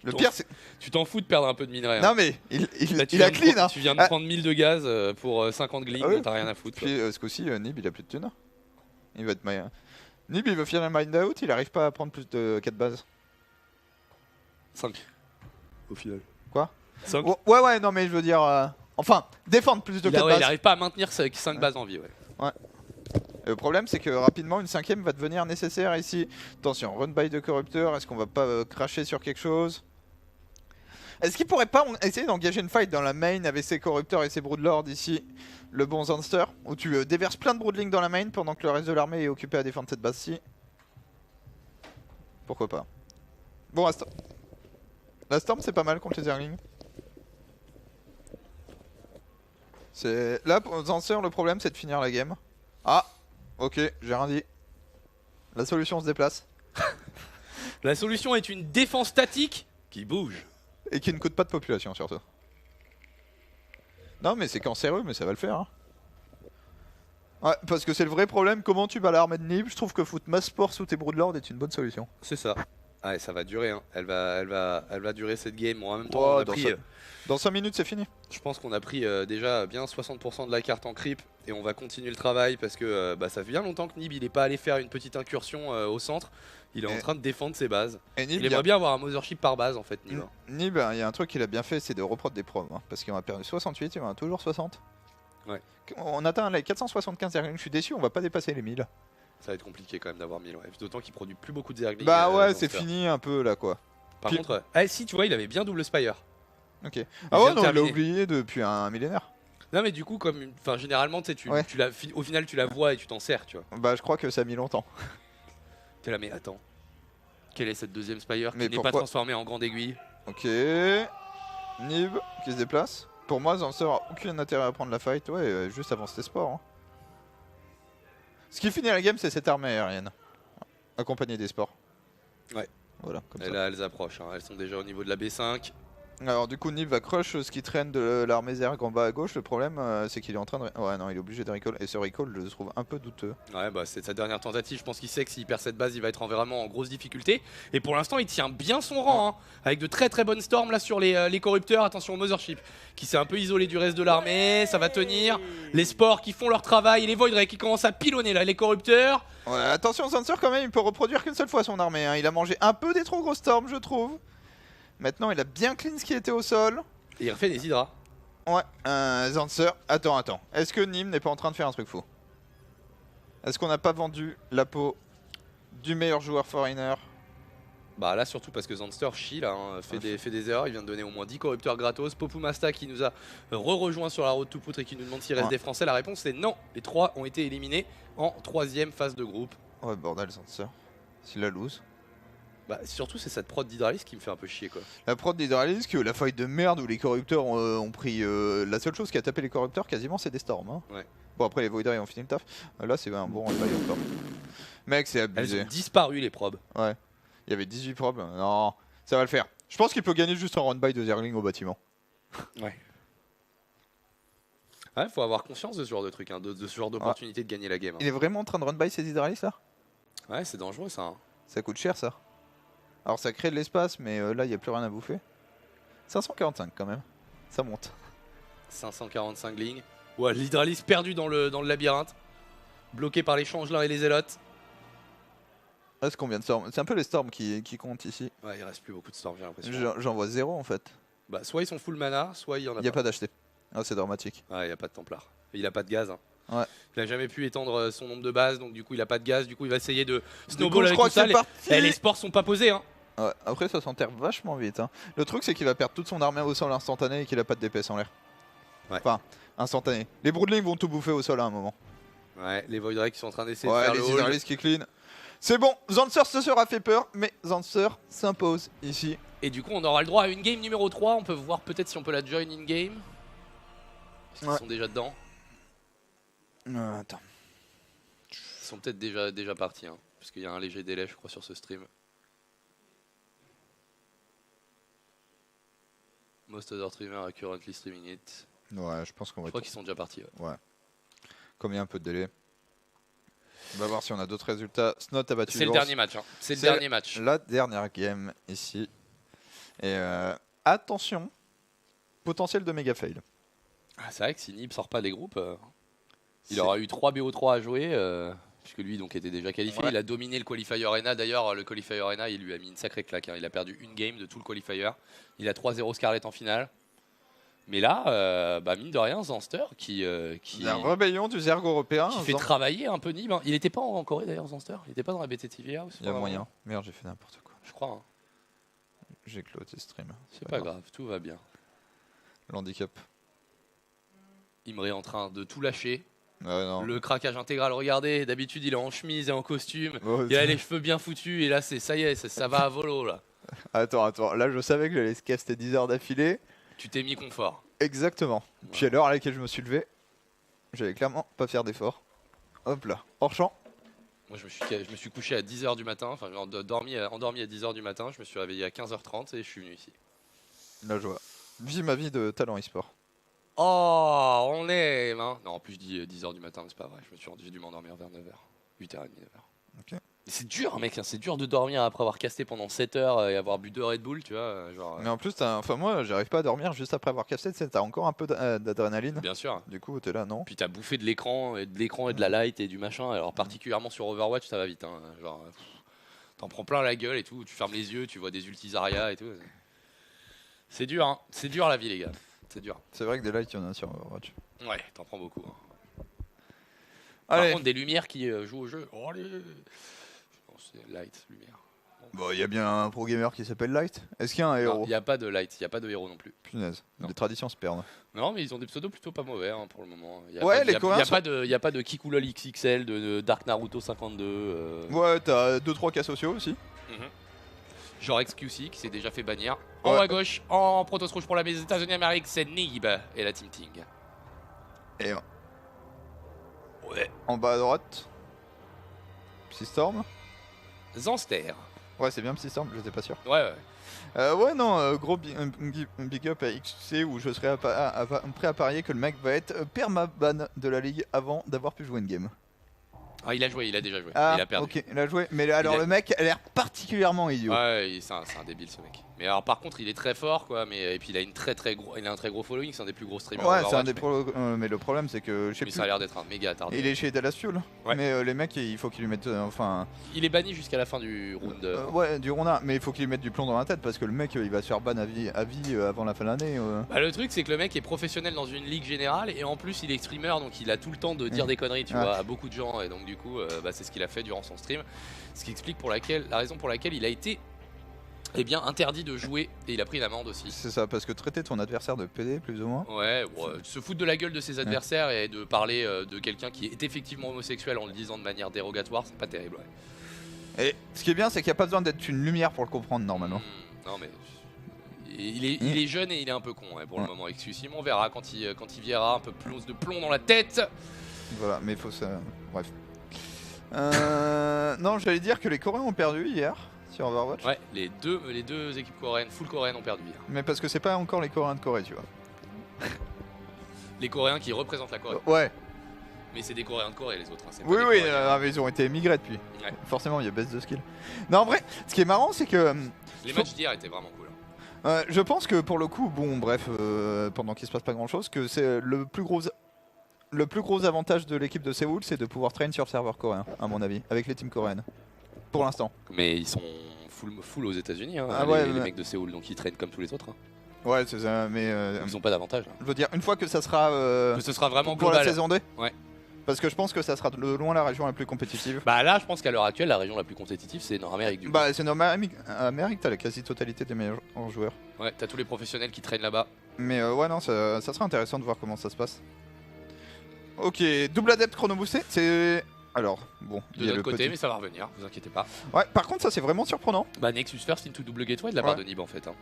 Le pire, c'est. Tu t'en fous de perdre un peu de minerai. Non, hein. mais il Là, a clean. Hein. Tu viens de prendre 1000 de gaz pour 50 gling, Ah ouais. t'as rien à foutre. Puis ce coup-ci, Nib il a plus de thunes. Il va être. Nib il veut finir le mind out, il arrive pas à prendre plus de 4 bases. 5. Au final. Quoi 5. Ouais, non, mais je veux dire. Enfin, défendre plus de 4 bases. Il arrive pas à maintenir 5 bases en vie, ouais. Le problème, c'est que rapidement, une 5ème va devenir nécessaire ici. Attention, run by de corrupteur. Est-ce qu'on va pas cracher sur quelque chose? Est-ce qu'il pourrait pas essayer d'engager une fight dans la main avec ses corrupteurs et ses broodlords ici? Le bon Zanster, où tu déverses plein de broodlings dans la main pendant que le reste de l'armée est occupé à défendre cette base-ci. Pourquoi pas? Bon, la Storm, c'est pas mal contre les Zerglings. Là, pour Zanster, le problème, c'est de finir la game. Ah, ok, j'ai rien dit. La solution se déplace. La solution est une défense statique qui bouge. Et qui ne coûte pas de population surtout. Non mais c'est cancéreux mais ça va le faire. Hein. Ouais, parce que c'est le vrai problème, comment tu bats l'armée de Nib? Je trouve que foutre mass sport sous tes broodlords est une bonne solution. C'est ça. Ah, et ça va durer, hein. Elle va durer cette game. Bon, en même temps, Oh, on a pris, dans 5 minutes c'est fini. je pense qu'on a pris déjà bien 60% de la carte en creep. Et on va continuer le travail parce que ça fait bien longtemps que Nib il est pas allé faire une petite incursion au centre. Il est en train de défendre ses bases. Et Nib, Il aimerait bien avoir un Mothership par base en fait, Nib. Nib, il y a un truc qu'il a bien fait, c'est de reprod des probes. Hein, parce qu'on a perdu 68, il y en a toujours 60. Ouais. On atteint les 475 Zerglings, je suis déçu, on va pas dépasser les 1000. Ça va être compliqué quand même d'avoir 1000, ouais. D'autant qu'il produit plus beaucoup de Zerglings. Bah ouais, c'est fini un peu là quoi. Par contre, si tu vois, il avait bien double Spire. Ok. Ah ouais, non, il l'a oublié depuis un millénaire. Non mais du coup, comme, généralement, Ouais. au final, tu la vois et tu t'en sers, tu vois. Bah je crois que ça a mis longtemps. T'es là, mais attends. Quelle est cette deuxième Spire Mais qui n'est pas transformée en grande aiguille? Ok. Nib qui se déplace. Pour moi, Zancer a aucun intérêt à prendre la fight. Ouais, juste avance tes sports. Hein. Ce qui finit la game, c'est cette armée aérienne. Accompagnée des sports. Ouais. Voilà, comme Et ça. là, elles approchent. Hein. Elles sont déjà au niveau de la B5. Alors du coup, Nib va crush ce qui traîne de l'armée Zerg en bas à gauche. Le problème, c'est qu'il est en train de... Ouais, non, il est obligé de recall. Et ce recall, je le trouve un peu douteux. Ouais, bah c'est sa dernière tentative. Je pense qu'il sait que s'il perd cette base, il va être vraiment en grosse difficulté. Et pour l'instant, il tient bien son rang. Hein, avec de très très bonnes storms là sur les corrupteurs. Attention au Mothership qui s'est un peu isolé du reste de l'armée. Ça va tenir. Les sports qui font leur travail. Et les Void Ray qui commencent à pilonner là les corrupteurs. Ouais, attention, Zancer quand même, il peut reproduire qu'une seule fois son armée. Hein. Il a mangé un peu des trop grosses storms, je trouve. Maintenant, il a bien clean ce qui était au sol. Et il refait des hydras. Ouais, Zancer. Attends. Est-ce que Nîmes n'est pas en train de faire un truc fou? Est-ce qu'on n'a pas vendu la peau du meilleur joueur foreigner? Bah là surtout parce que Zanster chie là, hein, fait des erreurs, il vient de donner au moins 10 corrupteurs gratos. Popumasta qui nous a rejoint sur la road to poutre et qui nous demande s'il reste des Français, la réponse c'est non. Les 3 ont été éliminés en 3ème phase de groupe. Ouais bordel Zancer, s'il la lose. Bah surtout c'est cette prod d'Hydralis qui me fait un peu chier quoi. La prod d'Hydralis, que la fight de merde où les corrupteurs ont pris... la seule chose qui a tapé les corrupteurs quasiment c'est des storms. Hein. Ouais. Bon après les Void Ray ont fini le taf. Là c'est un bon replay encore. Mec c'est abusé. Elles ont disparu les probes. Ouais. Il y avait 18 probes. Non, ça va le faire. Je pense qu'il peut gagner juste en run-by de Zergling au bâtiment. Ouais. Ouais, faut avoir conscience de ce genre de truc, hein, de ce genre d'opportunité de gagner la game. Hein. Il est vraiment en train de run-by ses Hydralis là? Ouais, c'est dangereux ça. Hein. Ça coûte cher ça. Alors ça crée de l'espace, mais là il n'y a plus rien à bouffer. 545 quand même. Ça monte. 545 lignes. Ouais, l'Hydralis perdu dans le labyrinthe. Bloqué par les changelins et les zélotes. Est-ce qu'on vient de storm? C'est un peu les storms qui comptent ici. Ouais, il reste plus beaucoup de storms, j'ai l'impression. J'en vois 0 en fait. Bah, soit ils sont full mana, soit il y en a pas. Il n'y a pas d'acheter. Ah, c'est dramatique. Ouais, il n'y a pas de Templar. Et il a pas de gaz. Hein. Ouais. Il a jamais pu étendre son nombre de bases, donc du coup il a pas de gaz. Du coup il va essayer de snowball coup, je avec crois tout ça. que c'est parti. Les sports sont pas posés. Hein. Ouais, après ça s'enterre vachement vite. Hein. Le truc c'est qu'il va perdre toute son armée au sol instantané et qu'il a pas de DPS en l'air. Ouais. Enfin, instantané. Les broodlings vont tout bouffer au sol à un moment. Ouais, les Void Ray qui sont en train d'essayer de Ouais, faire les le hold. Hydralis qui clean. C'est bon, Zancer se sera fait peur, mais Zancer s'impose ici. Et du coup, on aura le droit à une game numéro 3. On peut voir peut-être si on peut la join in-game. Ils sont déjà dedans. Attends. Ils sont peut-être déjà partis. Hein, parce qu'il y a un léger délai, je crois, sur ce stream. Most other streamers are currently streaming it. Ouais, je pense qu'on va. Je crois qu'ils sont déjà partis. Ouais. Comme il y a un peu de délai. On va voir si on a d'autres résultats. Snot a battu. C'est le dernier match. Hein. C'est le dernier match. La dernière game ici. Et attention, potentiel de méga fail. Ah, c'est vrai que si Nib sort pas des groupes, il aura eu 3 BO3 à jouer. Puisque lui donc était déjà qualifié. Ouais. Il a dominé le Qualifier Arena. D'ailleurs, le Qualifier Arena, il lui a mis une sacrée claque. Hein. Il a perdu une game de tout le Qualifier. Il a 3-0 Scarlet en finale. Mais là, mine de rien, Zanster qui la rébellion du Zerg européen. Qui fait travailler un peu Nib. Hein. Il n'était pas en Corée d'ailleurs, Zanster. Il n'était pas dans la BTTV House. Il y a moyen. Merde, j'ai fait n'importe quoi. Je crois. Hein. J'ai closé stream. C'est pas grave, tout va bien. L'handicap. Imre est en train de tout lâcher. Non. Le craquage intégral, regardez, d'habitude il est en chemise et en costume, il a les cheveux bien foutus et là ça y est, ça va à volo là. Attends, là je savais que j'allais se caster 10 heures d'affilée. Tu t'es mis confort. Exactement. Ouais. Puis à l'heure à laquelle je me suis levé, j'allais clairement pas faire d'effort. Hop là, hors champ. Moi je me suis couché à 10h du matin, enfin endormi à 10h du matin, je me suis réveillé à 15h30 et je suis venu ici. La joie. Vis ma vie de talent e-sport. Oh, on aime hein. Non, en plus je dis 10h du matin, mais c'est pas vrai. J'ai dû m'endormir vers 9h. 8h30, 9h. Ok. C'est dur, mec, hein. C'est dur de dormir après avoir casté pendant 7 heures et avoir bu 2 Red Bull, tu vois. Genre, mais en plus, moi, j'arrive pas à dormir juste après avoir casté. T'as encore un peu d'adrénaline. Bien sûr. Du coup, t'es là, non? Puis t'as bouffé de l'écran et de la light et du machin. Alors, particulièrement sur Overwatch, ça va vite. Hein. Genre, t'en prends plein la gueule et tout. Tu fermes les yeux, tu vois des ultis Zarya et tout. C'est dur, hein. C'est dur la vie, les gars. C'est dur. C'est vrai que des lights, il y en a sur Overwatch. Ouais, t'en prends beaucoup. Hein. Par contre, des lumières qui jouent au jeu. Oh, c'est light, lumière. Bon, il y a bien un pro gamer qui s'appelle Light. Est-ce qu'il y a un héros? Il n'y a pas de light, il n'y a pas de héros non plus. Punaise, les traditions se perdent. Non, mais ils ont des pseudos plutôt pas mauvais hein, pour le moment. Il n'y a pas de Kikulol XXL, de Dark Naruto 52. Ouais, t'as 2-3 cas sociaux aussi. Genre XQC qui s'est déjà fait bannir. En haut à gauche, en Protoss rouge pour les États-Unis d'Amérique, c'est Nib et la Team Ting. Et ouais. En bas à droite, Psystorm. Zanster. Ouais, c'est bien Psystorm, j'étais pas sûr. Ouais. Ouais, non, gros big up à XQC où je serais prêt à parier que le mec va être permaban de la ligue avant d'avoir pu jouer une game. Ah, il a déjà joué. Ah, il a perdu. Ok, il a joué. Mais alors le mec a l'air particulièrement idiot. Ouais, c'est un débile ce mec. Mais alors par contre, il est très fort quoi. Et puis il a un très gros following. C'est un des plus gros streamers. Ouais, c'est un des mais le problème c'est que je sais plus. Ça a l'air d'être un méga attardé. Il est chez Dallas Fuel. Ouais. Mais les mecs, il faut qu'ils lui mettent. Il est banni jusqu'à la fin du round. Ouais, du round 1. Mais il faut qu'il lui mette du plomb dans la tête parce que le mec, il va se faire ban à vie avant la fin de l'année. Bah, le truc, c'est que le mec est professionnel dans une ligue générale et en plus il est streamer, donc il a tout le temps de dire des conneries, tu vois, à beaucoup de gens. Et donc du coup, c'est ce qu'il a fait durant son stream. Ce qui explique la raison pour laquelle il a été interdit de jouer et il a pris une amende aussi. C'est ça, parce que traiter ton adversaire de PD plus ou moins. Ouais, se foutre de la gueule de ses adversaires et de parler de quelqu'un qui est effectivement homosexuel en le disant de manière dérogatoire, c'est pas terrible. Ouais. Et ce qui est bien, c'est qu'il n'y a pas besoin d'être une lumière pour le comprendre normalement. Non mais il est jeune et il est un peu con pour le moment. Excusez-moi, on verra quand il verra un peu plus de plomb dans la tête. Voilà, mais il faut ça. Bref. Non, j'allais dire que les Coréens ont perdu hier sur Overwatch. Ouais, les deux équipes coréennes, full coréennes ont perdu hier. Mais parce que c'est pas encore les Coréens de Corée, tu vois. Les Coréens qui représentent la Corée. Ouais. Mais c'est des Coréens de Corée les autres. Hein, oui, mais ils ont été émigrés depuis. Ouais. Forcément, il y a baisse de skill. Non, en vrai, ce qui est marrant, c'est que. Les matchs d'hier étaient vraiment cool. Je pense que pour le coup, bon, bref, pendant qu'il se passe pas grand chose, que c'est le plus gros avantage de l'équipe de Séoul, c'est de pouvoir train sur le serveur coréen, à mon avis, avec les teams coréennes. Pour l'instant. Mais ils sont full aux États-Unis, hein, les mecs de Séoul, donc ils traînent comme tous les autres. Hein. Ouais, c'est ça, mais. Ils ont pas d'avantage. Je veux dire, une fois que ça sera. Que ce sera vraiment pour global. La saison 2. Ouais. Parce que je pense que ça sera de loin la région la plus compétitive. Bah là, je pense qu'à l'heure actuelle, la région la plus compétitive, c'est Nord-Amérique du coup. Bah, c'est Nord-Amérique, t'as la quasi-totalité des meilleurs joueurs. Ouais, t'as tous les professionnels qui traînent là-bas. Mais ouais, non, ça sera intéressant de voir comment ça se passe. Ok, double adepte chrono-boosté, c'est. Alors, bon. De notre côté, mais ça va revenir, vous inquiétez pas. Ouais, par contre, ça c'est vraiment surprenant. Bah, Nexus First into double gateway de la part de Nib en fait. Hein.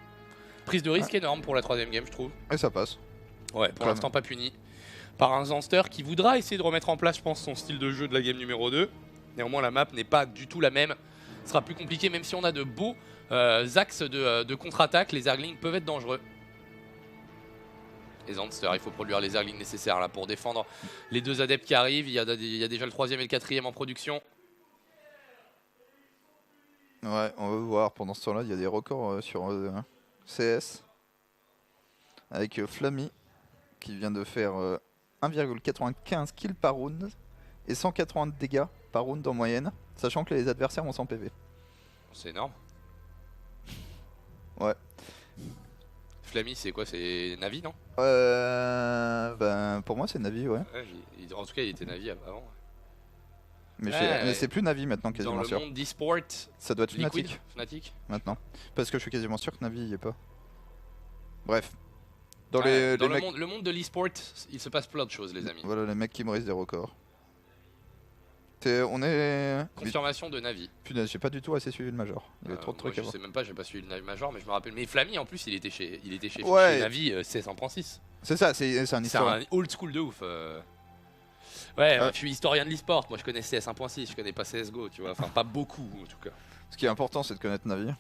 Prise de risque énorme pour la 3ème game, je trouve. Et ça passe. Ouais, pour l'instant pas puni. Par un Zanster qui voudra essayer de remettre en place, je pense, son style de jeu de la game numéro 2. Néanmoins, la map n'est pas du tout la même. Ce sera plus compliqué, même si on a de beaux axes de contre-attaque. Les Zerglings peuvent être dangereux. et Zanster. Il faut produire les Zerglings nécessaires là pour défendre les 2 adeptes qui arrivent. Il y a déjà le 3e et le 4e en production. Ouais, on va voir. Pendant ce temps-là, il y a des records sur CS. Avec Flammy qui vient de faire 1,95 kills par round et 180 dégâts par round en moyenne, sachant que les adversaires ont 100 PV. C'est énorme. Ouais. Flammy, c'est quoi? C'est Navi, non? Ben, pour moi, c'est Navi, ouais. En tout cas, il était Navi avant. Mais c'est plus Navi maintenant, quasiment sûr. Dans le monde d'e-sport, ça doit être Liquid, Fnatic maintenant. Parce que je suis quasiment sûr que Navi y est pas. Bref. Le monde de l'e-sport, il se passe plein de choses, les amis. Voilà les mecs qui me risent des records. On est... Confirmation de Navi. Punaise, j'ai pas du tout assez suivi le Major. Il y avait trop de trucs à voir. Je sais même pas, j'ai pas suivi le Navi Major, mais je me rappelle. Mais Flammy, en plus, il était chez Navi, c'est 100.6. C'est ça, c'est un histoire. C'est un old school de ouf. Ouais, je suis historien de l'e-sport. Moi, je connais CS 1.6, je connais pas CSGO, tu vois. Enfin, pas beaucoup, en tout cas. Ce qui est important, c'est de connaître Navi.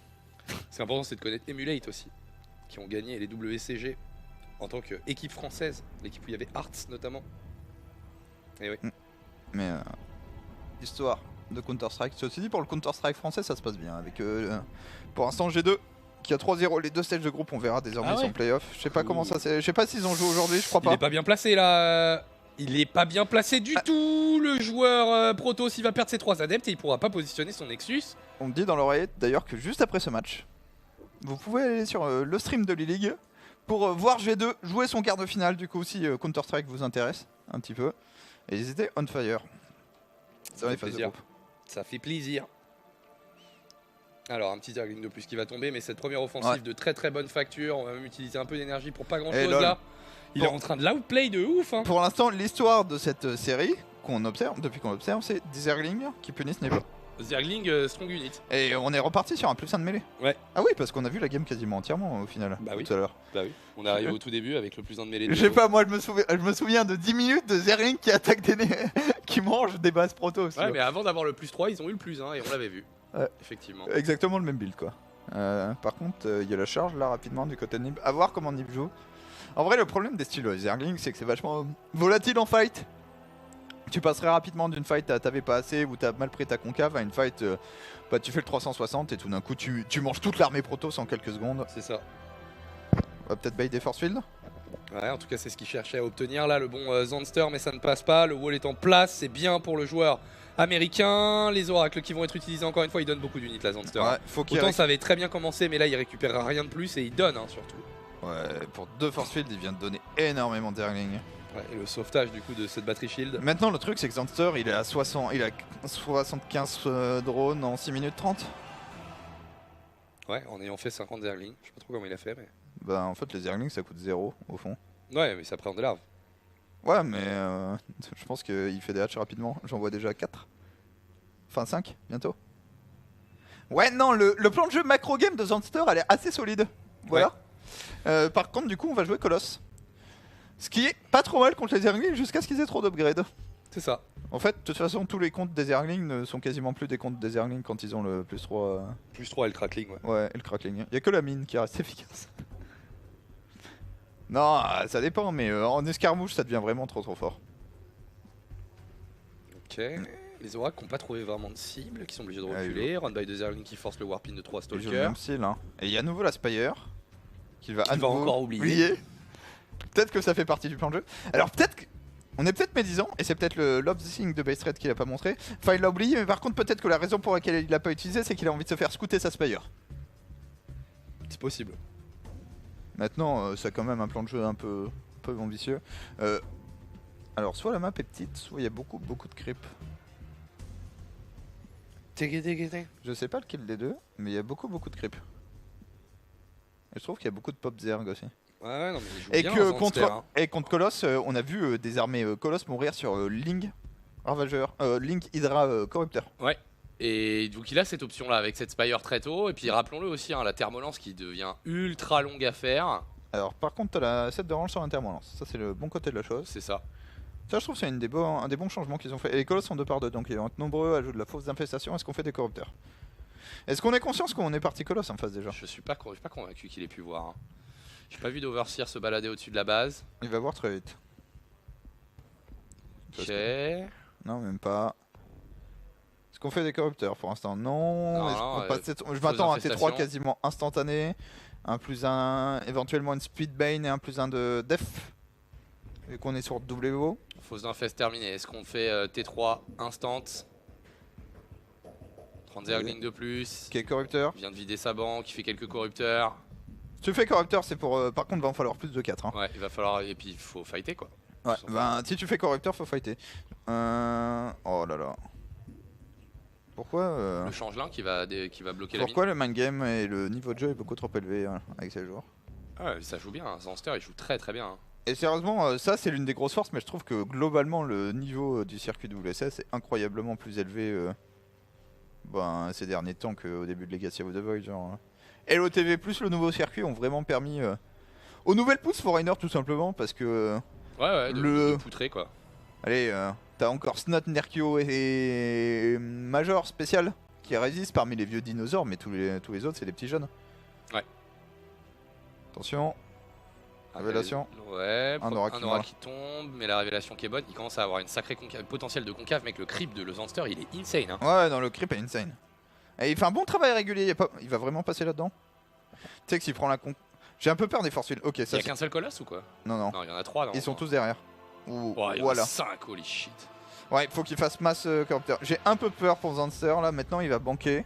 Ce qui est important, c'est de connaître Emulate aussi, qui ont gagné les WCG en tant qu'équipe française, l'équipe où il y avait Arts notamment. Et oui. Mais histoire de Counter-Strike. Ceci dit, pour le Counter-Strike français, ça se passe bien. Avec pour l'instant G2 qui a 3-0 les 2 stages de groupe, on verra désormais son playoff. Je sais pas comment ça c'est. Je sais pas s'ils ont joué aujourd'hui, je crois pas. Il est pas bien placé là. Il est pas bien placé du tout, le joueur Protoss. Il va perdre ses 3 adeptes et il pourra pas positionner son Nexus. On me dit dans l'oreillette d'ailleurs que juste après ce match, vous pouvez aller sur le stream de l'e-League pour voir G2 jouer son quart de finale. Du coup, si Counter-Strike vous intéresse un petit peu, et ils étaient on fire. Ça fait plaisir. Ça fait plaisir. Alors, un petit Zergling de plus qui va tomber, mais cette première offensive de très très bonne facture. On va même utiliser un peu d'énergie pour pas grand chose là. Il est en train de l'outplay de ouf. Hein. Pour l'instant, l'histoire de cette série qu'on observe, depuis qu'on observe, c'est des Zerglings qui punissent Nebo. Zergling strong unit. Et on est reparti sur un +1 de mêlée. Ouais. Ah oui, parce qu'on a vu la game quasiment entièrement au final. Bah oui. Tout à l'heure. Bah oui. On est arrivé au tout début avec le +1 de mêlée. Je sais pas, moi je me souviens de 10 minutes de Zergling qui attaque qui mange des bases proto. Ouais, mais avant d'avoir le +3, ils ont eu le +1 et on l'avait vu. Ouais. Effectivement. Exactement le même build quoi. Par contre, il y a la charge là rapidement du côté de Nib. À voir comment Nib joue. En vrai, le problème des styles Zergling, c'est que c'est vachement volatile en fight. Tu passerais rapidement d'une fight à t'avais pas assez ou t'as mal pris ta concave à une fight, bah, tu fais le 360 et tout d'un coup tu manges toute l'armée Protoss en quelques secondes. C'est ça. On va peut-être bait des force field. Ouais, en tout cas, c'est ce qu'il cherchait à obtenir là, le bon Zanster, mais ça ne passe pas. Le wall est en place, c'est bien pour le joueur américain. Les oracles qui vont être utilisés encore une fois, ils donnent beaucoup d'unités, la Zanster. Ouais, faut autant ça avait très bien commencé, mais là, il récupérera rien de plus et il donne surtout. Ouais, pour 2 force field, il vient de donner énormément de Zergling. Ouais, et le sauvetage du coup de cette batterie shield. Maintenant, le truc, c'est que Zanster, il a 75 drones en 6 minutes 30. Ouais, en ayant fait 50 Zerglings. Je sais pas trop comment il a fait, mais. Bah, en fait, les Zerglings, ça coûte 0 au fond. Ouais, mais ça prend de l'arbre. Ouais, mais je pense qu'il fait des hatches rapidement. J'en vois déjà 4. Enfin 5, bientôt. Ouais, non, le plan de jeu macro game de Zanster, elle est assez solide. Voilà. Ouais. Par contre, du coup, on va jouer Colosse. Ce qui est pas trop mal contre les Zerglings jusqu'à ce qu'ils aient trop d'upgrades. C'est ça. En fait, de toute façon, tous les comptes des Zerglings ne sont quasiment plus des comptes des Zerglings quand ils ont le +3. +3 et le crackling, ouais. Ouais, et le crackling. Il y a que la mine qui reste efficace. Non, ça dépend, mais en escarmouche, ça devient vraiment trop fort. Ok. Les oracles qui n'ont pas trouvé vraiment de cible, qui sont obligés de reculer. Run by the Zergling qui force le warping de 3 Stalkers. Ils jouent le même style, hein. Et il y a à nouveau la Spire qui va encore oublier. Peut-être que ça fait partie du plan de jeu. Alors peut-être on est peut-être médisant, et c'est peut-être le Love Thing de Base Red qu'il a pas montré. Enfin, il l'a oublié, mais par contre, peut-être que la raison pour laquelle il l'a pas utilisé, c'est qu'il a envie de se faire scouter sa Spire. C'est possible. Maintenant, ça a quand même un plan de jeu un peu ambitieux. Alors, soit la map est petite, soit il y a beaucoup de creep. Je sais pas lequel des deux, mais il y a beaucoup de creep. Et je trouve qu'il y a beaucoup de pop zerg aussi. Ouais, non, mais il joue et bien, que contre Colosse, on a vu des armées Colosse mourir sur Ling Ravageur, Ling Hydra Corrupteur. Ouais. Et donc il a cette option là avec cette Spire très tôt. Et puis rappelons-le aussi, la thermolance qui devient ultra longue à faire. Alors par contre, t'as la 7 d'orange sur l'intermolance. Ça, c'est le bon côté de la chose. C'est ça. Ça, je trouve que c'est un des bons changements qu'ils ont fait. Et les Colosses sont 2 par 2, donc ils vont être nombreux à jouer de la fausse infestation. Est-ce qu'on fait des corrupteurs? Est-ce qu'on est conscient qu'on est parti Colosse en face déjà? Je suis pas convaincu qu'il ait pu voir. J'ai pas vu d'Overseer se balader au-dessus de la base. Il va voir très vite. Ok. Non, même pas. Est-ce qu'on fait des corrupteurs pour l'instant? Non. Je m'attends à un T3 quasiment instantané. Un +1, éventuellement une Speedbane et un +1 de Def. Vu qu'on est sur WO. Fausse d'infest terminée. Est-ce qu'on fait T3 instant? 30 zerglings de plus. Ok, corrupteur. Il vient de vider sa banque, il fait quelques corrupteurs. Si tu fais corrupteur, c'est pour. Par contre, il va en falloir plus de 4. Hein. Ouais, il va falloir. Et puis il faut fighter quoi. Ouais, ben si tu fais corrupteur, faut fighter. Oh là là. Pourquoi Le changelin qui va bloquer pourquoi la le mind game et le niveau de jeu est beaucoup trop élevé avec ces joueurs? Ouais, ça joue bien, Zanster il joue très très bien. Et sérieusement, ça c'est l'une des grosses forces, mais je trouve que globalement le niveau du circuit WSS est incroyablement plus élevé ces derniers temps qu'au début de Legacy of the Void. Genre. Et l'OTV plus le nouveau circuit ont vraiment permis aux nouvelles pousses Foreigner tout simplement parce que ouais, de poutrer quoi. Allez, t'as encore Snot, Nerkio et Major spécial qui résistent parmi les vieux dinosaures, mais tous les autres c'est des petits jeunes. Ouais. Attention. Révélation. Ouais, un aura qui tombe, mais la révélation qui est bonne, il commence à avoir une sacrée potentiel de concave, mec. Le creep de le Zanster il est insane. Hein. Ouais, non, le creep est insane. Et il fait un bon travail régulier, il va vraiment passer là-dedans. Tu sais que s'il prend la con. J'ai un peu peur des force fields. Ok, ça. Il y a qu'un seul colosse ou quoi? Non, non. Non, il y en a 3. Ils sont tous derrière. Ouais, il y en a 5, holy shit. Ouais, il faut qu'il fasse masse corrupteur. J'ai un peu peur pour Zanster là, maintenant il va banquer.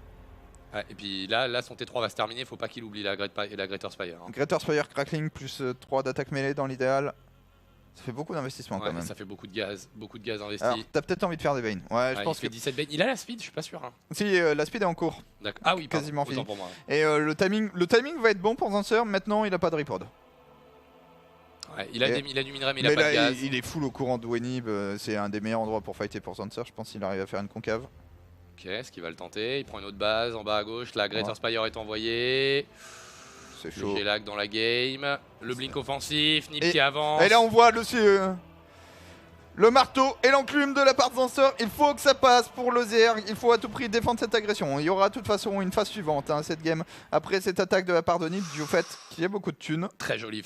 Ouais, et puis là son T3 va se terminer, faut pas qu'il oublie la Greater Spire. Hein. Greater Spire crackling plus 3 d'attaque mêlée dans l'idéal. Ça fait beaucoup d'investissement quand même. Ça fait beaucoup de gaz investi. Alors, t'as peut-être envie de faire des Bane. Ouais, je pense il fait 17 Bane. Il a la speed, je suis pas sûr. Hein. Si, la speed est en cours. Ah oui, quasiment fini. Pour moi. Et le timing va être bon pour Zanster. Maintenant, il a pas de repod. Ouais, il a du minerai, mais il a pas de gaz. Il est full au courant de Wenib. C'est un des meilleurs endroits pour fighter pour Zanster. Je pense qu'il arrive à faire une concave. Ok, est-ce qu'il va le tenter? Il prend une autre base en bas à gauche. La Greater Spire est envoyée. C'est chaud. J'ai lag dans la game. Le blink offensif, Nip qui avance. Et là, on voit le marteau et l'enclume de la part de Zanster. Il faut que ça passe pour l'OZR. Il faut à tout prix défendre cette agression. Il y aura de toute façon une phase suivante, cette game. Après cette attaque de la part de Nip, du fait qu'il y a beaucoup de thunes. Très joli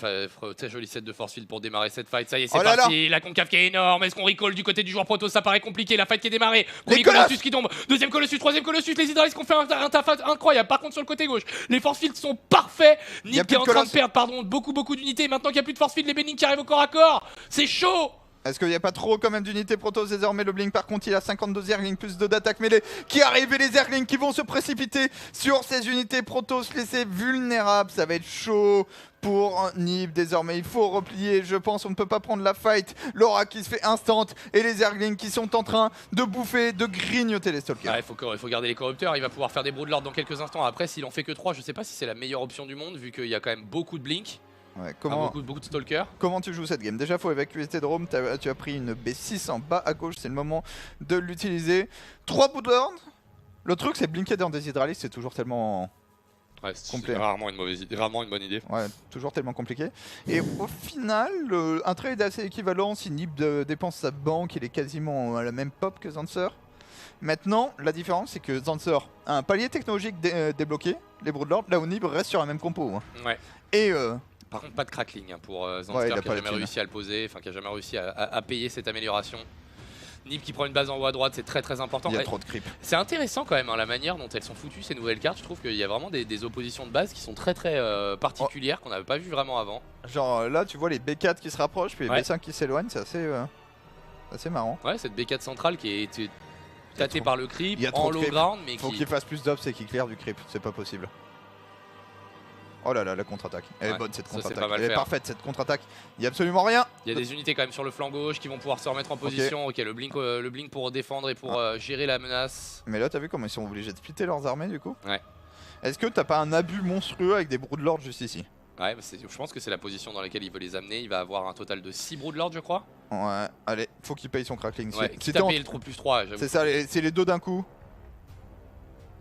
set de force field pour démarrer cette fight. Ça y est, c'est parti. La concave qui est énorme. Est-ce qu'on recall du côté du joueur Protoss? Ça paraît compliqué. La fight qui est démarrée. Premier Colossus qui tombe. Deuxième Colossus, troisième Colossus. Les Hydralisques ont fait un taf incroyable. Par contre, sur le côté gauche, les force fields sont parfaits. Nip qui est en train de perdre beaucoup d'unités. Maintenant qu'il n'y a plus de force field, les Benning qui arrivent au corps à corps. C'est chaud. Est-ce qu'il n'y a pas trop quand même d'unités Protoss désormais? Le Blink par contre il a 52 Zerglings plus 2 d'attaque mêlée qui arrivent et les Zerglings qui vont se précipiter sur ces unités Protoss laissées vulnérables. Ça va être chaud pour Nip désormais. Il faut replier, je pense. On ne peut pas prendre la fight. Laura qui se fait instant et les Zerglings qui sont en train de bouffer, de grignoter les Stalkers. Il faut garder les corrupteurs. Il va pouvoir faire des Broodlords dans quelques instants. Après, s'il en fait que 3, je sais pas si c'est la meilleure option du monde vu qu'il y a quand même beaucoup de Blink. Ouais, beaucoup de Stalkers. Comment tu joues cette game? Déjà faut évacuer tes drones, tu as pris une B6 en bas à gauche, c'est le moment de l'utiliser. 3 Broodlords. Le truc c'est blinker dans des hydralisques, c'est toujours tellement c'est rarement une bonne idée. Ouais, toujours tellement compliqué. Et au final, un trade assez équivalent, si Nip dépense sa banque, il est quasiment à la même pop que Zanster. Maintenant, la différence c'est que Zanster a un palier technologique débloqué, les Broodlords, là où Nip reste sur la même compo. Hein. Ouais. Et par contre, pas de crackling pour Zanster qui a jamais réussi à le poser, qui a jamais réussi à payer cette amélioration. Nip qui prend une base en haut à droite, c'est très important. Il y a trop de creep. C'est intéressant quand même la manière dont elles sont foutues ces nouvelles cartes. Je trouve qu'il y a vraiment des oppositions de base qui sont très particulières qu'on n'avait pas vu vraiment avant. Genre là, tu vois les B4 qui se rapprochent, puis les B5 qui s'éloignent, c'est assez marrant. Ouais, cette B4 centrale qui est tâtée par le creep en low ground, mais faut qu'il fasse plus d'obs et qu'il claire du creep, c'est pas possible. Oh là là, la contre-attaque. Elle est bonne cette contre-attaque. Elle est parfaite cette contre-attaque. Il n'y a absolument rien. Il y a des unités quand même sur le flanc gauche qui vont pouvoir se remettre en position. Ok, le blink pour défendre et pour gérer la menace. Mais là, t'as vu comment ils sont obligés de splitter leurs armées du coup? Ouais. Est-ce que t'as pas un abus monstrueux avec des Broodlords juste ici? Ouais, je pense que c'est la position dans laquelle il veut les amener. Il va avoir un total de 6 Broodlords, je crois. Ouais, allez, faut qu'il paye son crackling. Ouais, quitte à payer le +3. C'est ça, c'est les deux d'un coup.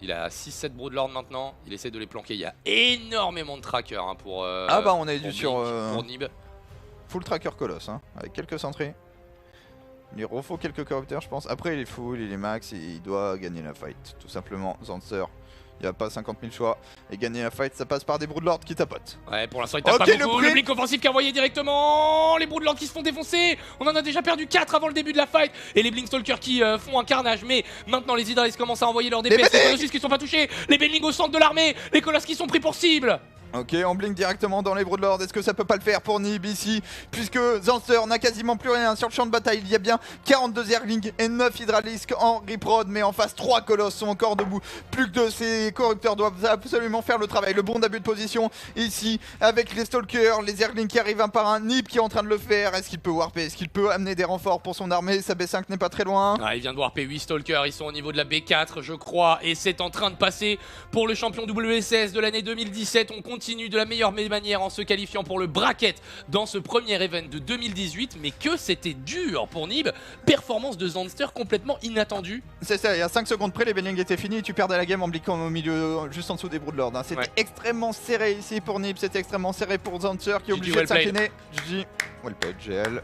Il a 6-7 Broodlords maintenant, il essaie de les planquer. Il y a énormément de trackers pour. On est dû sur. Pour Nib. Full tracker colosse, avec quelques centrés. Il lui refaut quelques corrupteurs, je pense. Après, il est full, il est max et il doit gagner la fight. Tout simplement, Zanster Il n'y a pas 50 000 choix. Et gagner la fight, ça passe par des Broodlords qui tapotent. Ouais, pour l'instant, il tape pas beaucoup. Le blink offensif qui a envoyé directement. Les Broodlords qui se font défoncer. On en a déjà perdu 4 avant le début de la fight. Et les Blinkstalkers qui font un carnage. Mais maintenant, les Hydra, ils commencent à envoyer leur DPS. Les Colossus qui sont pas touchés. Les Baneling au centre de l'armée. Les Colosses qui sont pris pour cible. Ok, on blink directement dans les Broodlords. Est-ce que ça peut pas le faire pour Nib ici? Puisque Zanster n'a quasiment plus rien sur le champ de bataille. Il y a bien 42 Zerglings et 9 Hydralisques en Riprod. Mais en face, 3 Colosses sont encore debout. Plus que 2, ces corrupteurs doivent absolument faire le travail. Le bon d'abus de position ici avec les Stalkers. Les Zerglings qui arrivent un par un. Nib qui est en train de le faire. Est-ce qu'il peut warper? Est-ce qu'il peut amener des renforts pour son armée? Sa B5 n'est pas très loin. Ah, il vient de warper 8 Stalkers. Ils sont au niveau de la B4, je crois. Et c'est en train de passer pour le champion WSS de l'année 2017. On continue de la meilleure manière en se qualifiant pour le bracket dans ce premier event de 2018, mais que c'était dur pour Nib. Performance de Zanster complètement inattendue. C'est ça, il y a 5 secondes près, les Baneling étaient finis, tu perdais la game en bliquant au milieu, juste en dessous des Broodlords. Hein. C'était extrêmement serré ici pour Nib, c'était extrêmement serré pour Zanster qui est obligé de s'incliner. GG, well played, GL.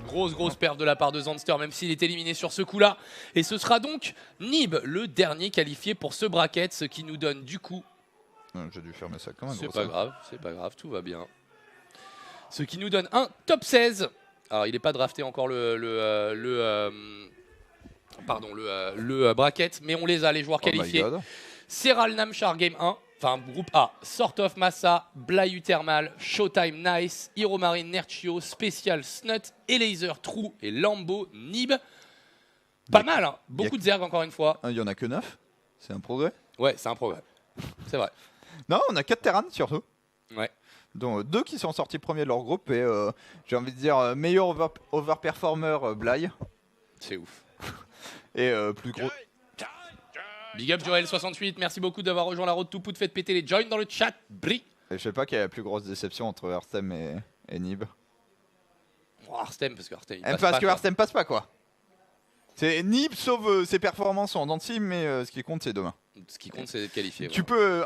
Grosse perf de la part de Zanster, même s'il est éliminé sur ce coup-là. Et ce sera donc Nib, le dernier qualifié pour ce bracket, ce qui nous donne du coup... J'ai dû fermer ça quand même. C'est pas grave, tout va bien. Ce qui nous donne un top 16. Alors il n'est pas drafté encore le bracket, mais on les a, les joueurs qualifiés. Serral Namchar Game 1, enfin groupe A, Sort of Massa, Blayu Thermal, Showtime Nice, Hero Marine Nerchio, Special Snut, Elaser True et Lambo Nib. Pas mal, hein. Beaucoup de Zerg encore une fois. Il y en a que 9, c'est un progrès. Ouais, c'est un progrès, c'est vrai. Non, on a 4 Terran surtout. Ouais. Donc 2 qui sont sortis premiers de leur groupe et j'ai envie de dire meilleur overperformer Bly. C'est ouf. Et plus gros. Big up Joel68, merci beaucoup d'avoir rejoint la road to put, faites péter les joins dans le chat, bri. Et je sais pas quelle est la plus grosse déception entre Hearthstem et Nib. Oh, Hearthstem, parce que Hearthstem il passe passe pas. Parce que Hearthstem passe pas quoi. C'est Nib sauve ses performances en denti, mais ce qui compte c'est demain. Ce qui compte c'est de qualifier. Tu peux,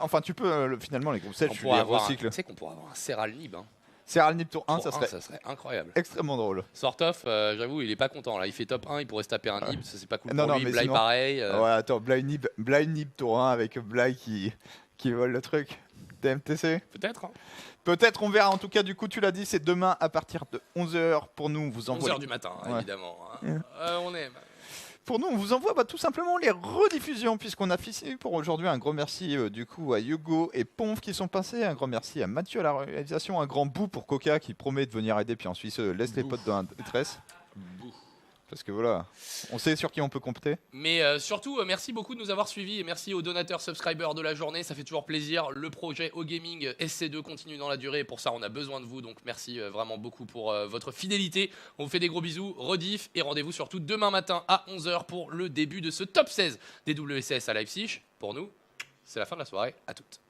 finalement les groupes 7 tu les recycles. Tu sais qu'on pourrait avoir un Serral Nib. Hein. Serral Nib tour 1, ça serait incroyable. Extrêmement drôle. Sort of, j'avoue, il est pas content là. Il fait top 1, il pourrait se taper un Nib, ça c'est pas cool non, pour lui. Mais Bly sinon... pareil. Ouais, attends, Bly Nib tour 1 avec Bly qui vole le truc. TMTC Peut-être. Hein. Peut-être, on verra. En tout cas, du coup, tu l'as dit, c'est demain à partir de 11h pour nous. Vous envoie 11h du matin, évidemment. Hein. On aime. Pour nous, on vous envoie tout simplement les rediffusions puisqu'on a fixé pour aujourd'hui. Un grand merci du coup à Hugo et Ponf qui sont passés. Un grand merci à Mathieu à la réalisation. Un grand bout pour Coca qui promet de venir aider. Puis ensuite laisse les potes dans la détresse. Parce que voilà, on sait sur qui on peut compter. Mais surtout, merci beaucoup de nous avoir suivis et merci aux donateurs subscribers de la journée. Ça fait toujours plaisir. Le projet O-Gaming SC2 continue dans la durée et pour ça, on a besoin de vous. Donc merci vraiment beaucoup pour votre fidélité. On vous fait des gros bisous, rediff et rendez-vous surtout demain matin à 11h pour le début de ce top 16 des WSS à Leipzig. Pour nous, c'est la fin de la soirée. À toutes.